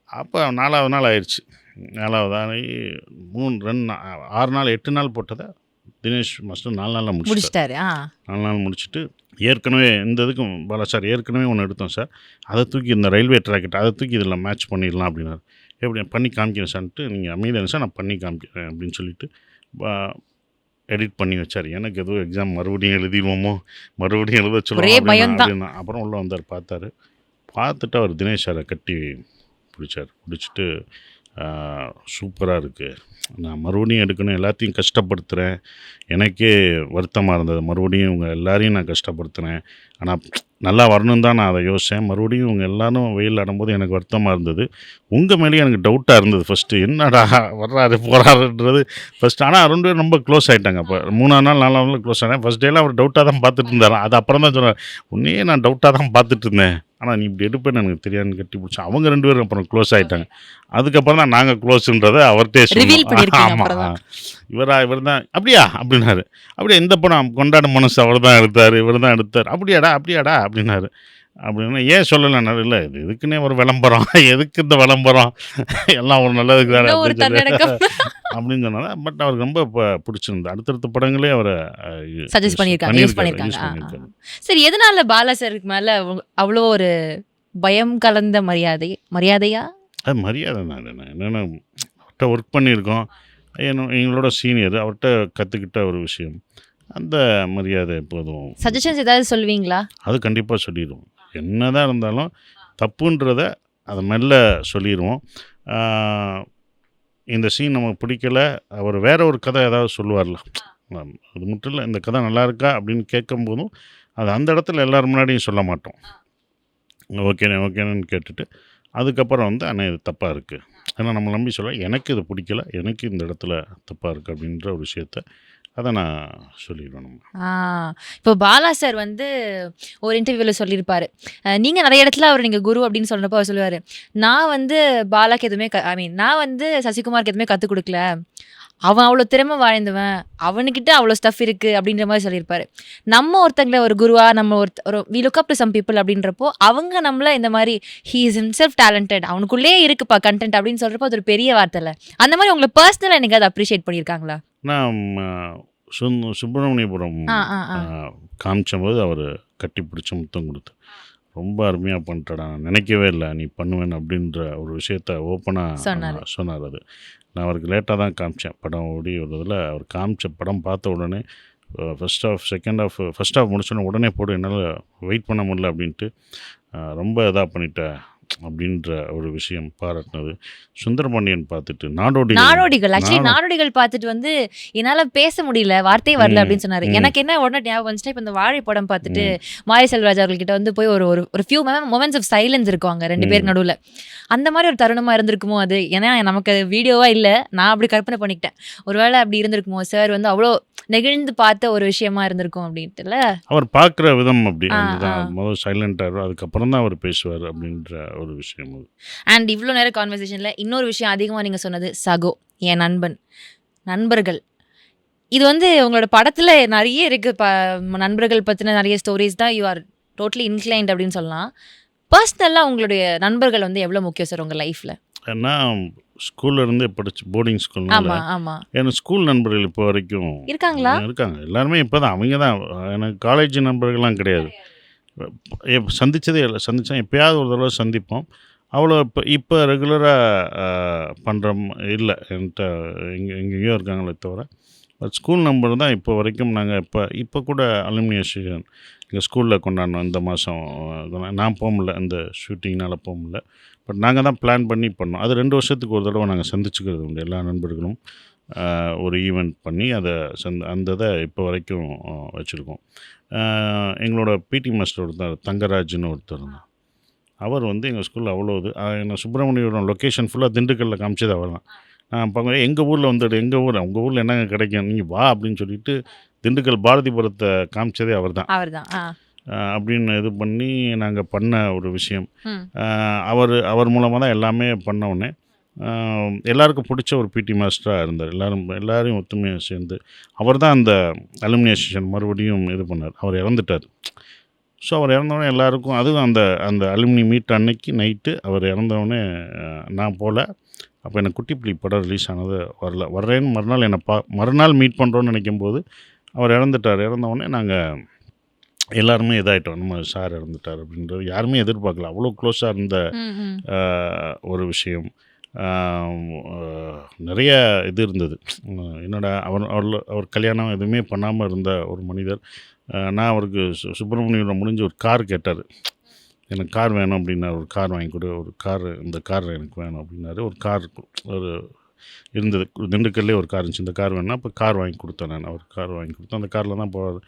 அப்போ 4ஆவது நாள் ஆயிடுச்சு. 4ஆவது ஆகி 6 நாள் 8 நாள் போட்டதை தினேஷ் மாஸ்டர் 4 நாளில் முடிச்சிட்டாரு. 4 நாள் முடிச்சுட்டு, ஏற்கனவே இந்த இதுக்கும் பாலா சார் ஏற்கனவே ஒன்று எடுத்தோம் சார், அதை தூக்கி இந்த ரயில்வே ட்ராக்கெட் அதை தூக்கி இதில் மேட்ச் பண்ணிடலாம் அப்படின்னாரு. எப்படி பண்ணி காமிக்கிறேன் சார்ன்ட்டு, நீங்கள் அமைதியாக சார் நான் பண்ணி காமிக்கிறேன் அப்படின்னு சொல்லிட்டு எடிட் பண்ணி வச்சார். எனக்கு எதுவும் எக்ஸாம் மறுபடியும் எழுதிடுவோமோ, மறுபடியும் எழுத சொல்லுவோம் அப்படின்னா. அப்புறம் உள்ளே வந்தார், பார்த்துட்டு அவர் தினேஷ் சாரை கட்டி பிடிச்சிட்டு சூப்பராக இருக்குது, நான் மறுபடியும் எடுக்கணும், எல்லாத்தையும் கஷ்டப்படுத்துகிறேன், எனக்கே வருத்தமாக இருந்தது, மறுபடியும் இவங்க எல்லாரையும் நான் கஷ்டப்படுத்துகிறேன், ஆனால் நல்லா வரணும் தான் நான் அதை யோசித்தேன். மறுபடியும் இவங்க எல்லோரும் வெயில் ஆடும்போது எனக்கு வருத்தமாக இருந்தது. உங்கள் மேலேயும் எனக்கு டவுட்டாக இருந்தது ஃபஸ்ட்டு, என்னடா வர்றாரு போகிறாருன்றது ஃபஸ்ட்டு. ஆனால் 2 பேரும் ரொம்ப க்ளோஸ் ஆகிட்டாங்க. அப்போ 3ஆம் நாள் 4ஆம் நாள் க்ளோஸ் ஆனேன். ஃபஸ்ட் டேலாம் அவர் டவுட்டாக தான் பார்த்துட்டு இருந்தாராம். அது அப்புறம் தான் சொன்னார், உன்னையே நான் டவுட்டாக தான் பார்த்துட்டு இருந்தேன், ஆனால் நீ இப்படி எடுப்பேன்னு எனக்கு தெரியாதுன்னு கட்டி பிடிச்சேன். அவங்க 2 பேரும் அப்புறம் க்ளோஸ் ஆகிட்டாங்க. அதுக்கப்புறம் தான் நாங்கள் க்ளோஸுன்றதை அவர்கிட்டே சொன்னோம். ஆமாம், இவர் தான் அப்படியா அப்படின்னாரு. அப்படியே இந்த படம் கொண்டாட மனசு அவர் தான் எடுத்தார், இவர் தான் எடுத்தார். அப்படியாடா அப்படின்னாரு. அப்படின்னா ஏன் சொல்லலைன்னா, இல்லை இது இதுக்குன்னே ஒரு விளம்பரம், எதுக்கு இந்த விளம்பரம், எல்லாம் ஒரு நல்லதுக்கு தானே அப்படின்னு சொன்னாங்க. பட் அவருக்கு ரொம்ப பிடிச்சிருந்தது. அடுத்தடுத்த படங்களே அவரை சஜஸ்ட் பண்ணியிருக்காங்க. சரி, எதனால பாலா சாருக்கு மேலே அவ்வளோ ஒரு பயம் கலந்த மரியாதையா? அது மரியாதை தான். என்னென்னா அவர்கிட்ட ஒர்க் பண்ணியிருக்கோம், எங்களோட சீனியர், அவர்கிட்ட கற்றுக்கிட்ட ஒரு விஷயம், அந்த மரியாதை எப்போதும். சஜஷன்ஸ் ஏதாவது சொல்லுவீங்களா? அது கண்டிப்பாக சொல்லிடுவோம். என்ன தான் இருந்தாலும் தப்புன்றத அதை மெல்ல சொல்லிடுவோம். இந்த சீன் நமக்கு பிடிக்கல, அவர் வேற ஒரு கதை ஏதாவது சொல்லுவார்ல, அது மட்டும் இல்லை, இந்த கதை நல்லா இருக்கா அப்படின்னு கேட்கும்போதும் அது அந்த இடத்துல எல்லோரும் முன்னாடியும் சொல்ல மாட்டோம். ஓகேன்னு கேட்டுட்டு அதுக்கப்புறம் வந்து அண்ணா இது தப்பாக இருக்குது, ஏன்னா நம்ம நம்பி சொல்ல, எனக்கு இது பிடிக்கல, எனக்கு இந்த இடத்துல தப்பாக இருக்குது அப்படின்ற ஒரு விஷயத்த அதை நான் சொல்லிடுவேன். இப்போ பாலா சார் வந்து ஒரு இன்டர்வியூவில் சொல்லியிருப்பார், நீங்கள் நிறைய இடத்துல அவர் நீங்கள் குரு அப்படின்னு சொன்னப்போ அவர் சொல்லுவார், நான் வந்து பாலாக்கு எதுவுமே நான் வந்து சசிகுமாருக்கு எதுவுமே கற்றுக் கொடுக்கல, அவன் அவ்வளோ திறமை வாழ்ந்தவன், அவனுக்கிட்ட அவ்வளோ ஸ்டஃப் இருக்குது அப்படின்ற மாதிரி சொல்லியிருப்பாரு. நம்ம ஒருத்தங்களை ஒரு குருவா, நம்ம ஒரு we look up to some people அப்படின்றப்போ அவங்க நம்மள இந்த மாதிரி ஹீ இஸ் ஹிம்செல்ஃப் டேலண்டட், அவனுக்குள்ளே இருக்குப்பா கண்டென்ட் அப்படின்னு சொல்கிறப்போ அது ஒரு பெரிய வார்த்தை இல்லை. அந்த மாதிரி உங்களை பர்சனலாக எனக்கு அதை அப்ரிஷியேட் பண்ணியிருக்காங்களா? நான் சுப்பிரமணியபுரம் காமிச்சபோது அவர் கட்டி பிடிச்ச முத்தம் கொடுத்து ரொம்ப அருமையாக பண்ணிட்டடா, நான் நினைக்கவே இல்லை நீ பண்ணுவேன் அப்படின்ற ஒரு விஷயத்த ஓப்பனாக சொன்னார். அது நான் அவருக்கு லேட்டாக தான் காமிச்சேன். படம் ஓடி ஒரு இதில் அவர் காமிச்ச படம் பார்த்த உடனே ஃபஸ்ட் ஹாஃப் முடிச்சோடனே உடனே போடு, என்னால் வெயிட் பண்ண முடியல அப்படின்ட்டு ரொம்ப இதாக பண்ணிட்டேன் அப்படின்ற ஒரு விஷயம் பாராட்டினது. சுந்தரபாண்டியன் பார்த்துட்டு நாடோடிகள் பார்த்துட்டு வந்து என்னால் பேச முடியல, வார்த்தையே வரல அப்படின்னு சொன்னார். எனக்கு என்ன உடனே ஞாபகம் வந்துச்சுன்னா, இப்போ இந்த வாழை படம் பார்த்துட்டு மாரி செல்வராஜ் அவர்கிட்ட வந்து போய் ஒரு ஃபியூ மொமெண்ட்ஸ் ஆஃப் சைலன்ஸ் இருக்குவாங்க 2 பேர் நடுவில். அந்த மாதிரி ஒரு தருணமாக இருந்திருக்குமோ அது? ஏன்னா நமக்கு வீடியோவாக இல்லை, நான் அப்படி கற்பனை பண்ணிக்கிட்டேன். ஒருவேளை அப்படி இருந்திருக்குமோ, சார் வந்து அவ்வளோ நெகிழ்ந்து பார்த்த ஒரு விஷயமா இருந்திருக்கும் அப்படின்ட்டுல. அவர் பார்க்குற விதம் அப்படி முதல் சைலண்டாக, அதுக்கப்புறம் தான் அவர் பேசுவார் அப்படின்ற ஒரு விஷயம். அண்ட் இவ்வளோ நேரம் கான்வர்சேஷனில் இன்னொரு விஷயம் அதிகமாக நீங்கள் சொன்னது சகோ, என் நண்பர்கள். இது வந்து உங்களோட படத்தில் நிறைய இருக்குது, நண்பர்கள் பற்றின நிறைய ஸ்டோரிஸ் தான். யூ ஆர் டோட்டலி இன்க்ளைன்ட் அப்படின்னு சொல்லலாம். பர்சனலாக உங்களுடைய நண்பர்கள் வந்து எவ்வளோ முக்கியம் சார் உங்கள் லைஃப்பில்? ஏன்னா ஸ்கூல்லேருந்தே படிச்சு போர்டிங் ஸ்கூல்னால ஆமா ஆமா எனக்கு ஸ்கூல் நண்பர்கள் இப்போ வரைக்கும் இருக்காங்களா? இருக்காங்க. எல்லாருமே இப்போ தான் அவங்க தான். எனக்கு காலேஜ் நண்பர்கள்லாம் கிடையாது. சந்தித்ததே இல்லை. சந்தித்தா எப்பயாவது ஒரு தடவை சந்திப்போம். அவ்வளோ இப்போ ரெகுலராக பண்ணுற இல்லை என்கிட்ட. எங்கேயோ இருக்காங்களே தவிர பட் ஸ்கூல் நம்பர் தான் இப்போ வரைக்கும். நாங்கள் இப்போ கூட அலுமினி அசோசியேஷன் எங்கள் ஸ்கூலில் கொண்டாடணும் இந்த மாதம். நான் போக முடியல, அந்த ஷூட்டிங்னால் போக முடியல. பட் நாங்கள் தான் பிளான் பண்ணி பண்ணோம். அது 2 வருஷத்துக்கு ஒரு தடவை நாங்கள் சந்திச்சுக்கிறது உண்டு. எல்லா நண்பர்களும் ஒரு ஈவெண்ட் பண்ணி அதை அந்த இதை இப்போ வரைக்கும் வச்சுருக்கோம். எங்களோட பிடி மாஸ்டர் ஒருத்தர் தங்கராஜ்னு ஒருத்தர் இருந்தார். அவர் வந்து எங்கள் ஸ்கூலில் அவ்வளோ இது என்ன சுப்பிரமணியோட லொக்கேஷன் ஃபுல்லாக திண்டுக்கல்லில் காமிச்சது அவர் தான். நான் எங்கள் ஊரில் வந்துட்டு எங்கள் ஊர் உங்கள் ஊரில் என்னங்க கிடைக்கும் நீங்கள் வா அப்படின்னு சொல்லிட்டு திண்டுக்கல் பாரதிபுரத்தை காமிச்சதே அவர் தான். அவர்தான். அப்படின்னு இது பண்ணி நாங்கள் பண்ண ஒரு விஷயம். அவர் மூலமாக தான் எல்லாமே பண்ண உடனே எல்லாருக்கும் பிடிச்ச ஒரு பிடி மாஸ்டராக இருந்தார். எல்லாரையும் ஒத்துமையாக சேர்ந்து அவர் தான் அந்த அலுமினி அசோசியேஷன் மறுபடியும் இது பண்ணார். அவர் இறந்துட்டார். ஸோ அவர் இறந்தவொடனே எல்லாருக்கும் அதுவும் அந்த அலுமினி மீட் அன்னைக்கு நைட்டு அவர் இறந்தவொடனே நான் போகல. அப்போ எனக்கு குட்டிப்புலி படம் ரிலீஸ் ஆனது வர்றேன்னு மறுநாள் மறுநாள் மீட் பண்ணுறோன்னு நினைக்கும் போது அவர் இறந்துட்டார். இறந்தவொடனே நாங்கள் எல்லாருமே இதாகிட்டோம். நம்ம சார் இறந்துட்டார் அப்படின்றது யாருமே எதிர்பார்க்கல. அவ்வளோ க்ளோஸாக இருந்த ஒரு விஷயம். நிறைய இது இருந்தது. என்னோட அவர் கல்யாணம் எதுவுமே பண்ணாமல் இருந்த ஒரு மனிதர். நான் அவருக்கு சுப்பிரமணியம் முடிஞ்ச ஒரு கார் கேட்டார். எனக்கு கார் வேணும் அப்படின்னாரு. ஒரு கார் வாங்கி கொடு, ஒரு கார் இந்த கார் எனக்கு வேணும் அப்படின்னாரு. ஒரு கார் ஒரு இருந்தது திண்டுக்கல்லே ஒரு கார் இருந்துச்சு. இந்த கார் வேணும்னா அப்போ கார் வாங்கி கொடுத்தேன். நான் அவர் கார் வாங்கி கொடுத்தேன். அந்த காரில் தான் போவார்.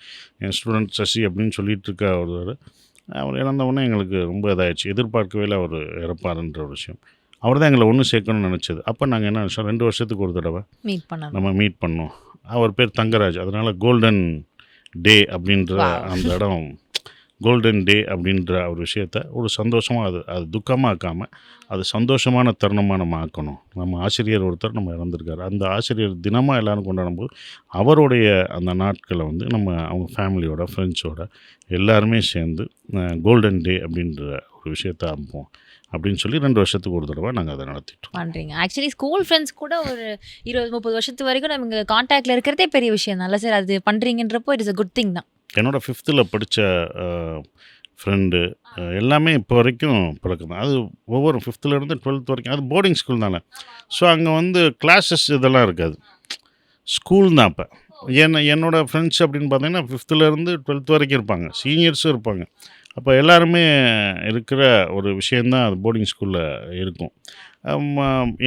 என் ஸ்டூடெண்ட் சசி அப்படின்னு சொல்லிட்டு இருக்க ஒருவர். அவர் இறந்தவொடனே எங்களுக்கு ரொம்ப இதாகிடுச்சு. எதிர்பார்க்கவே இல்லை அவர் இறப்பாருன்ற ஒரு விஷயம். அவர் தான் எங்களை ஒன்று சேர்க்கணும்னு நினச்சது. அப்போ நாங்கள் என்ன நினச்சோம், 2 வருஷத்துக்கு ஒரு தடவை நம்ம மீட் பண்ணோம். அவர் பேர் தங்கராஜ். அதனால் கோல்டன் டே அப்படின்ற அந்த இடம் கோல்டன் டே அப்படின்ற ஒரு விஷயத்த ஒரு சந்தோஷமாக அது துக்கமாக ஆக்காமல் அது சந்தோஷமான தருணமாக நம்ம ஆக்கணும். நம்ம ஆசிரியர் ஒருத்தர் நம்ம இறந்துருக்காரு. அந்த ஆசிரியர் தினமாக எல்லோரும் கொண்டாடும்போது அவருடைய அந்த நாட்களை வந்து நம்ம அவங்க ஃபேமிலியோட ஃப்ரெண்ட்ஸோட எல்லாருமே சேர்ந்து கோல்டன் டே அப்படின்ற ஒரு விஷயத்த ஆரம்பிப்போம் அப்படின்னு சொல்லி 2 வருஷத்துக்கு ஒரு தடவை நாங்கள் அதை நடத்திட்டோம். பண்ணுறீங்க. ஆக்சுவலி ஸ்கூல் ஃப்ரெண்ட்ஸ் கூட ஒரு 20-30 வருஷத்து வரைக்கும் நம்ம கான்டாக்டில் இருக்கிறதே பெரிய விஷயம் தான் சார். அது பண்ணுறீங்கன்றப்போ it is a good thing தான். என்னோடய 5th படித்த ஃப்ரெண்டு எல்லாமே இப்போ வரைக்கும் பழக்கம் தான். அது ஒவ்வொரு 5th 12th வரைக்கும் அது போர்டிங் ஸ்கூல் தானே. ஸோ அங்கே வந்து கிளாஸஸ் இதெல்லாம் இருக்காது, ஸ்கூல் தான். அப்போ என்னோடய ஃப்ரெண்ட்ஸ் அப்படின்னு பார்த்தீங்கன்னா 5th 12th வரைக்கும் இருப்பாங்க, சீனியர்ஸும் இருப்பாங்க. அப்போ எல்லாருமே இருக்கிற ஒரு விஷயந்தான் அது போர்டிங் ஸ்கூலில் இருக்கும்.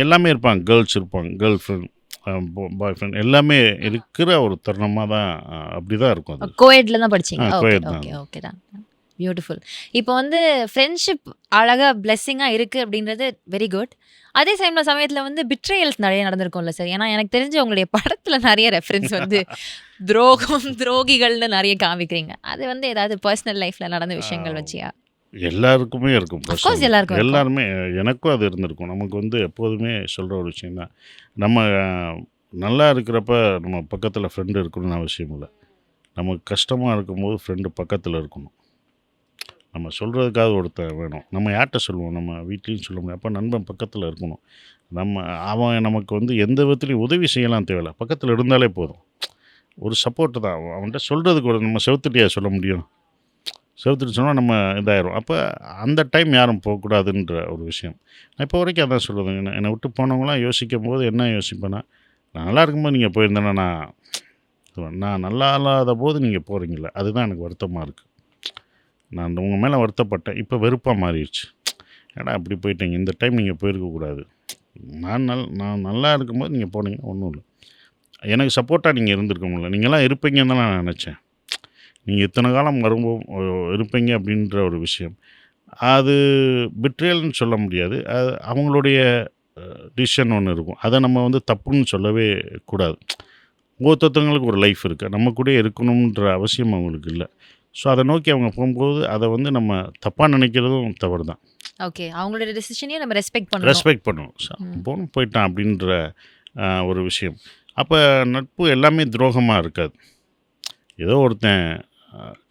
எல்லாமே இருப்பாங்க, கேர்ள்ஸ் இருப்பாங்க, கேர்ள் ஃப்ரெண்ட் பாய் ஃப்ரெண்ட் எல்லாமே இருக்கிற ஒரு தருணமாக தான் அப்படி தான் இருக்கும். அது கோஎட்ல தான் படிச்சீங்க? கோஎட் தான். ஓகே தான், பியூட்டிஃபுல். இப்போ வந்து ஃப்ரெண்ட்ஷிப் அழகாக பிளெஸ்ஸிங்காக இருக்குது அப்படின்றது வெரி குட். அதே சமயத்தில் வந்து பிட்ரேயல்ஸ் நிறைய நடந்திருக்கும்ல சார்? ஏன்னா எனக்கு தெரிஞ்ச உங்களுடைய படத்தில் நிறைய ரெஃபரன்ஸ் வந்து துரோகிகள்னு நிறைய காமிக்கிறீங்க. அது வந்து ஏதாவது பர்சனல் லைஃப்பில் நடந்த விஷயங்கள் வச்சியா? எல்லாருக்குமே இருக்கும். எல்லாருமே எனக்கும் அது இருந்திருக்கும். நமக்கு வந்து எப்போதுமே சொல்கிற ஒரு விஷயம் தான், நம்ம நல்லா இருக்கிறப்ப நம்ம பக்கத்தில் ஃப்ரெண்டு இருக்கணும்னு அவசியம் இல்லை. நமக்கு கஷ்டமாக இருக்கும்போது ஃப்ரெண்டு பக்கத்தில் இருக்கணும். நம்ம சொல்கிறதுக்காக ஒருத்தர் வேணும். நம்ம யார்கிட்ட சொல்லுவோம், நம்ம வீட்லேயும் சொல்ல முடியும். அப்போ நண்பன் பக்கத்தில் இருக்கணும். அவன் நமக்கு வந்து எந்த விதத்துலையும் உதவி செய்யலாம் தேவையில்லை, பக்கத்தில் இருந்தாலே போதும். ஒரு சப்போர்ட்டு தான். அவன்கிட்ட சொல்கிறதுக்கு ஒரு நம்ம செவுத்துட்டியா சொல்ல முடியும், செவுத்துட்டு சொன்னால் நம்ம இதாயிரும். அப்போ அந்த டைம் யாரும் போகக்கூடாதுன்ற ஒரு விஷயம். நான் இப்போ வரைக்கும் அதான் சொல்கிறது. என்னை விட்டு போனவங்களாம் யோசிக்கும் போது என்ன யோசிப்பேன்னா, நான் நல்லா இருக்கும்போது நீங்கள் போயிருந்தேன்னா நான் நல்லா இல்லாத போது நீங்கள் போகிறீங்கள, அதுதான் எனக்கு வருத்தமாக இருக்குது. நான் உங்கள் மேலே வருத்தப்பட்டேன், இப்போ வெறுப்பாக மாறிடுச்சு. ஏன்னா அப்படி போயிட்டீங்க, இந்த டைம் நீங்கள் போயிருக்கக்கூடாது. நான் நல்லா இருக்கும்போது நீங்கள் போனீங்க, ஒன்றும் இல்லை. எனக்கு சப்போர்ட்டாக நீங்கள் இருந்திருக்க முடியல. நீங்களாம் இருப்பீங்கன்னு தான் நான் நினச்சேன். நீங்கள் இத்தனை காலம் இருப்பீங்க அப்படின்ற ஒரு விஷயம், அது பிட்ரேல்னு சொல்ல முடியாது. அது அவங்களுடைய டிசிஷன் ஒன்று இருக்கும். அதை நம்ம வந்து தப்புன்னு சொல்லவே கூடாது. ஒவ்வொருத்தவங்களுக்கு ஒரு லைஃப் இருக்குது, நம்ம கூட இருக்கணுன்ற அவசியம் அவங்களுக்கு இல்லை. ஸோ அதை நோக்கி அவங்க போகும்போது அதை வந்து நம்ம தப்பாக நினைக்கிறதும் தவறு தான். ஓகே, அவங்களோட டெசிஷனையும் நம்ம ரெஸ்பெக்ட் பண்ணணும். போயிட்டான் அப்படின்ற ஒரு விஷயம். அப்போ நட்பு எல்லாமே துரோகமாக இருக்காது. ஏதோ ஒருத்தன்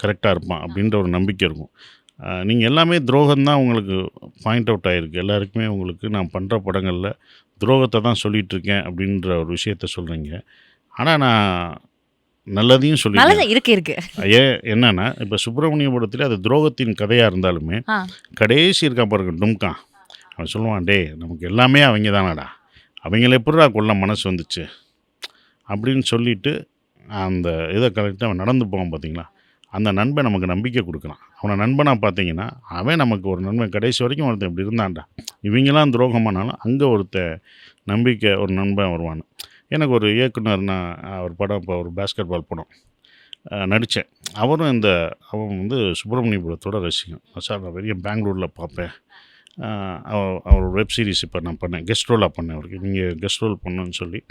கரெக்டாக இருப்பான் அப்படின்ற ஒரு நம்பிக்கை இருக்கும். நீங்கள் எல்லாமே துரோகம்தான் உங்களுக்கு பாயிண்ட் அவுட் ஆகிருக்கு. எல்லாருக்குமே உங்களுக்கு நான் பண்ணுற படங்களில் துரோகத்தை தான் சொல்லிகிட்ருக்கேன் அப்படின்ற ஒரு விஷயத்த சொல்கிறீங்க. ஆனால் நான் நல்லதையும் சொல்லியிருக்கேன். நல்லது இருக்கு. ஏன் என்னன்னா, இப்போ சுப்பிரமணியபுரத்தில் அது துரோகத்தின் கதையாக இருந்தாலுமே ஆ. கடைசி இருக்கா பாருங்க டும்கா, அவன் சொல்லுவான், டே நமக்கு எல்லாமே அவங்க தானடா, அவங்கள எப்படிடா கொல்ல மனசு வந்துச்சு அப்படின்னு சொல்லிட்டு அந்த இதை கரெக்டாக அவன் நடந்து போவான் பார்த்தீங்களா, அந்த நண்பன் நமக்கு நம்பிக்கை கொடுக்குறான். அவனை நண்பனாக பார்த்தீங்கன்னா அவன் நமக்கு ஒரு நண்பன், கடைசி வரைக்கும் ஒருத்தன் இப்படி இருந்தான்டா, இவங்களாம் துரோகமானாலும் அங்கே ஒருத்தன் நம்பிக்கை ஒரு நண்பன் வருவான். எனக்கு ஒரு இயக்குனர்னா ஒரு படம், இப்போ ஒரு பேஸ்கெட் பால் படம் நடித்தேன். அவரும் அவன் வந்து சுப்பிரமணியபுரத்தோட ரசிகன். சார் நான் பெரிய பெங்களூரில் பார்ப்பேன், அவர் வெப் சீரிஸ் இப்போ நான் பண்ணேன், கெஸ்ட் ரோலாக பண்ணேன், அவருக்கு நீங்கள் கெஸ்ட் ரோல் பண்ணணுன்னு சொல்லி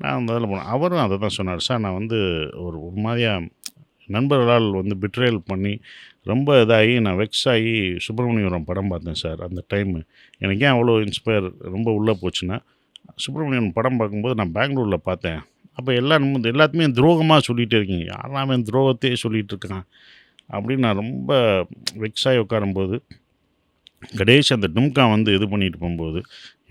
நான் அந்த இதில் போனேன். அவரும் அதை தான் சொன்னார், சார் நான் வந்து ஒரு மாதிரியாக நண்பர்களால் வந்து பிட்ரேல் பண்ணி ரொம்ப இதாகி நான் வெக்ஸ் ஆகி சுப்பிரமணியபுரம் படம் பார்த்தேன் சார். அந்த டைமு எனக்கு ஏன் அவ்வளோ இன்ஸ்பயர் ரொம்ப உள்ளே போச்சுன்னா, சுப்பிரமணியன் படம் பார்க்கும்போது நான் பெங்களூரில் பார்த்தேன். அப்போ எல்லாத்துமே துரோகமாக சொல்லிகிட்டே இருக்கீங்க, யாரெல்லாம் அவன் துரோகத்தையே சொல்லிகிட்டு இருக்கான் அப்படின்னு நான் ரொம்ப வெக்ஸாகி உட்காரும்போது கடைசி அந்த டும்கா வந்து இது பண்ணிட்டு போகும்போது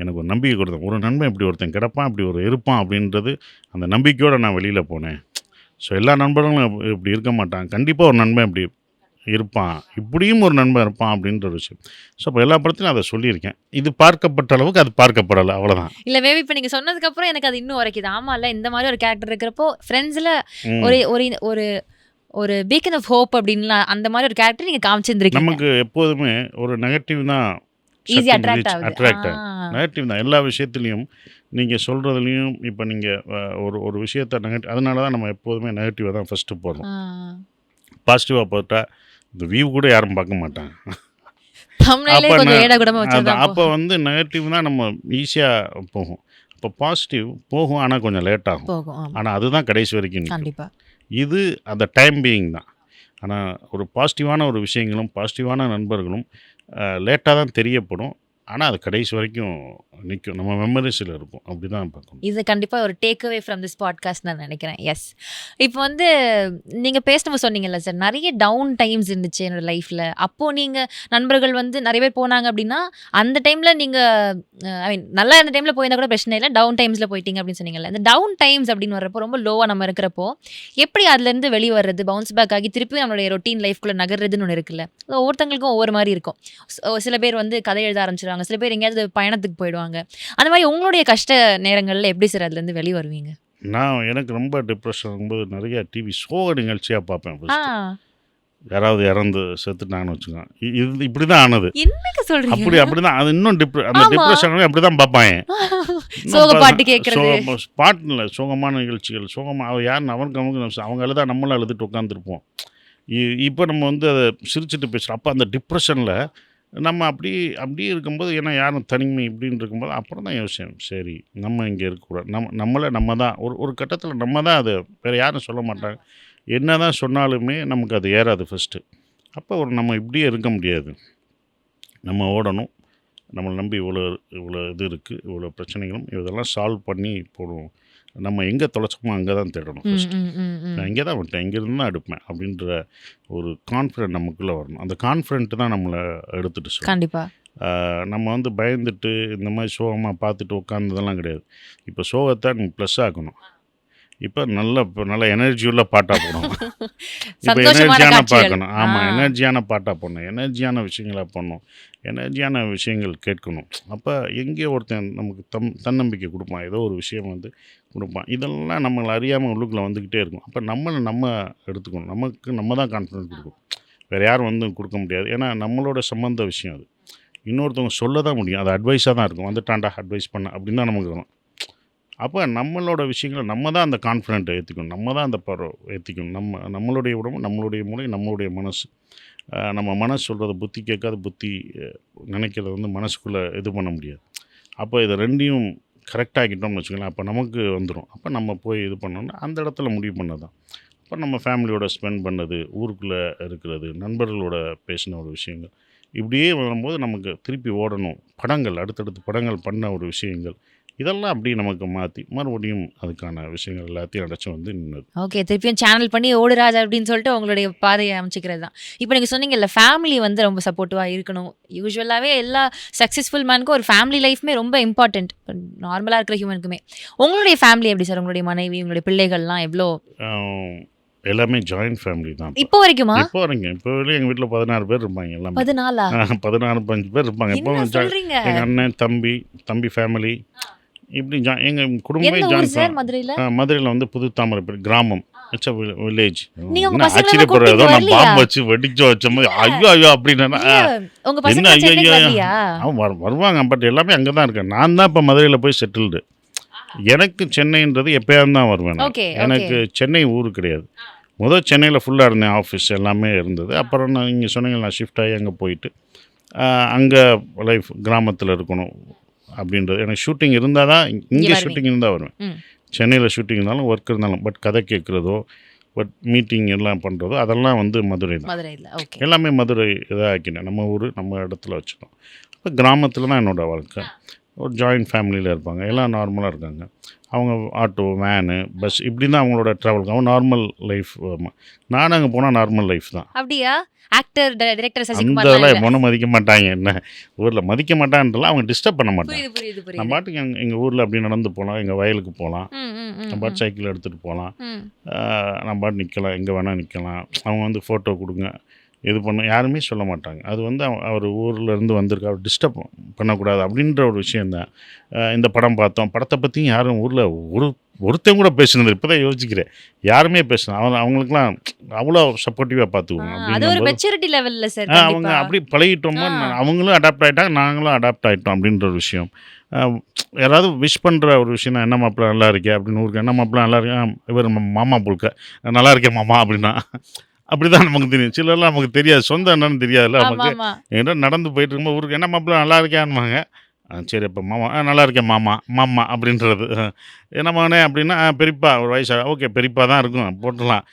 எனக்கு ஒரு நம்பிக்கை கொடுத்தேன். ஒரு நண்பன் இப்படி ஒருத்தன் கிடப்பான், இப்படி ஒரு இருப்பான் அப்படின்றது அந்த நம்பிக்கையோடு நான் வெளியில் போனேன். ஸோ எல்லா நண்பர்களும் இப்படி இருக்க மாட்டான், கண்டிப்பாக ஒரு நண்பன் இப்படி இருப்பான், இப்படியும் ஒரு நண்பன் இருப்பான் அப்படின்ற ஒரு விஷயம். ஸோ அப்போ எல்லா படத்துலையும் அதை சொல்லியிருக்கேன். இது பார்க்கப்பட்ட அளவுக்கு அது பார்க்கப்படலை, அவ்வளோதான். இல்லை மேபி இப்போ நீங்கள் சொன்னதுக்கப்புறம் எனக்கு அது இன்னும் உரைக்குது. ஆமாம் இல்லை, இந்த மாதிரி ஒரு கேரக்டர் இருக்கிறப்போ ஃப்ரெண்ட்ஸில் ஒரு ஒரு ஒரு ஒரு பீக்கன் ஆஃப் ஹோப் அப்படின்லாம் அந்த மாதிரி ஒரு கேரக்டர் நீங்கள் காமிச்சிருந்துருக்கீங்க. நமக்கு எப்போதுமே ஒரு நெகட்டிவ் தான் ஈஸி அட்ராக்ட் அட்ராக்ட் ஆகுது. நெகட்டிவ் தான் எல்லா விஷயத்துலையும். நீங்கள் சொல்கிறதுலையும் இப்போ நீங்கள் ஒரு விஷயத்தை அதனால தான் நம்ம எப்போதுமே நெகட்டிவாக தான் ஃபஸ்ட்டு போடுறோம். பாசிட்டிவாக போட்டால் இந்த வியூ கூட யாரும் பார்க்க மாட்டாங்க. அப்போ வந்து நெகட்டிவ் தான் நம்ம ஈஸியாக போகும். அப்போ பாசிட்டிவ் போகும், ஆனால் கொஞ்சம் லேட் ஆகும். ஆனால் அதுதான் கடைசி வரைக்கும் கண்டிப்பாக. இது அந்த டைம் பீயிங் தான். ஆனால் ஒரு பாசிட்டிவான ஒரு விஷயங்களும் பாசிட்டிவான நண்பர்களும் லேட்டாக தான் தெரியப்படும், ஆனால் அது கடைசி வரைக்கும் நிற்கும், நம்ம மெமரிஸில் இருக்கும். அப்படி தான் பார்க்கணும். இது கண்டிப்பாக ஒரு take away from this podcast நான் நினைக்கிறேன். எஸ், இப்போ வந்து நீங்கள் பேசினப்போ சொன்னீங்கல்ல சார், நிறைய டவுன் டைம்ஸ் இருந்துச்சு என்னோடய லைஃப்பில். அப்போது நீங்கள் நண்பர்கள் வந்து நிறைய பேர் போனாங்க அப்படின்னா அந்த டைமில் நீங்கள் ஐ மீன் நல்லா இருந்த டைமில் போயிருந்தா கூட பிரச்சனை இல்லை, டவுன் டைம்ஸில் போயிட்டீங்க அப்படின்னு சொன்னீங்கல்ல. இந்த டவுன் டைம்ஸ் அப்படின்னு வர்றப்போ ரொம்ப லோவாக நம்ம இருக்கிறப்போ எப்படி அதுலேருந்து வெளியே வர்றது, பவுன்ஸ் பேக் ஆகி திருப்பி நம்மளுடைய ரொட்டீன் லைஃப்குள்ளே நகர்றதுன்னு ஒன்று இருக்குல்ல. ஒவ்வொருத்தங்களுக்கும் ஒவ்வொரு மாதிரி இருக்கும். சில பேர் வந்து கதை எழுத ஆரம்பிச்சிடுவாங்க, சில பேர் எங்கேயாவது பயணத்துக்கு போயிடுவாங்க. அந்த மாதிரி உங்களுடைய கஷ்ட நேரங்களில் எப்படி சார் அதுலேருந்து வெளியே வருவீங்க? எனக்கு ரொம்ப டிப்ரெஷன் இருக்கும்போது நிறைய டிவி சோக நிகழ்ச்சியாக பார்ப்பேன். யாராவது இறந்து செத்துட்டாங்கன்னு வச்சுக்கோங்க, இது இப்படி தான் ஆனது. என்னங்க சொல்றீங்க? அப்படிதான் அது இன்னும் அந்த டிப்ரெஷன் அப்படி தான் பார்ப்பாங்க. சோக பாட்டு கேட்கறது, பாட்டு இல்லை, சோகமான நிகழ்ச்சிகள். சோகமாக யாருன்னு அவனுக்கு அவங்க அழுதா நம்மளும் அழுதுட்டு உட்காந்துருப்போம். இப்போ நம்ம வந்து அதை சிரிச்சுட்டு பேசுகிறோம். அப்போ அந்த டிப்ரெஷனில் நம்ம அப்படியே இருக்கும்போது, ஏன்னா யாரும் தனிமை இப்படின்னு இருக்கும்போது அப்புறம் தான் யோசிச்சேன், சரி நம்ம இங்கே இருக்கக்கூடாது, நம்ம தான் ஒரு கட்டத்தில் நம்ம தான் அது, வேறு யாரும் சொல்ல மாட்டாங்க. என்ன தான் சொன்னாலுமே நமக்கு அது ஏறாது ஃபஸ்ட்டு. அப்போ நம்ம இப்படியே இருக்க முடியாது, நம்ம ஓடணும். நம்மளை நம்பி இவ்வளோ இது இருக்குது, இவ்வளோ பிரச்சனைகளும் இதெல்லாம் சால்வ் பண்ணி போடுவோம். நம்ம எங்கே தொலைச்சோமோ அங்கே தான் தேடணும் ஃபஸ்ட்டு. நான் இங்கே தான் விட்டேன், இங்கேருந்து தான் எடுப்பேன் அப்படின்ற ஒரு கான்ஃபிடென்ட் நமக்குள்ளே வரணும். அந்த கான்ஃபிடென்ட் தான் நம்மளை எடுத்துகிட்டு சொல்லணும். கண்டிப்பாக நம்ம வந்து பயந்துட்டு இந்த மாதிரி சோகமாக பார்த்துட்டு உட்காந்ததெல்லாம் கிடையாது. இப்போ சோகத்தை நீங்கள் ப்ளஸ் ஆக்கணும். இப்போ நல்ல எனர்ஜியுள்ள பாட்டாக போடணும். இப்போ எனர்ஜியான பார்க்கணும். ஆமாம், எனர்ஜியான பாட்டாக போடணும், எனர்ஜியான விஷயங்களாக பண்ணணும், எனர்ஜியான விஷயங்கள் கேட்கணும். அப்போ எங்கேயோ ஒருத்தன் நமக்கு தன்னம்பிக்கை கொடுப்பான், ஏதோ ஒரு விஷயம் வந்து கொடுப்பான். இதெல்லாம் நம்மளை அறியாமல் உள்ளுக்குள்ளே வந்துக்கிட்டே இருக்கும். அப்போ நம்ம எடுத்துக்கணும். நம்ம தான் கான்ஃபிடென்ட் கொடுக்கணும், வேறு யாரும் வந்து கொடுக்க முடியாது. ஏன்னா நம்மளோட சம்மந்த விஷயம் அது. இன்னொருத்தவங்க சொல்ல தான் முடியும், அது அட்வைஸாக தான் இருக்கும். வந்துட்டாண்டா அட்வைஸ் பண்ண அப்படின்னு தான் நமக்கு வரும். அப்போ நம்மளோட விஷயங்களை நம்ம தான் அந்த கான்ஃபிடென்ட்டை ஏற்றிக்கணும், நம்ம தான் அந்த ஏற்றிக்கணும். நம்மளுடைய உடம்பு, நம்மளுடைய மூளை, நம்மளுடைய மனசு. நம்ம மனசு சொல்கிறத புத்தி கேட்காத, புத்தி நினைக்கிறத வந்து மனசுக்குள்ளே இது பண்ண முடியாது. அப்போ இதை ரெண்டையும் கரெக்டாகிட்டோம்னு வச்சுக்கலாம், அப்போ நமக்கு வந்துடும். அப்போ நம்ம போய் இது பண்ணோன்னா அந்த இடத்துல முடிவு பண்ணது தான். அப்போ நம்ம ஃபேமிலியோட ஸ்பெண்ட் பண்ணது, ஊருக்குள்ளே இருக்கிறது, நண்பர்களோட பேசின ஒரு விஷயங்கள், இப்படியே வரும்போது நமக்கு திருப்பி ஓடணும். படங்கள், அடுத்தடுத்து படங்கள் பண்ண ஒரு விஷயங்கள், இதெல்லாம் அப்படி நமக்கு மாற்றி மறுபடியும் அதுக்கான விஷயங்கள் எல்லாத்தையும் அடைச்சி வந்து நின்னது. ஓகே. திருப்பியும் சேனல் பண்ணி ஓடு ராஜா அப்படின்னு சொல்லிட்டு உங்களுடைய பாதையை அமைச்சிக்கிறது தான். இப்போ நீங்க சொன்னீங்கல்ல, ஃபேமிலி வந்து ரொம்ப சப்போர்ட்டிவா இருக்கணும். யூசுவலாவே எல்லா சக்ஸஸ்ஃபுல் மேனுக்கும் ஒரு ஃபேமிலி லைஃப்மே ரொம்ப இம்பார்ட்டன்ட். நார்மலா இருக்கிற ஹியூமனுக்குமே. உங்களுடைய ஃபேமிலி எப்படி சார்? உங்களுடைய மனைவி, உங்களுடைய பிள்ளைகள்லாம் எவ்வளோ? ஆஹ் எல்லாமே ஜாயிண்ட் ஃபேமிலி தான். இப்போ வரைக்குமா? இப்போ வரைங்க இப்போ வரையும் எங்கள் வீட்டில் 16 பேர் இருப்பாங்க. எல்லாமே 14ஆ? 14-15 பேர் இருப்பாங்க. இப்போ என்ன சொல்றீங்க? எங்கள் அண்ணன் தம்பி ஃபேமிலி இப்படி எங்கள் குடும்பமே எந்த ஊர் ஜாயின் சார் மதுரையில? மதுரையில் வந்து புது தாமரைப்பேர் கிராமம். It's a village. நீங்க உங்க என்ன பசங்களை ஆச்சரியப்படுற ஏதோ கூப்பிட்டு நான் வரலையா? பாம்பு வச்சு வெடிச்சு வச்ச மாதிரி ஐயோ அப்படின்னா இல்ல, உங்க என்ன பசங்க சென்னைக்கு வரலையா? அவன் வருவாங்க. பட் எல்லாமே அங்கே தான் இருக்கேன். நான் தான் இப்போ மதுரையில் போய் செட்டில்டு. எனக்கு சென்னைன்றது எப்பயாவது தான் வருவேன் நான். ஓகே, எனக்கு சென்னை ஊர் கிடையாது. முதல் சென்னையில் ஃபுல்லாக இருந்தேன். ஆஃபீஸ் எல்லாமே இருந்தது. அப்புறம் நான் இங்கே சொன்னீங்க நான் ஷிஃப்ட் ஆகி அங்கே போயிட்டு அங்கே லைஃப் கிராமத்தில் இருக்கணும் அப்படின்றது. எனக்கு ஷூட்டிங் இருந்தால் தான் இங்கே வருவீங்க. ஷூட்டிங் இருந்தால் வருவேன். ம். சென்னையில் ஷூட்டிங் இருந்தாலும் ஒர்க் இருந்தாலும் பட் கதை கேட்குறதோ பட் மீட்டிங் எல்லாம் பண்ணுறதோ அதெல்லாம் வந்து மதுரை தான். மதுரையில. ஓகே. எல்லாமே மதுரை இதாக ஆக்கினேன். நம்ம ஊர் நம்ம இடத்துல வச்சுட்டோம். இப்போ கிராமத்தில் தான் என்னோடய வாழ்க்கை. ஒரு ஜாயிண்ட் ஃபேமிலியில் இருப்பாங்க. எல்லாம் நார்மலாக இருக்காங்க. அவங்க ஆட்டோ வேனு பஸ் இப்படி தான் அவங்களோட ட்ராவல். அவங்க நார்மல் லைஃப். நானும் அங்கே போனால் நார்மல் லைஃப் தான். அப்படியா? ஆக்டர் டைரக்டர் அந்த சசிகுமார் இதெல்லாம் ஒன்றும் மதிக்க மாட்டாங்க. என்ன ஊரில் மதிக்க மாட்டான்றலாம் அவங்க டிஸ்டர்ப் பண்ண மாட்டாங்க. புரியுது புரியுது நம்ம புரியுது. பாட்டுக்கு எங்கள் ஊரில் அப்படி நடந்து போகலாம். எங்கள் வயலுக்கு போகலாம். ம், ம், ம், நம்ம பாட்டு சைக்கிள் எடுத்துகிட்டு போகலாம். ம். நம்ம பாட்டு நிற்கலாம். எங்கே வேணால் நிற்கலாம். அவங்க வந்து ஃபோட்டோ கொடுங்க இது பண்ண யாருமே சொல்ல மாட்டாங்க. அது வந்து அவர் ஊர்லேருந்து வந்திருக்கு அவர் டிஸ்டர்ப் பண்ணக்கூடாது அப்படின்ற ஒரு விஷயந்தான். இந்த படம் பார்த்தோம். படத்தை பற்றியும் யாரும் ஊரில் ஒருத்தன் கூட பேசுனது இப்போ தான் யோசிக்கிறேன். யாருமே பேசணும் அவங்களுக்குலாம் அவ்வளோ சப்போர்ட்டிவாக பார்த்துக்குவோம். அது ஒரு அப்படிங்கும்போது மெச்சூரிட்டி லெவல்ல சார். அவங்க கண்டிப்பா. அப்படி பழகிட்டோமோ அவங்களும் அடாப்ட் ஆகிட்டாங்க நாங்களும் அடாப்ட் ஆகிட்டோம் அப்படின்ற ஒரு விஷயம். யாராவது விஷ் பண்ணுற ஒரு விஷயம் என்ன மாப்பிள்ள நல்லா இருக்கே அப்படின்னு ஊருக்கு என்ன மாப்பிள்ள நல்லா இருக்கேன் இவர் மாமா புழுக்க நல்லா இருக்கேன் மாமா அப்படின்னா அப்படி தான் நமக்கு தெரியும். சிலர்லாம் நமக்கு தெரியாது. சொந்த என்னன்னு தெரியாதுல்ல ஆமா நமக்கு. ஆமா. ஏன்னா நடந்து போயிட்டு இருக்கும்போது ஊருக்கு என்ன மாப்பிள்ள நல்லா இருக்கியான்னுவாங்க. சரி அப்போ மாமா நல்லா இருக்கேன் மாமா அப்படின்றது. என்ன மகனே அப்படின்னா பெரியப்பா ஒரு வயசு ஓகே பெரியப்பா தான் இருக்கும் போட்டுடலாம்.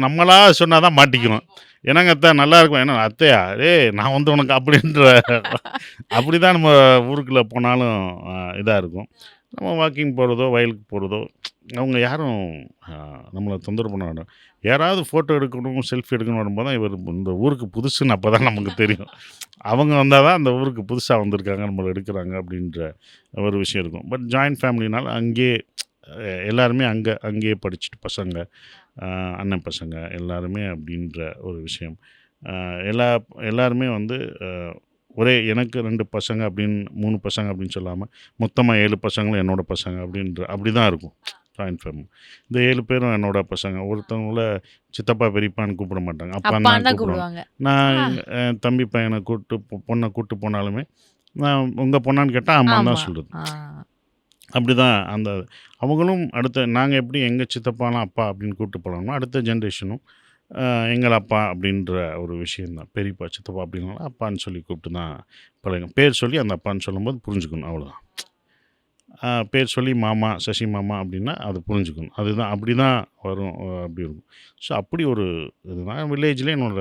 நம்மளா சொன்னால் தான் மாட்டிக்கிறோம். என்னங்க அத்தை நல்லா இருக்கும். என்ன அத்தையா நான் வந்து உனக்கு அப்படின்ற அப்படி தான் நம்ம ஊருக்குள்ளே போனாலும் இதாக இருக்கும். நம்ம வாக்கிங் போகிறதோ வயலுக்கு போகிறதோ அவங்க யாரும் நம்மளை தொந்தரவு பண்ண வேண்டாம். யாராவது ஃபோட்டோ எடுக்கணும் செல்ஃபி எடுக்கணும் வரும்போது தான் இவர் இந்த ஊருக்கு புதுசுன்னு அப்போ தான் நமக்கு தெரியும். அவங்க வந்தால் தான் அந்த ஊருக்கு புதுசாக வந்திருக்காங்க நம்மளை எடுக்கிறாங்க அப்படின்ற ஒரு விஷயம் இருக்கும். பட் ஜாயிண்ட் ஃபேமிலினால் அங்கேயே எல்லாருமே அங்கேயே படிச்சுட்டு பசங்க அண்ணன் பசங்க எல்லாருமே அப்படின்ற ஒரு விஷயம். எல்லாருமே வந்து ஒரே எனக்கு 2 பசங்க அப்படின்னு 3 பசங்க அப்படின்னு சொல்லாமல் மொத்தமாக 7 பசங்களும் என்னோட பசங்க அப்படின்ற அப்படி தான் இருக்கும் ஜாயிண்ட் ஃபேமிலி. இந்த 7 பேரும் என்னோட பசங்க. ஒருத்தவங்கள சித்தப்பா பெரியப்பான்னு கூப்பிட மாட்டாங்க. அப்பான்னு அப்பான்னு தான் தான் கூப்பிடுவாங்க. கூப்பிடுவாங்க. நான் என் தம்பி பையனை பொண்ணை கூப்பிட்டு போனாலுமே நான் உங்கள் பொண்ணான்னு கேட்டால் அம்மான்னு ஆமா. தான் சொல்கிறது. ஆ. அப்படி தான் அந்த அவங்களும் அடுத்த நாங்கள் எப்படி எங்கள் சித்தப்பாலாம் அப்பா அப்படின்னு கூப்பிட்டு போனோமோ அடுத்த ஜென்ரேஷனும் எங்கள் அப்பா அப்படின்ற ஒரு விஷயந்தான். பெரியப்பா சித்தப்பா அப்படின்னாலும் அப்பான்னு சொல்லி கூப்பிட்டு தான் பழகும். பேர் சொல்லி அந்த அப்பான்னு சொல்லும்போது புரிஞ்சுக்கணும் அவ்வளோதான். பேர் சொல்லி மாமா சசி மாமா அப்படின்னா அது புரிஞ்சுக்கணும். அதுதான் அப்படி தான் வரும். அப்படி இருக்கும். ஸோ அப்படி ஒரு இதுதான் வில்லேஜ்லேயே என்னோட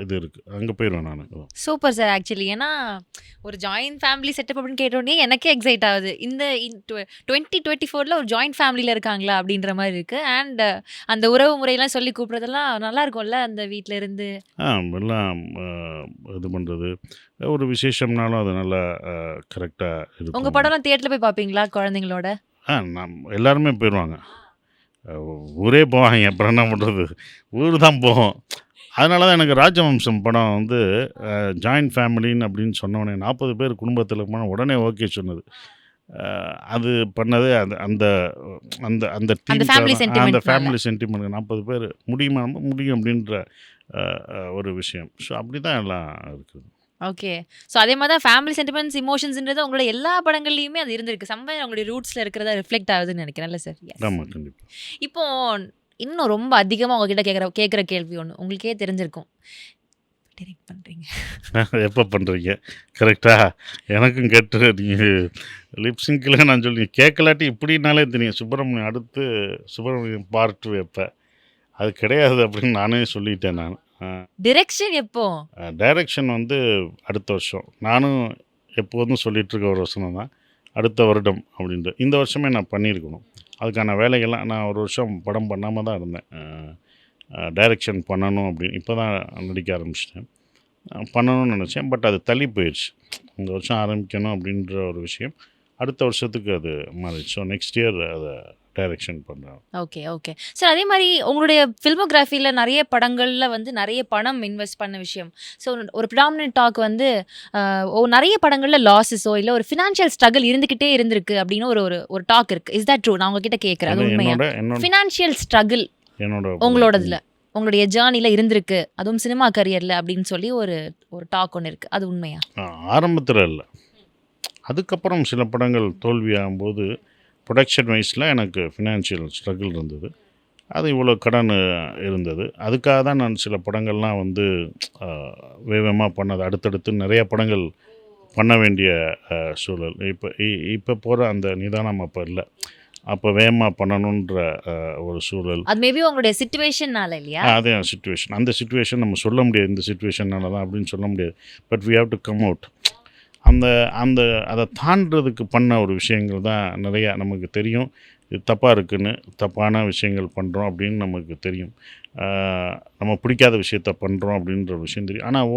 இது இருக்குது. அங்கே போயிடுவேன் நான். Super sir. ஆக்சுவலி ஏன்னா ஒரு ஜாயிண்ட் ஃபேமிலி செட்டப் அப்படின்னு கேட்டோடனே எனக்கே எக்ஸைட் ஆகுது. இந்த 2024ல ஒரு ஜாயிண்ட் ஃபேமிலியில் இருக்காங்களா அப்படின்ற மாதிரி இருக்குது. அண்ட் அந்த உறவு முறையெல்லாம் சொல்லி கூப்பிட்றதெல்லாம் நல்லா இருக்கும்ல அந்த வீட்டில் இருந்து. எல்லாம் இது பண்ணுறது ஒரு விசேஷம்னாலும் அது நல்லா கரெக்டாக இருக்கும். உங்கள் படம்லாம் தியேட்டரில் போய் பார்ப்பீங்களா குழந்தைங்களோட? எல்லாருமே போயிடுவாங்க. ஊரே போவாங்க. அப்புறம் என்ன பண்ணுறது ஊர் தான் போவோம். அதனால தான் எனக்கு ராஜவம்சம் படம் வந்து ஜாயிண்ட் ஃபேமிலின்னு அப்படின்னு சொன்னோடனே 40 பேர் குடும்பத்தில் போனால் உடனே ஓகே சொன்னது. அது பண்ணது அந்த அந்த அந்த அந்த family sentiment அந்த ஃபேமிலி சென்டிமெண்ட் 40 பேர் முடியுமா முடியும் அப்படின்ற ஒரு விஷயம். ஸோ அப்படி தான் எல்லாம் இருக்குது. ஓகே. ஸோ அதே மாதிரி தான் ஃபேமிலி சென்டிமெண்ட்ஸ் இமோஷன்ஸ்ன்றது உங்களோட எல்லா படங்கள்லையுமே அது இருந்திருக்கு. சம்வேர் உங்களுடைய ரூட்ஸில் இருக்கிறதா ரிஃப்ளெக்ட் ஆகுதுன்னு நினைக்கிறேன்ல சார்? ஆமாம் கண்டிப்பாக. இப்போ இன்னும் ரொம்ப அதிகமாக உங்ககிட்ட கேட்குற கேள்வி ஒன்று உங்களுக்கே தெரிஞ்சிருக்கும். டிரெக்ட் பண்ணுறீங்க எப்போ பண்ணுறீங்க கரெக்டாக எனக்கும் கேட்டு நீங்கள் லிப்ஸிங்கில் நான் சொல்லி கேட்கலாட்டி இப்படின்னாலே தெரியும். சுப்பிரமணியம் அடுத்து சுப்பிரமணியம் பார்ட் எப்போ அது கிடையாது அப்படின்னு நானே சொல்லிட்டேன். நான் டிரெக்ஷன் எப்போ? டைரக்ஷன் வந்து அடுத்த வருஷம். நானும் எப்போதும் சொல்லிகிட்ருக்க ஒரு வசனம் தான் அடுத்த வருடம் அப்படின்ட்டு இந்த வருஷமே நான் பண்ணியிருக்கணும். அதுக்கான வேலைகள்லாம் நான் ஒரு வருஷம் படம் பண்ணாமல் தான் இருந்தேன். டைரக்ஷன் பண்ணணும் அப்படின்னு இப்போ தான் நடிக்க ஆரம்பிச்சிட்டேன். பண்ணணும்னு நினச்சேன். பட் அது தள்ளி போயிடுச்சு. இந்த வருஷம் ஆரம்பிக்கணும் அப்படின்ற ஒரு விஷயம் அடுத்த வருஷத்துக்கு அது மாறிடுச்சு. ஸோ நெக்ஸ்ட் இயர் அதை டைரக்ஷன் பண்ணுறேன். Okay okay sir. அதே மாதிரி உங்களுடைய ஃபில்மோகிராஃபியில் நிறைய படங்களில் வந்து நிறைய பணம் இன்வெஸ்ட் பண்ண விஷயம். ஸோ ஒரு ப்ரிடாமினன்ட் டாக் வந்து நிறைய படங்களில் லாஸஸோ இல்லை ஒரு ஃபினான்ஷியல் ஸ்ட்ரகிள் இருந்துக்கிட்டே இருந்திருக்கு அப்படின்னு ஒரு டாக் இருக்குது. Is that true? நான் உங்ககிட்ட கேட்குறேன். அது உண்மையா? ஃபினான்ஷியல் ஸ்ட்ரகிள் உங்களோடதுல உங்களுடைய ஜேர்னியில் இருந்திருக்கு, அதுவும் சினிமா கரியரில் அப்படின்னு சொல்லி ஒரு டாக் ஒன்று இருக்குது. அது உண்மையா? ஆரம்பத்தில் இல்லை, அதுக்கப்புறம் சில படங்கள் தோல்வியாகும்போது ப்ரொடக்ஷன் வைஸில் எனக்கு ஃபினான்ஷியல் ஸ்ட்ரகிள் இருந்தது. அது இவ்வளோ கடன் இருந்தது. அதுக்காக தான் நான் சில படங்கள்லாம் வந்து வேகமாக பண்ணது. அடுத்தடுத்து நிறையா படங்கள் பண்ண வேண்டிய சூழல். இப்போ போகிற அந்த நிதானம் அப்போ இல்லை. அப்போ வேகமாக பண்ணணுன்ற ஒரு சூழல். அது மேபி உங்களுடைய சிச்சுவேஷன்னால இல்லையா? அதே சிச்சுவேஷன். அந்த சிச்சுவேஷன் நம்ம சொல்ல முடியாது, இந்த சிச்சுவேஷனால தான் அப்படின்னு சொல்ல முடியாது. But we have to come out. அதை தாண்டதுக்கு பண்ண ஒரு விஷயங்கள் தான் நிறையா நமக்கு தெரியும். இது தப்பாக இருக்குன்னு, தப்பான விஷயங்கள் பண்ணுறோம் அப்படின்னு நமக்கு தெரியும். நம்ம பிடிக்காத விஷயத்த பண்ணுறோம் அப்படின்ற ஒரு விஷயம் தெரியும். ஆனால்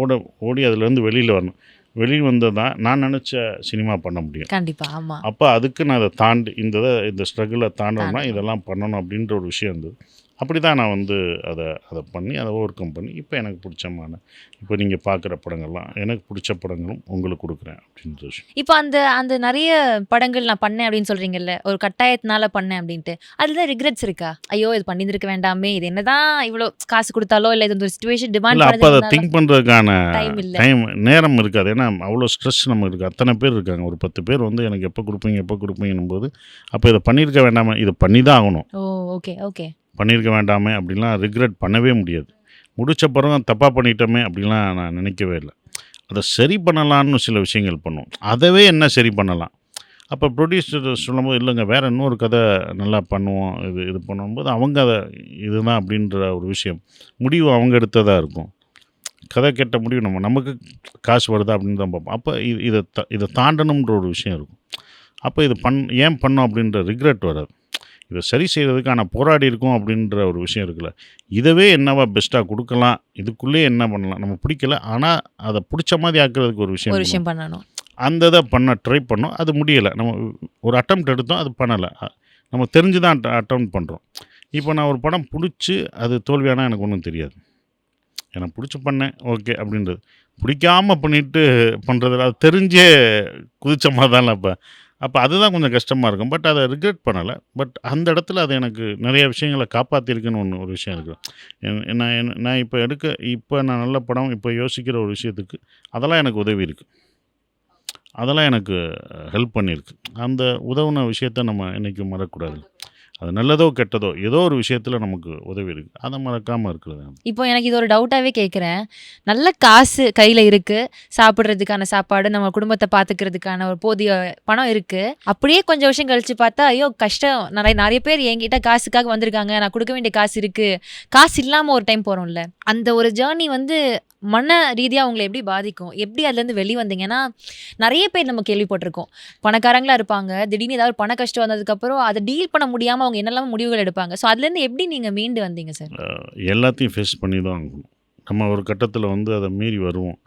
ஓடி அதுலேருந்து வெளியில் வரணும். வெளியே வந்தால் தான் நான் நினச்ச சினிமா பண்ண முடியும். கண்டிப்பாக. ஆமாம். அப்போ அதுக்கு நான் அதை தாண்டி இந்த ஸ்ட்ரகிளை தாண்டணும்னா இதெல்லாம் பண்ணணும் அப்படின்ற ஒரு விஷயம் இருந்தது. அப்படி தான் நான் வந்து அதை பண்ணி அதை ஓவர் கம் பண்ணி இப்போ எனக்கு பிடிச்சமான இப்போ நீங்கள் பார்க்குற படங்கள்லாம் எனக்கு பிடிச்ச படங்களும் உங்களுக்கு கொடுக்குறேன் அப்படின்ற விஷயம். இப்போ அந்த நிறைய படங்கள் நான் பண்ணேன் அப்படின்னு சொல்கிறீங்கல்ல, ஒரு கட்டாயத்தினால பண்ணேன் அப்படின்ட்டு, அதில் தான் ரிக்ரெட்ஸ் இருக்கா? ஐயோ இது பண்ணியிருக்க வேண்டாமே, இது என்னதான் இவ்வளோ காசு கொடுத்தாலோ இல்லை இது ஒரு சிச்சுவேஷன் டிமாண்ட் அப்போ அதை திங்க் பண்ணுறதுக்கான டைம் நேரம் இருக்காது. ஏன்னா அவ்வளோ ஸ்ட்ரெஸ் நம்ம இருக்குது. அத்தனை பேர் இருக்காங்க. ஒரு 10 பேர் வந்து எனக்கு எப்போ கொடுப்பீங்கன்னும் போது அப்போ இதை பண்ணியிருக்க வேண்டாமே, இதை பண்ணி தான் ஆகணும். ஓ ஓகே ஓகே. பண்ணியிருக்க வேண்டாமே அப்படிலாம் ரிக்ரெட் பண்ணவே முடியாது. முடித்த பிறகு தப்பாக பண்ணிட்டோமே அப்படிலாம் நான் நினைக்கவே இல்லை. அதை சரி பண்ணலான்னு சில விஷயங்கள் பண்ணுவோம். அதவே என்ன சரி பண்ணலாம். அப்போ ப்ரொடியூசர் சொல்லும்போது இல்லைங்க வேறு இன்னொரு கதை நல்லா பண்ணுவோம், இது பண்ணும்போது அவங்க அதை இதுதான் அப்படின்ற ஒரு விஷயம் முடிவு அவங்க எடுத்ததாக இருக்கும். கதை கெட்ட முடிவு நமக்கு காசு வருதா அப்படின்னு தான் பார்ப்போம். அப்போ இதை தாண்டணுன்ற ஒரு விஷயம் இருக்கும். அப்போ இது ஏன் பண்ணோம் அப்படின்ற ரிக்ரெட் வராது. இதை சரி செய்கிறதுக்கான போராடி இருக்கும் அப்படின்ற ஒரு விஷயம் இருக்குல்ல. இதவே என்னவா பெஸ்ட்டாக கொடுக்கலாம், இதுக்குள்ளேயே என்ன பண்ணலாம், நம்ம பிடிக்கல ஆனால் அதை பிடிச்ச மாதிரி ஆக்குறதுக்கு ஒரு விஷயம் பண்ணணும். அந்த இதை ட்ரை பண்ணோம். அது முடியலை. நம்ம ஒரு அட்டெம்ப்ட் எடுத்தோம், அது பண்ணலை. நம்ம தெரிஞ்சு தான் அட்டெம்ப்ட் பண்ணுறோம். இப்போ நான் ஒரு படம் பிடிச்சி அது தோல்வியானால் எனக்கு ஒன்றும் தெரியாது. எனக்கு பிடிச்சி பண்ணேன் ஓகே அப்படின்றது. பிடிக்காமல் பண்ணிவிட்டு பண்ணுறதில்ல, அது தெரிஞ்சே குதிச்ச மாதிரி தானே. அப்போ அதுதான் கொஞ்சம் கஷ்டமாக இருக்கும். பட் அதை ரிக்ரெட் பண்ணலை. பட் அந்த இடத்துல அது எனக்கு நிறைய விஷயங்களை காப்பாற்றிருக்குன்னு ஒரு விஷயம் இருக்குது. நான் இப்போ நான் நல்ல படம் இப்போ யோசிக்கிற ஒரு விஷயத்துக்கு அதெல்லாம் எனக்கு உதவி இருக்குது. அதெல்லாம் எனக்கு ஹெல்ப் பண்ணியிருக்கு. அந்த உதவுன விஷயத்த நம்ம என்றைக்கும் மறக்கக்கூடாது. அது நல்லதோ கெட்டதோ ஏதோ ஒரு விஷயத்தில் நமக்கு உதவி இருக்குது. அதை மறக்காமல் இருக்கிறது. இப்போ எனக்கு இது ஒரு டவுட்டாகவே கேட்குறேன். நல்ல காசு கையில் இருக்குது, சாப்பிட்றதுக்கான சாப்பாடு, நம்ம குடும்பத்தை பார்த்துக்கிறதுக்கான ஒரு போதிய பணம் இருக்குது. அப்படியே கொஞ்சம் வருஷம் கழித்து பார்த்தா ஐயோ கஷ்டம், நிறைய பேர் என்கிட்ட காசுக்காக வந்திருக்காங்க, நான் கொடுக்க வேண்டிய காசு இருக்குது, காசு இல்லாமல் ஒரு டைம் போகிறோம்ல, அந்த ஒரு ஜேர்னி வந்து மன ரீதியாக அவங்களை எப்படி பாதிக்கும்? எப்படி அதுலேருந்து வெளிவந்தீங்கன்னா நிறைய பேர் நம்ம கேள்விப்பட்டிருக்கோம். பணக்காரங்களாக இருப்பாங்க, திடீர்னு ஏதாவது பண கஷ்டம் வந்ததுக்கப்புறம் அதை டீல் பண்ண முடியாமல் அவங்க என்னெல்லாம் முடிவுகள் எடுப்பாங்க. ஸோ அதுலேருந்து எப்படி நீங்கள் மீண்டு வந்தீங்க சார்? எல்லாத்தையும் ஃபேஸ் பண்ணி தான் ஆகணும். நம்ம ஒரு கட்டத்தில் வந்து அதை மீறி வருவோம்.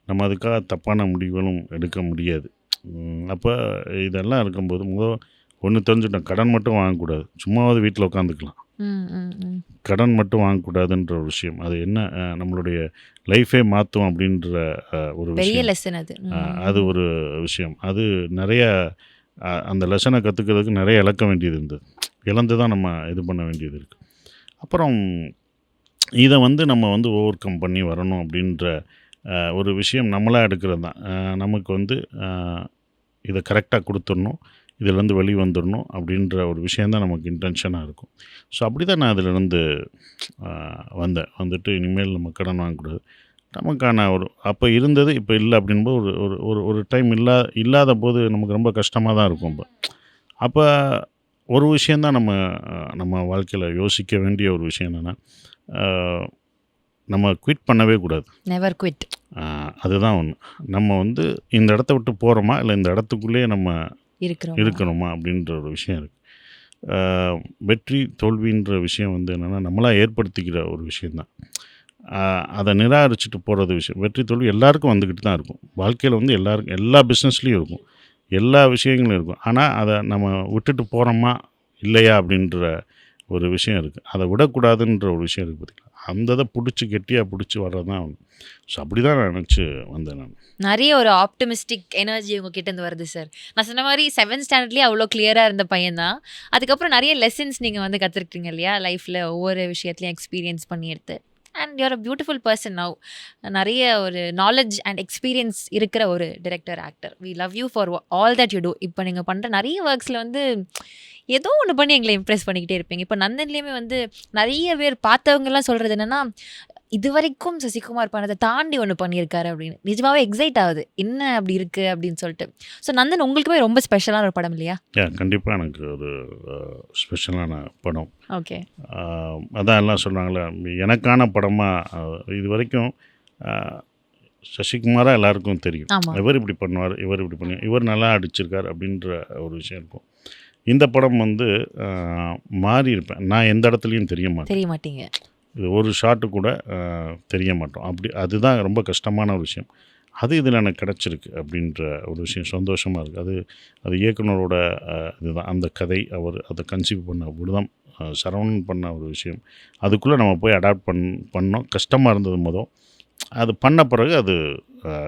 நம்ம அதுக்காக தப்பான முடிவுகளும் எடுக்க முடியாது. அப்போ இதெல்லாம் இருக்கும்போது ஒன்று தெரிஞ்சுட்டேன், கடன் மட்டும் வாங்கக்கூடாது. சும்மாவது வீட்டில் உட்காந்துக்கலாம். கடன் மட்டும் வாங்கக்கூடாதுன்ற ஒரு விஷயம். அது என்ன நம்மளுடைய லைஃபே மாற்றும் அப்படின்ற ஒரு விஷயம். அது ஒரு விஷயம். அது நிறைய அந்த லெசனை கற்றுக்கிறதுக்கு நிறைய இழக்க வேண்டியது இருந்தது. இழந்து தான் நம்ம இது பண்ண வேண்டியது இருக்குது. அப்புறம் இதை வந்து நம்ம வந்து ஓவர் கம் பண்ணி வரணும் அப்படின்ற ஒரு விஷயம் நம்மளாக எடுக்கிறது தான். நமக்கு வந்து இதை கரெக்டாக கொடுத்துடணும், இதிலேருந்து வெளியே வந்துடணும் அப்படின்ற ஒரு விஷயந்தான் நமக்கு இன்டென்ஷனாக இருக்கும். ஸோ அப்படி தான் நான் அதிலேருந்து வந்துட்டு இனிமேல் நம்ம கடன் வாங்கக்கூடாது. நமக்கான அப்போ இருந்தது இப்போ இல்லை அப்படின்போது ஒரு டைம் இல்லாத போது நமக்கு ரொம்ப கஷ்டமாக தான் இருக்கும். அப்போ ஒரு விஷயந்தான் நம்ம வாழ்க்கையில் யோசிக்க வேண்டிய ஒரு விஷயம் என்னென்னா, நம்ம குவிட் பண்ணவே கூடாது. Never quit. அதுதான் ஒன்று. நம்ம வந்து இந்த இடத்த விட்டு போகிறோமா இல்லை இந்த இடத்துக்குள்ளேயே நம்ம இருக்கணுமா அப்படின்ற ஒரு விஷயம் இருக்குது. வெற்றி தோல்வின்ற விஷயம் வந்து என்னென்னா நம்மளாக ஏற்படுத்திக்கிற ஒரு விஷயந்தான். அதை நிராகரிச்சுட்டு போகிறது விஷயம். வெற்றி தோல்வி எல்லாருக்கும் வந்துக்கிட்டு தான் இருக்கும். வாழ்க்கையில் வந்து எல்லாருக்கும் எல்லா பிஸ்னஸ்லேயும் இருக்கும், எல்லா விஷயங்களும் இருக்கும். ஆனால் அதை நம்ம விட்டுட்டு போகிறோமா இல்லையா அப்படின்ற ஒரு விஷயம் இருக்குது. அதை விடக்கூடாதுன்ற ஒரு விஷயம் இருக்குது பார்த்திங்களா, அந்த இதை பிடிச்சி கெட்டியாக பிடிச்சி வர்றது தான். ஸோ அப்படி தான் நான் நினச்சி வந்தேன். நான் நிறைய ஒரு ஆப்டிமிஸ்டிக் எனர்ஜி உங்ககிட்ட இருந்து வருது சார். நான் சொன்ன மாதிரி 7th ஸ்டாண்டர்ட்லேயே அவ்வளோ கிளியராக இருந்த பையன் தான். அதுக்கப்புறம் நிறைய லெசன்ஸ் நீங்கள் வந்து கற்றுருக்கீங்க இல்லையா, லைஃப்பில் ஒவ்வொரு விஷயத்துலையும் எக்ஸ்பீரியன்ஸ் பண்ணி எடுத்து. And you're a beautiful person now. நிறைய ஒரு நாலேஜ் அண்ட் எக்ஸ்பீரியன்ஸ் இருக்கிற ஒரு director, actor. We love you for all that you do. இப்போ நீங்கள் பண்ணுற நிறைய ஒர்க்ஸில் வந்து ஏதோ ஒன்று பண்ணி எங்களை இம்ப்ரெஸ் பண்ணிக்கிட்டே இருப்பீங்க. இப்போ நந்தன்லேயுமே வந்து நிறைய பேர் பார்த்தவங்கலாம் சொல்கிறது என்னென்னா, இது வரைக்கும் சசிகுமார் பண்ணதை தாண்டி ஒன்று பண்ணியிருக்காரு அப்படின்னு. நிஜமாவே எக்ஸைட் ஆகுது, என்ன அப்படி இருக்குது அப்படின்னு சொல்லிட்டு. ஸோ நந்தன் உங்களுக்குமே ரொம்ப ஸ்பெஷலான ஒரு படம் இல்லையா? கண்டிப்பாக எனக்கு ஒரு ஸ்பெஷலான படம். ஓகே, அதான் எல்லாம் சொல்கிறாங்களே, எனக்கான படமாக இது வரைக்கும் சசிகுமாராக எல்லாருக்கும் தெரியும். இவர் இப்படி பண்ணுவார், இவர் இப்படி பண்ணி, இவர் நல்லா அடிச்சிருக்கார் அப்படின்ற ஒரு விஷயம் இருக்கும். இந்த படம் வந்து மாறி இருப்பேன் நான், எந்த இடத்துலையும் தெரிய மாட்டீங்க. இது ஒரு ஷாட்டு கூட தெரிய மாட்டோம். அப்படி அதுதான் ரொம்ப கஷ்டமான ஒரு விஷயம். அது இதில் எனக்கு கிடச்சிருக்கு அப்படின்ற ஒரு விஷயம் சந்தோஷமாக இருக்குது. அது இயக்குனரோட இதுதான், அந்த கதை அவர் அதை கன்சீவ் பண்ண விதம், சரவணன் பண்ண ஒரு விஷயம், அதுக்குள்ளே நம்ம போய் அடாப்ட் பண்ணோம். கஷ்டமாக இருந்தது மொதல், அது பண்ண பிறகு அது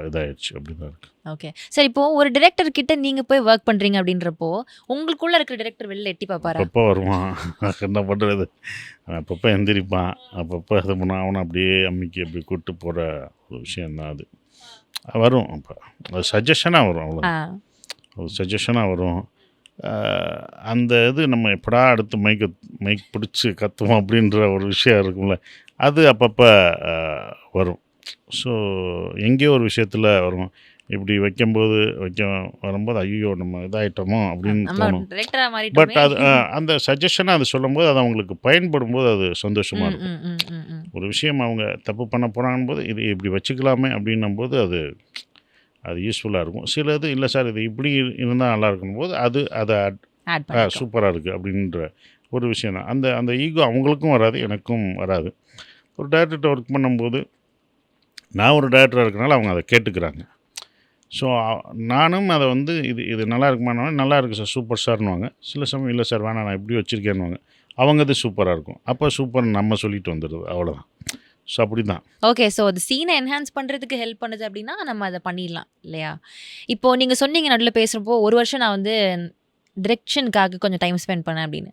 இதாகிடுச்சு. அப்படி தான் இருக்குது. ஓகே சார், இப்போது ஒரு டிரெக்டர் கிட்ட நீங்கள் போய் ஒர்க் பண்ணுறீங்க அப்படின்றப்போ உங்களுக்குள்ளே இருக்கிற டிரெக்டர் வெளில எட்டி பார்ப்பாரா? அப்பப்போ வருவான், என்ன பண்ணுறது, அப்பப்போ எந்திரிப்பான், அப்பப்போ இது பண்ண அவனை அப்படியே அம்மிக்கு அப்படி கூப்பிட்டு போகிற ஒரு விஷயந்தான் அது. வரும், அப்போ அது சஜஷனாக வரும், அவ்வளோ ஒரு சஜஷனாக வரும். அந்த இது நம்ம எப்படா அடுத்து மைக் பிடிச்சி கற்றுவோம் அப்படின்ற ஒரு விஷயம் இருக்கும்ல, அது அப்பப்போ வரும். ஸோ எங்கேயோ ஒரு விஷயத்தில் வரும், இப்படி வரும்போது ஐயோ நம்ம இதாகிட்டோமோ அப்படின்னு தோணும். பட் அது அந்த சஜஷனை அது சொல்லும்போது அது அவங்களுக்கு பயன்படும் போது அது சந்தோஷமாக இருக்கும். ஒரு விஷயம் அவங்க தப்பு பண்ண போகிறாங்கன்னு போது இது இப்படி வச்சுக்கலாமே அப்படின்னும் போது அது யூஸ்ஃபுல்லாக இருக்கும். சில இது இல்லை சார் இது இப்படி இருந்தால் நல்லா இருக்கணும் போது அதை சூப்பராக இருக்குது அப்படின்ற ஒரு விஷயம் தான். அந்த ஈகோ அவங்களுக்கும் வராது, எனக்கும் வராது. ஒரு டைரக்டர்கிட்ட ஒர்க் பண்ணும்போது நான் ஒரு டைரக்டராக இருக்கனால அவங்க அதை கேட்டுக்கிறாங்க. ஸோ நானும் அதை வந்து இது நல்லா இருக்குமானா, நல்லா இருக்குது சார், சூப்பர் சார்னுவாங்க. சில சமயம் இல்லை சார் வேணாம் நான் இப்படி வச்சுருக்கேன்னுவாங்க. அவங்க அது சூப்பராக இருக்கும், அப்போ சூப்பர் நம்ம சொல்லிட்டு வந்துடுது, அவ்வளோதான். ஸோ அப்படி தான். ஓகே, ஸோ அது சீனை என்ஹான்ஸ் பண்ணுறதுக்கு ஹெல்ப் பண்ணுது அப்படின்னா நம்ம அதை பண்ணிடலாம் இல்லையா? இப்போது நீங்கள் சொன்னீங்க நடுவில் பேசுகிறப்போ, ஒரு வருஷம் நான் வந்து டிரெக்ஷனுக்காக கொஞ்சம் டைம் ஸ்பெண்ட் பண்ணேன் அப்படின்னு.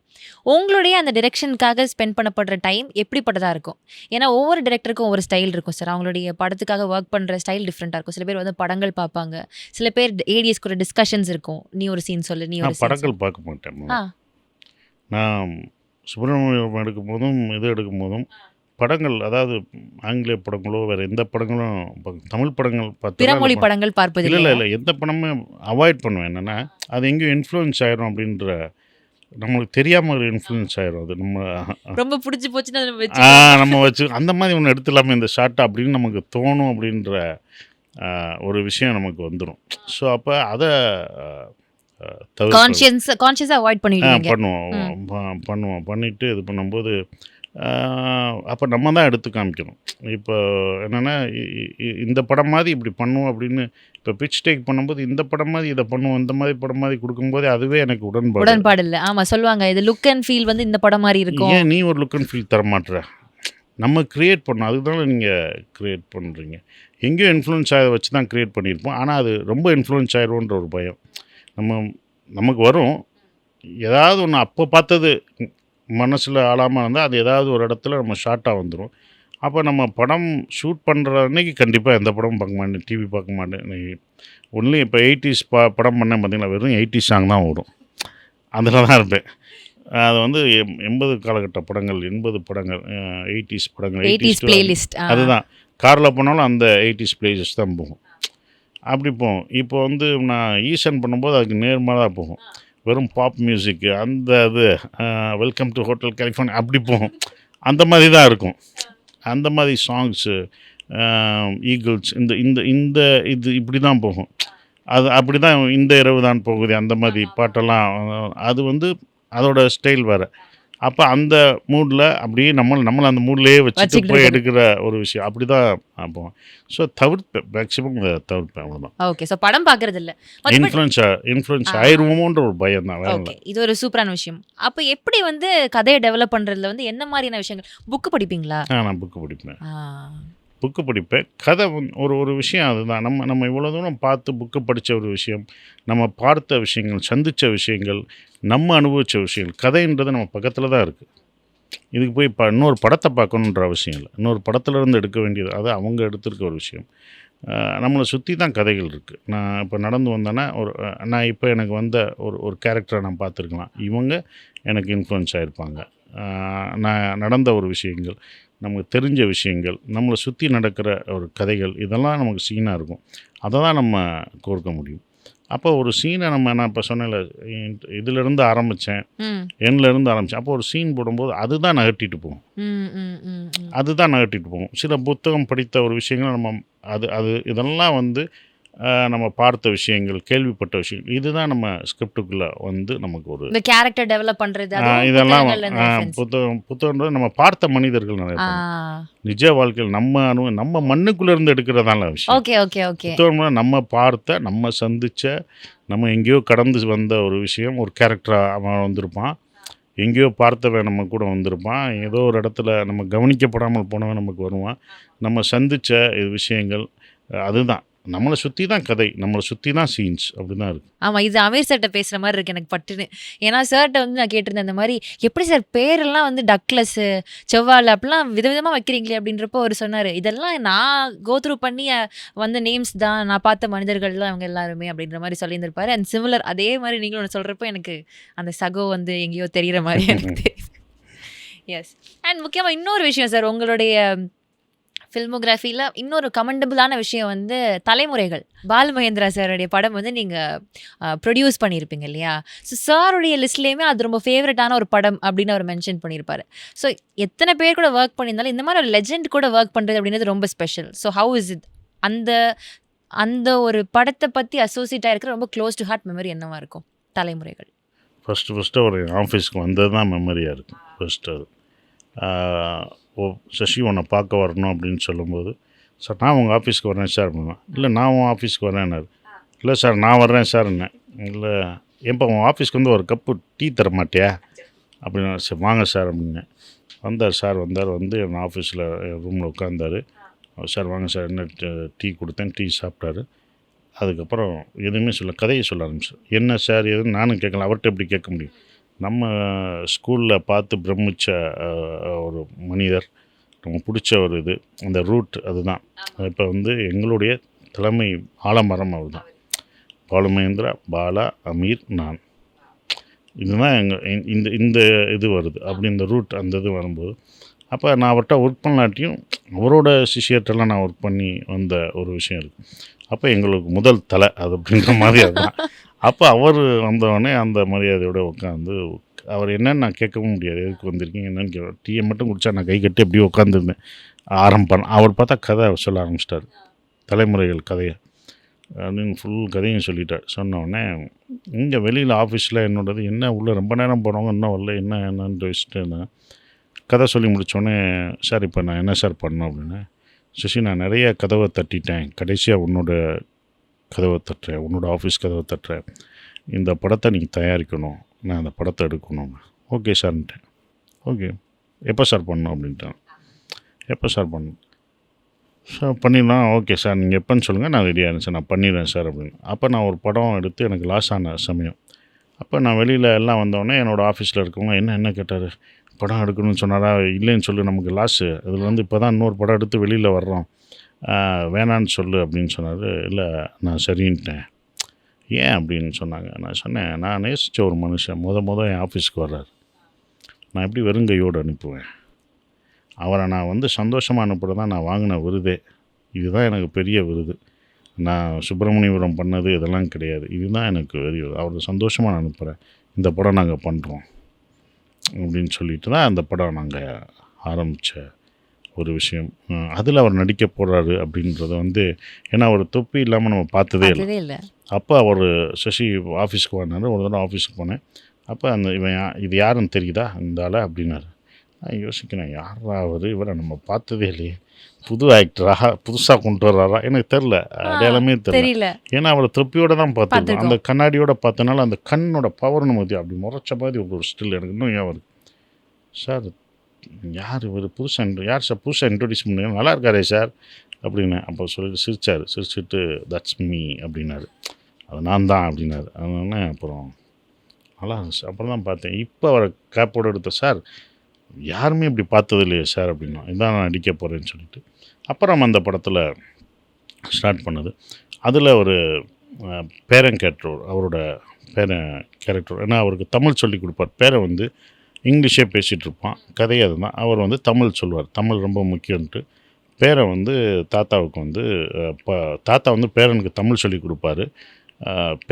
உங்களுடைய அந்த டிரெக்ஷனுக்காக ஸ்பெண்ட் பண்ணப்படுற டைம் எப்படிப்பட்டதாக இருக்கும்? ஏன்னா ஒவ்வொரு டிரெக்டருக்கும் ஒவ்வொரு ஸ்டைல் இருக்கும் சார். அவங்களுடைய படத்துக்காக ஒர்க் பண்ணுற ஸ்டைல் டிஃப்ரெண்ட்டாக இருக்கும். சில பேர் வந்து படங்கள் பார்ப்பாங்க, சில பேர் ஏடிஎஸ் கூட டிஸ்கஷன்ஸ் இருக்கும். நீ ஒரு சீன் சொல்லு, நீ ஒரு படங்கள் பார்க்க மாட்டேன். நான் சுப்பிரமணியம் எடுக்கும் போதும் எடுக்கும் போதும் படங்கள், அதாவது ஆங்கிலேய படங்களோ வேறு எந்த படங்களும், தமிழ் படங்கள் பிறமொழி படங்கள் பார்ப்பது இல்லை எந்த படமும் அவாய்ட் பண்ணுவேன். என்னென்னா அது எங்கேயும் இன்ஃப்ளூயன்ஸ் ஆயிரும் அப்படின்ற, நம்மளுக்கு தெரியாமல் ஒரு இன்ஃப்ளூயன்ஸ் ஆயிரும். அது நம்ம ரொம்ப பிடிச்சி போச்சுன்னா நம்ம வச்சு அந்த மாதிரி ஒன்று எடுத்துலாமே இந்த ஷார்ட்டை அப்படின்னு நமக்கு தோணும் அப்படின்ற ஒரு விஷயம் நமக்கு வந்துடும். ஸோ அப்போ அதை கான்ஷியஸாக அவாய்ட் பண்ணுவோம் பண்ணிவிட்டு இது பண்ணும்போது அப்போ நம்ம தான் எடுத்து காமிக்கணும். இப்போ என்னென்னா இந்த படம் மாதிரி இப்படி பண்ணுவோம் அப்படின்னு இப்போ பிச் டேக் பண்ணும்போது இந்த படம் மாதிரி இதை பண்ணுவோம், இந்த மாதிரி படம் மாதிரி கொடுக்கும்போது அதுவே எனக்கு உடன்பாடு இல்லை. ஆமாம், சொல்லுவாங்க இது லுக் அண்ட் ஃபீல் வந்து இந்த படம் மாதிரி இருக்கும். ஏன் நீ ஒரு லுக் அண்ட் ஃபீல் தர மாட்டுற? நம்ம க்ரியேட் பண்ணோம், அதுதானே நீங்கள் க்ரியேட் பண்ணுறீங்க. எங்கேயோ இன்ஃப்ளூயன்ஸ் ஆக வச்சு தான் க்ரியேட் பண்ணியிருப்போம். ஆனால் அது ரொம்ப இன்ஃப்ளூயன்ஸ் ஆயிடுவோன்ற ஒரு பயம் நமக்கு வரும். ஏதாவது ஒன்று அப்போ பார்த்தது மனசில் ஆளாமல் இருந்தால் அது ஏதாவது ஒரு இடத்துல நம்ம ஷார்ட்டாக வந்துடும். அப்போ நம்ம படம் ஷூட் பண்ணுற அன்றைக்கி கண்டிப்பாக எந்த படமும் பார்க்க மாட்டேன், டிவி பார்க்க மாட்டேன். ஒன்லி இப்போ 80s படம் பண்ணேன் பார்த்தீங்கன்னா, வெறும் 80s சாங் தான் வரும், அதில் தான் இருப்பேன். அது வந்து 80 காலகட்ட படங்கள், 80 படங்கள், 80s படங்கள், 80s பிளேலிஸ்ட். அதுதான் காரில் போனாலும் அந்த 80s பிளேலிஸ்ட் தான் போகும். அப்படி போகும். இப்போ வந்து நான் ஈசன் பண்ணும்போது அதுக்கு நேர்மாறாக போகும், வெறும் பாப் மியூசிக்கு, அந்த இது வெல்கம் டு ஹோட்டல் கலிஃபோர்னியா அப்படி போகும். அந்த மாதிரி தான் இருக்கும். அந்த மாதிரி சாங்ஸு, ஈகிள்ஸ், இந்த இந்த இந்த இது இப்படி தான் போகும். அது அப்படி தான் இந்த இரவு தான் போகுது அந்த மாதிரி பாட்டெல்லாம் அது வந்து அதோட ஸ்டைல் வேறு. அப்போ அந்த மூடில் அப்படியே நம்மளை அந்த மூட்லேயே வச்சுட்டு போய் எடுக்கிற ஒரு விஷயம் அப்படி தான் அப்போ. ஸோ தவிர்ப்பேன், மேக்ஸிமம் தவிர்ப்பேன், அவ்வளோதான். ஓகே. ஸோ படம் பார்க்கறது இல்லை, இன்ஃப்ளூயன்ஸ் ஆயிடுவோமோன்ற ஒரு பயம் தான், வேற இல்லை. இது ஒரு சூப்பரான விஷயம். அப்போ எப்படி வந்து கதையை டெவலப் பண்ணுறதுல வந்து என்ன மாதிரியான விஷயங்கள்? புக்கு படிப்பீங்களா? நான் புக்கு படிப்பேன். கதை ஒரு விஷயம் அதுதான். நம்ம இவ்வளோ தூரம் பார்த்து புக்கு படித்த ஒரு விஷயம், நம்ம பார்த்த விஷயங்கள், சந்தித்த விஷயங்கள், நம்ம அனுபவித்த விஷயங்கள், கதைன்றது நம்ம பக்கத்தில் தான் இருக்குது. இதுக்கு போய் இன்னொரு படத்தை பார்க்கணுன்ற அவசியம் இல்லை. இன்னொரு படத்துலேருந்து எடுக்க வேண்டியது அது அவங்க எடுத்துருக்க ஒரு விஷயம். நம்மளை சுற்றி தான் கதைகள் இருக்குது. நான் இப்போ நடந்து வந்தேன்னா நான் இப்போ எனக்கு வந்த ஒரு கேரக்டரை நான் பார்த்துருக்கலாம். இவங்க எனக்கு இன்ஃப்ளூயன்ஸ் ஆகிருப்பாங்க. நான் நடந்த ஒரு விஷயங்கள், நமக்கு தெரிஞ்ச விஷயங்கள், நம்மளை சுற்றி நடக்கிற ஒரு கதைகள், இதெல்லாம் நமக்கு சீனாக இருக்கும். அதை தான் நம்ம கோர்க்க முடியும். அப்போ ஒரு சீனை நான் இப்போ சொன்னேன்ல, இதிலேருந்து ஆரம்பித்தேன், எண்ணிலேருந்து ஆரம்பித்தேன். அப்போ ஒரு சீன் போடும்போது அதுதான் நகட்டிட்டு போகும். சில புத்தகம் படித்த ஒரு விஷயங்கள் நம்ம இதெல்லாம் வந்து நம்ம பார்த்த விஷயங்கள், கேள்விப்பட்ட விஷயங்கள், இதுதான் நம்ம ஸ்கிரிப்டுக்குள்ளே வந்து நமக்கு ஒரு இந்த கேரக்டர் டெவலப் பண்ணுறது, இதெல்லாம் புத்தகன்றது நம்ம பார்த்த மனிதர்கள் நிறைய நிஜ வாழ்க்கையில் நம்ம மண்ணுக்குள்ளேருந்து எடுக்கிறதான விஷயம். புத்தகம் நம்ம பார்த்த, நம்ம சந்தித்த, நம்ம எங்கேயோ கடந்து வந்த ஒரு விஷயம். ஒரு கேரக்டராக அவன் வந்திருப்பான், எங்கேயோ பார்த்தவன் நம்ம கூட வந்திருப்பான், ஏதோ ஒரு இடத்துல நம்ம கவனிக்கப்படாமல் போனவன் நமக்கு வருவான். நம்ம சந்தித்த விஷயங்கள் அதுதான் நம்மளை சுற்றி தான் கதை, நம்மளை சுற்றி தான் சீன்ஸ், அப்படி தான் இருக்குது. ஆமாம், இது அமீர் சார்கிட்ட பேசுகிற மாதிரி இருக்குது எனக்கு பட்டுன்னு. ஏன்னா சார்கிட்ட வந்து நான் கேட்டிருந்தேன் இந்த மாதிரி, எப்படி சார் பேரெல்லாம் வந்து டக்லஸ்ஸு, செவ்வாழை அப்படிலாம் விதவிதமாக வைக்கிறீங்களே அப்படின்றப்போ அவர் சொன்னார், இதெல்லாம் நான் கோத்ரூ பண்ணி வந்த நேம்ஸ் தான், நான் பார்த்த மனிதர்கள்லாம் அவங்க எல்லாருமே அப்படின்ற மாதிரி சொல்லியிருந்திருப்பாரு. அண்ட் சிமிலர் அதே மாதிரி நீங்களும் ஒன்று சொல்கிறப்போ எனக்கு அந்த சகோ வந்து எங்கேயோ தெரிகிற மாதிரி எனக்கு தெரியுது. எஸ். அண்ட் முக்கியமாக இன்னொரு விஷயம் சார், உங்களுடைய ஃபில்மோகிராஃபியில் இன்னொரு கமெண்டபிளான விஷயம் வந்து தலைமுறைகள். பாலு மகேந்திரா சாருடைய படம் வந்து நீங்கள் ப்ரொடியூஸ் பண்ணியிருப்பீங்க இல்லையா? ஸோ சாருடைய லிஸ்ட்லேயுமே அது ரொம்ப ஃபேவரட்டான ஒரு படம் அப்படின்னு அவர் மென்ஷன் பண்ணியிருப்பார். ஸோ எத்தனை பேர் கூட ஒர்க் பண்ணியிருந்தாலும் இந்த மாதிரி ஒரு லெஜெண்ட் கூட ஒர்க் பண்ணுறது அப்படின்றது ரொம்ப special. So how is it? அந்த ஒரு படத்தை பற்றி அசோசியேட் ஆகிருக்கிற ரொம்ப க்ளோஸ் டு ஹார்ட் மெமரி என்னவாக இருக்கும்? தலைமுறைகள் ஃபஸ்ட்டு ஒரு ஆஃபீஸ்க்கு வந்தது தான் மெமரியாக இருக்கும். ஃபஸ்ட்டு அது சசி உன்னை பார்க்க வரணும் அப்படின்னு சொல்லும்போது, சார் நான் உங்கள் ஆஃபீஸ்க்கு வரேன் சார் அப்படின்னா, இல்லை நான் உன் ஆஃபீஸ்க்கு வரேன்னாரு. இல்லை சார் நான் வர்றேன் சார் என்ன, இல்லை ஏன்பா உன் ஆஃபீஸ்க்கு வந்து ஒரு கப்பு டீ தர மாட்டியா அப்படின்னா, சார் வாங்க சார் அப்படின்னேன். வந்தார் வந்து என் ஆஃபீஸில் ரூமில் உட்காந்தார். சார் வாங்க சார், என்ன டீ கொடுத்தேன், டீ சாப்பிட்டாரு. அதுக்கப்புறம் எதுவுமே கதையை சொல்ல ஆரம்பிச்சார். என்ன சார் எதுன்னு நானும் கேட்கலாம், அவர்கிட்ட எப்படி கேட்க முடியும்? நம்ம ஸ்கூலில் பார்த்து பிரமித்த ஒரு மனிதர், நம்ம பிடிச்ச ஒரு இது, அந்த ரூட் அதுதான். இப்போ வந்து எங்களுடைய தலைமை ஆலமரம் அதுதான். பாலு மகேந்திரா, பாலா, அமீர், நான், இதுதான் இந்த இது வருது. அப்படி இந்த ரூட் அந்த இது வரும்போது, அப்போ நான் அவர்கிட்ட ஒர்க் பண்ணலாட்டியும் அவரோட சிஷியர்ட்டெல்லாம் நான் ஒர்க் பண்ணி வந்த ஒரு விஷயம் இருக்குது. அப்போ எங்களுக்கு முதல் தலை அது அப்படின்ற மாதிரி அதுதான். அப்போ அவர் வந்தவொடனே அந்த மரியாதையோடு உட்காந்து, அவர் என்னன்னு நான் கேட்கவும் முடியாது, எதுக்கு வந்திருக்கீங்க என்னன்னு கேட்க, டீயை மட்டும் குடித்தா நான் கை கட்டி அப்படியே உட்காந்துருந்தேன். ஆரம்பம் அவர் பார்த்தா கதை சொல்ல ஆரம்பிச்சிட்டார், தலைமுறைகள் கதையை அப்படின்னு ஃபுல் கதையும் சொல்லிட்டார். சொன்னோடனே இங்கே வெளியில் ஆஃபீஸில் என்னோடது என்ன உள்ளே ரொம்ப நேரம் போனவங்க இன்னும் வரல, என்னன்னு வச்சுட்டு இருந்தேன். கதை சொல்லி முடித்தோடனே, சார் இப்போ நான் என்ன சார் பண்ணணும் அப்படின்னு, சசி நான் நிறைய கதவை தட்டிட்டேன், கடைசியாக உன்னோட கதவை தட்டுறேன், உன்னோட ஆஃபீஸ் கதவை தட்டுறேன், இந்த படத்தை நீங்கள் தயாரிக்கணும், நான் அந்த படத்தை எடுக்கணும். ஓகே சார்ன்ட்டேன். ஓகே எப்போ சார் பண்ணணும் அப்படின்ட்டேன். எப்போ சார் பண்ணணும் சார்? பண்ணிடலாம். ஓகே சார் நீங்கள் எப்போன்னு சொல்லுங்கள், நான் ரெடியாக இருந்தேன் சார், நான் பண்ணிடுறேன் சார் அப்படின்னு. அப்போ நான் ஒரு படம் எடுத்து எனக்கு லாஸ் ஆன சமயம். அப்போ நான் வெளியில் எல்லாம் வந்தோடனே என்னோடய ஆஃபீஸில் இருக்கவங்க என்ன கேட்டார், படம் எடுக்கணும்னு சொன்னாரா? இல்லைன்னு சொல்லு, நமக்கு லாஸு, அதில் வந்து இப்போ தான் இன்னொரு படம் எடுத்து வெளியில் வர்றோம், வேணான்னு சொல்லு அப்படின்னு சொன்னார். இல்லை நான் சரின்ட்டேன். ஏன் அப்படின்னு சொன்னாங்க. நான் சொன்னேன், நான் நேசித்த ஒரு மனுஷன் முத என் ஆஃபீஸ்க்கு வர்றார், நான் எப்படி வெறுங்கையோடு அனுப்புவேன்? அவரை நான் வந்து சந்தோஷமாக அனுப்புகிறது தான் நான் வாங்கின விருதே. இதுதான் எனக்கு பெரிய விருது. நான் சுப்பிரமணியபுரம் பண்ணது இதெல்லாம் கிடையாது, இதுதான் எனக்கு பெரிய விருது. அவரை சந்தோஷமாக நான் அனுப்புகிறேன், இந்த படம் நாங்கள் பண்ணுறோம் அப்படின்னு சொல்லிட்டு தான் அந்த படம் நாங்கள் ஆரம்பித்த ஒரு விஷயம். அதில் அவர் நடிக்க போகிறாரு அப்படின்றது வந்து ஏன்னா ஒரு தொப்பி இல்லாமல் நம்ம பார்த்ததே இல்லை. அப்போ அவர் சசி ஆஃபீஸ்க்கு வந்தார். ஒரு தடவை ஆஃபீஸுக்கு போனேன். அப்போ அந்த இது யாருன்னு தெரியுதா இந்த ஆளை அப்படின்னாரு. நான் யோசிக்கிறேன், யாரா அவர், இவரை நம்ம பார்த்ததே இல்லையே, புது ஆக்டரா, புதுசாக கொண்டு வர்றாரா, எனக்கு தெரில, அடையாளமே தெரியல. ஏன்னா அவரை தொப்பியோடு தான் பார்த்துருக்கோம். அந்த கண்ணாடியோடு பார்த்தனால அந்த கண்ணோட பவர் நமக்கு அப்படி முறைச்ச மாதிரி ஒரு ஸ்டில் எனக்கு இன்னும் ஏன் வருது. சார் யார் இவர், புதுசாக யார் சார் புதுசாக இன்ட்ரொடியூஸ் பண்ணுங்க, நல்லா இருக்காரே சார் அப்படின்னு. அப்போ சொல்லிட்டு சிரிச்சிட்டு தட்ஸ் மீ அப்படின்னாரு. அது நான் தான் அப்படின்னாரு. அதனால அப்புறம் நல்லா இருந்துச்சு. அப்புறம் தான் பார்த்தேன், இப்போ அவரை கேப்போடு எடுத்த சார் யாருமே இப்படி பார்த்தது இல்லையே சார் அப்படின்னா, இதான் நான் நடிக்க போகிறேன்னு சொல்லிட்டு அப்புறம் அந்த படத்தில் ஸ்டார்ட் பண்ணது. அதில் ஒரு பேரன் கேரக்டர், அவரோட பேரன் கேரக்டர், ஏன்னா அவருக்கு தமிழ் சொல்லி கொடுப்பார். பேரை வந்து இங்கிலீஷே பேசிகிட்டு இருப்பான், கதையே அதுதான். அவர் வந்து தமிழ் சொல்லுவார், தமிழ் ரொம்ப முக்கியன்ட்டு. பேரை வந்து தாத்தாவுக்கு வந்து தாத்தா வந்து பேரனுக்கு தமிழ் சொல்லி கொடுப்பாரு,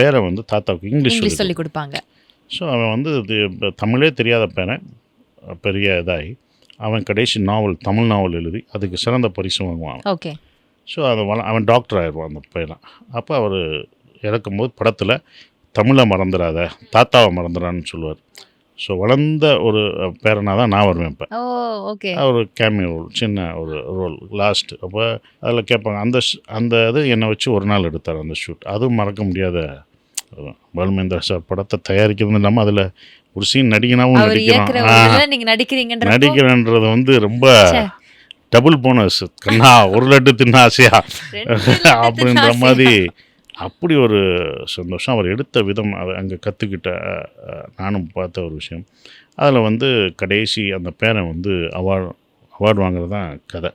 பேரை வந்து தாத்தாவுக்கு இங்கிலீஷ் சொல்லி கொடுப்பாங்க. ஸோ அவன் வந்து தமிழே தெரியாத பேரன் பெரிய இதாகி அவன் கடைசி நாவல், தமிழ் நாவல் எழுதி அதுக்கு சிறந்த பரிசு வாங்குவான். ஓகே. ஸோ அதை அவன் டாக்டர் ஆயிடுவான் அந்த பையன். அப்போ அவர் இறக்கும்போது படத்தில் தமிழை மறந்துடாத, தாத்தாவை மறந்துடான்னு சொல்லுவார். ஸோ வளர்ந்த ஒரு பேரனாக தான் நான் வருவேன். இப்போ ஒரு கேமியோ ரோல், சின்ன ஒரு ரோல் லாஸ்ட்டு. அப்போ அதில் கேட்பாங்க, அந்த இது என்னை வச்சு ஒரு நாள் எடுத்தார் அந்த ஷூட். அதுவும் மறக்க முடியாத. பாலுமேந்திரா சார் படத்தை தயாரிக்கிறது இல்லாமல் அதில் ஒரு சீன் நடிகனாகவும் நடிக்கிறேன்றது வந்து ரொம்ப டபுள் போனஸ். கண்ணா ஒரு லட்டு தின்ன ஆசையா அப்படின்ற மாதிரி அப்படி ஒரு சந்தோஷம். அவர் எடுத்த விதம், அதை அங்கே கற்றுக்கிட்ட நானும் பார்த்த ஒரு விஷயம். அதில் வந்து கடைசி அந்த பேரன் வந்து அவார்டு வாங்குறது தான் கதை.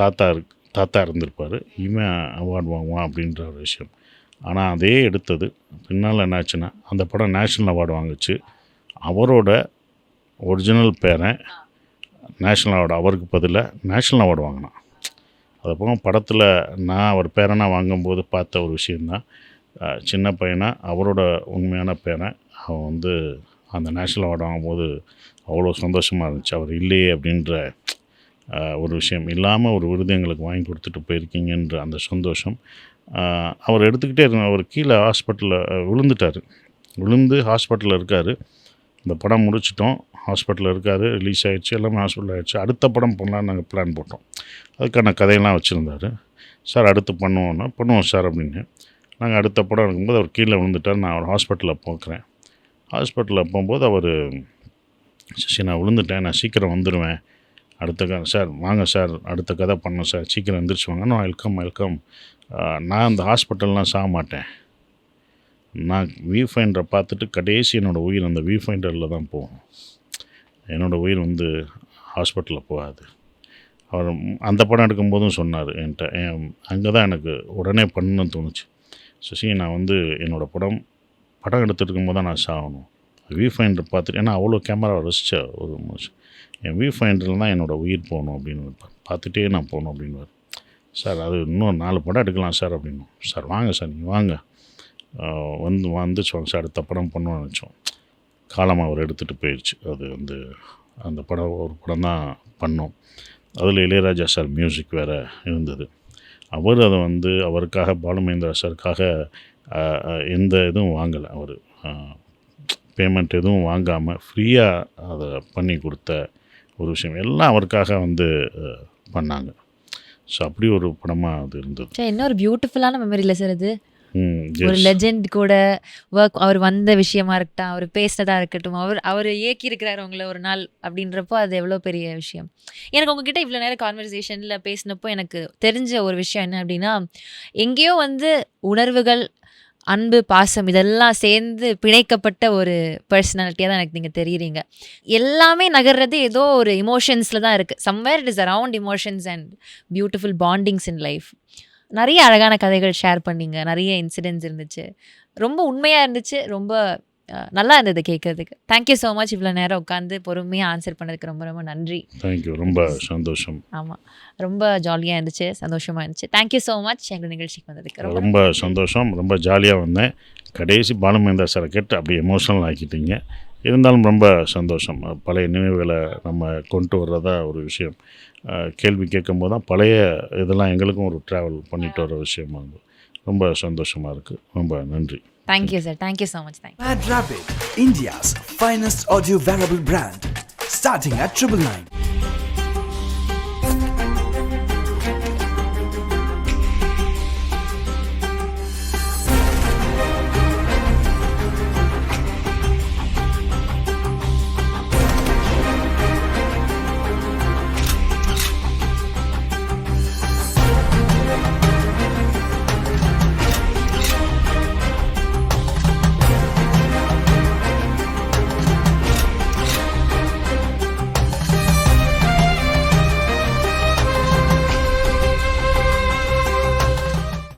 தாத்தா இருந்திருப்பார், இவன் அவார்டு வாங்குவான் அப்படின்ற ஒரு விஷயம். ஆனால் அதே எடுத்தது பின்னால் என்னாச்சுன்னா அந்த படம் நேஷ்னல் அவார்டு வாங்குச்சு. அவரோட ஒரிஜினல் பேரன் நேஷ்னல் அவார்டு, அவருக்கு பதிலாக நேஷ்னல் அவார்டு வாங்கினான். அது போக படத்தில் நான் அவர் பேரனாக வாங்கும்போது பார்த்த ஒரு விஷயந்தான், சின்ன பையனாக அவரோட உண்மையான பேரன் அவன் வந்து அந்த நேஷ்னல் அவார்டு வாங்கும்போது அவ்வளோ சந்தோஷமாக இருந்துச்சு. அவர் இல்லையே அப்படின்ற ஒரு விஷயம் இல்லாமல் ஒரு விருது எங்களுக்கு வாங்கி கொடுத்துட்டு போயிருக்கீங்கன்ற அந்த சந்தோஷம். அவர் எடுத்துக்கிட்டே இருந்தார். அவர் கீழே ஹாஸ்பிட்டலில் விழுந்து ஹாஸ்பிட்டலில் இருக்கார். இந்த படம் முடிச்சிட்டோம், ஹாஸ்பிட்டலில் இருக்கார், ரிலீஸ் ஆகிடுச்சு, எல்லாமே ஹாஸ்பிட்டல் ஆகிடுச்சு. அடுத்த படம் பண்ணலான்னு நாங்கள் பிளான் போட்டோம். அதுக்கான கதையெல்லாம் வச்சுருந்தார். சார் அடுத்து பண்ணுவோம் சார் அப்படின்னு. நாங்கள் அடுத்த படம் இருக்கும்போது அவர் கீழே விழுந்துட்டார். நான் அவர் ஹாஸ்பிட்டலில் பார்க்குறேன். ஹாஸ்பிட்டலில் போகும்போது அவர், சரி நான் விழுந்துட்டேன், நான் சீக்கிரம் வந்துடுவேன், சார் வாங்க சார், அடுத்த கதை பண்ணோம் சார், சீக்கிரம் எந்திரிச்சு வாங்க. நான் வெல்கம். நான் அந்த ஹாஸ்பிட்டல்லாம் சாக மாட்டேன். நான் வியூ ஃபைண்டரை பார்த்துட்டு கடைசி என்னோடய உயிர் அந்த வியூ ஃபைண்டரில் தான் போகும். என்னோடய உயிர் வந்து ஹாஸ்பிட்டலில் போகாது. அவர் அந்த படம் எடுக்கும்போதும் சொன்னார் என்கிட்ட. அங்கே தான் எனக்கு உடனே பண்ணணும்னு தோணுச்சு. சசி நான் வந்து என்னோடய படம் எடுத்துகிட்டு இருக்கும்போது தான் நான் சாகணும். வியூ ஃபைண்டர் பார்த்துட்டு, ஏன்னா அவ்வளோ கேமராவை ரசித்த ஒரு மனுஷன், என் வியூ ஃபைண்டரில் தான் என்னோடய உயிர் போகணும் அப்படின்னு பார்த்துட்டே நான் போகணும் அப்படின்வார். சார் அது இன்னும் 4 படம் எடுக்கலாம் சார் அப்படின்னும். சார் வாங்க சார், நீங்கள் வாங்க, வந்துச்சு வாங்க சார், அடுத்த படம் பண்ணுவோம்னு நினச்சோம். காலமாக அவர் எடுத்துகிட்டு போயிடுச்சு. அது வந்து அந்த படம் ஒரு படம் தான் பண்ணோம். அதில் இளையராஜா சார் மியூசிக் வேறு இருந்தது. அவர் அதை வந்து அவருக்காக, பாலுமேந்திரா சாருக்காக எந்த இதுவும் வாங்கலை. அவர் பேமெண்ட் எதுவும் வாங்காமல் ஃப்ரீயாக அதை பண்ணி கொடுத்த ஒரு விஷயம். எல்லாம் அவருக்காக வந்து பண்ணாங்க. ஸோ அப்படி ஒரு படமாக அது இருந்தது. இன்னொரு பியூட்டிஃபுல்லான மெமரியில் சார் அது. ஒரு லெஜெண்ட் கூட ஒர்க், அவர் வந்த விஷயமா இருக்கட்டும், அவர் பேசினதாக இருக்கட்டும், அவர் இயக்கி இருக்கிறார் உங்களை ஒரு நாள் அப்படின்றப்போ அது எவ்வளோ பெரிய விஷயம். எனக்கு உங்ககிட்ட இவ்வளோ நேரம் கான்வர்சேஷனில் பேசினப்போ எனக்கு தெரிஞ்ச ஒரு விஷயம் என்ன அப்படின்னா, எங்கேயோ வந்து உணர்வுகள், அன்பு, பாசம் இதெல்லாம் சேர்ந்து பிணைக்கப்பட்ட ஒரு பர்சனாலிட்டியாக தான் எனக்கு நீங்கள் தெரியுறீங்க. எல்லாமே நகர்றது ஏதோ ஒரு இமோஷன்ஸில் தான் இருக்குது. Somewhere it is around emotions and beautiful bondings in life. நிறைய அழகான கதைகள் ஷேர் பண்ணிங்க, நிறைய இன்சிடென்ட்ஸ் இருந்துச்சு, ரொம்ப உண்மையாக இருந்துச்சு, ரொம்ப நல்லா இருந்தது கேட்கறதுக்கு. Thank you so much. இவ்வளோ நேரம் உட்காந்து பொறுமையாக ஆன்சர் பண்ணதுக்கு ரொம்ப ரொம்ப நன்றி. தேங்க்யூ, ரொம்ப சந்தோஷம். ஆமாம், ரொம்ப ஜாலியாக இருந்துச்சு, சந்தோஷமாக இருந்துச்சு. தேங்க்யூ ஸோ மச் எங்கள் நிகழ்ச்சிக்கு வந்ததுக்கு. ரொம்ப சந்தோஷம், ரொம்ப ஜாலியாக வந்தேன். கடைசி பாலுமேந்திரா சாரை கேட்டு அப்படியே எமோஷனல் ஆக்கிட்டீங்க. இருந்தாலும் ரொம்ப சந்தோஷம். பழைய நினைவுகளை நம்ம கொண்டு வர்றதா ஒரு விஷயம். கேள்வி கேட்கும்போது தான் பழைய இதெல்லாம் எங்களுக்கும் ஒரு ட்ராவல் பண்ணிட்டு வர விஷயமா இருந்தது. ரொம்ப சந்தோஷமாக இருக்குது. ரொம்ப நன்றி. Thank you sir, thank you so much. Thank you. Mad Rapid, India's finest audio wearable brand, starting at 999.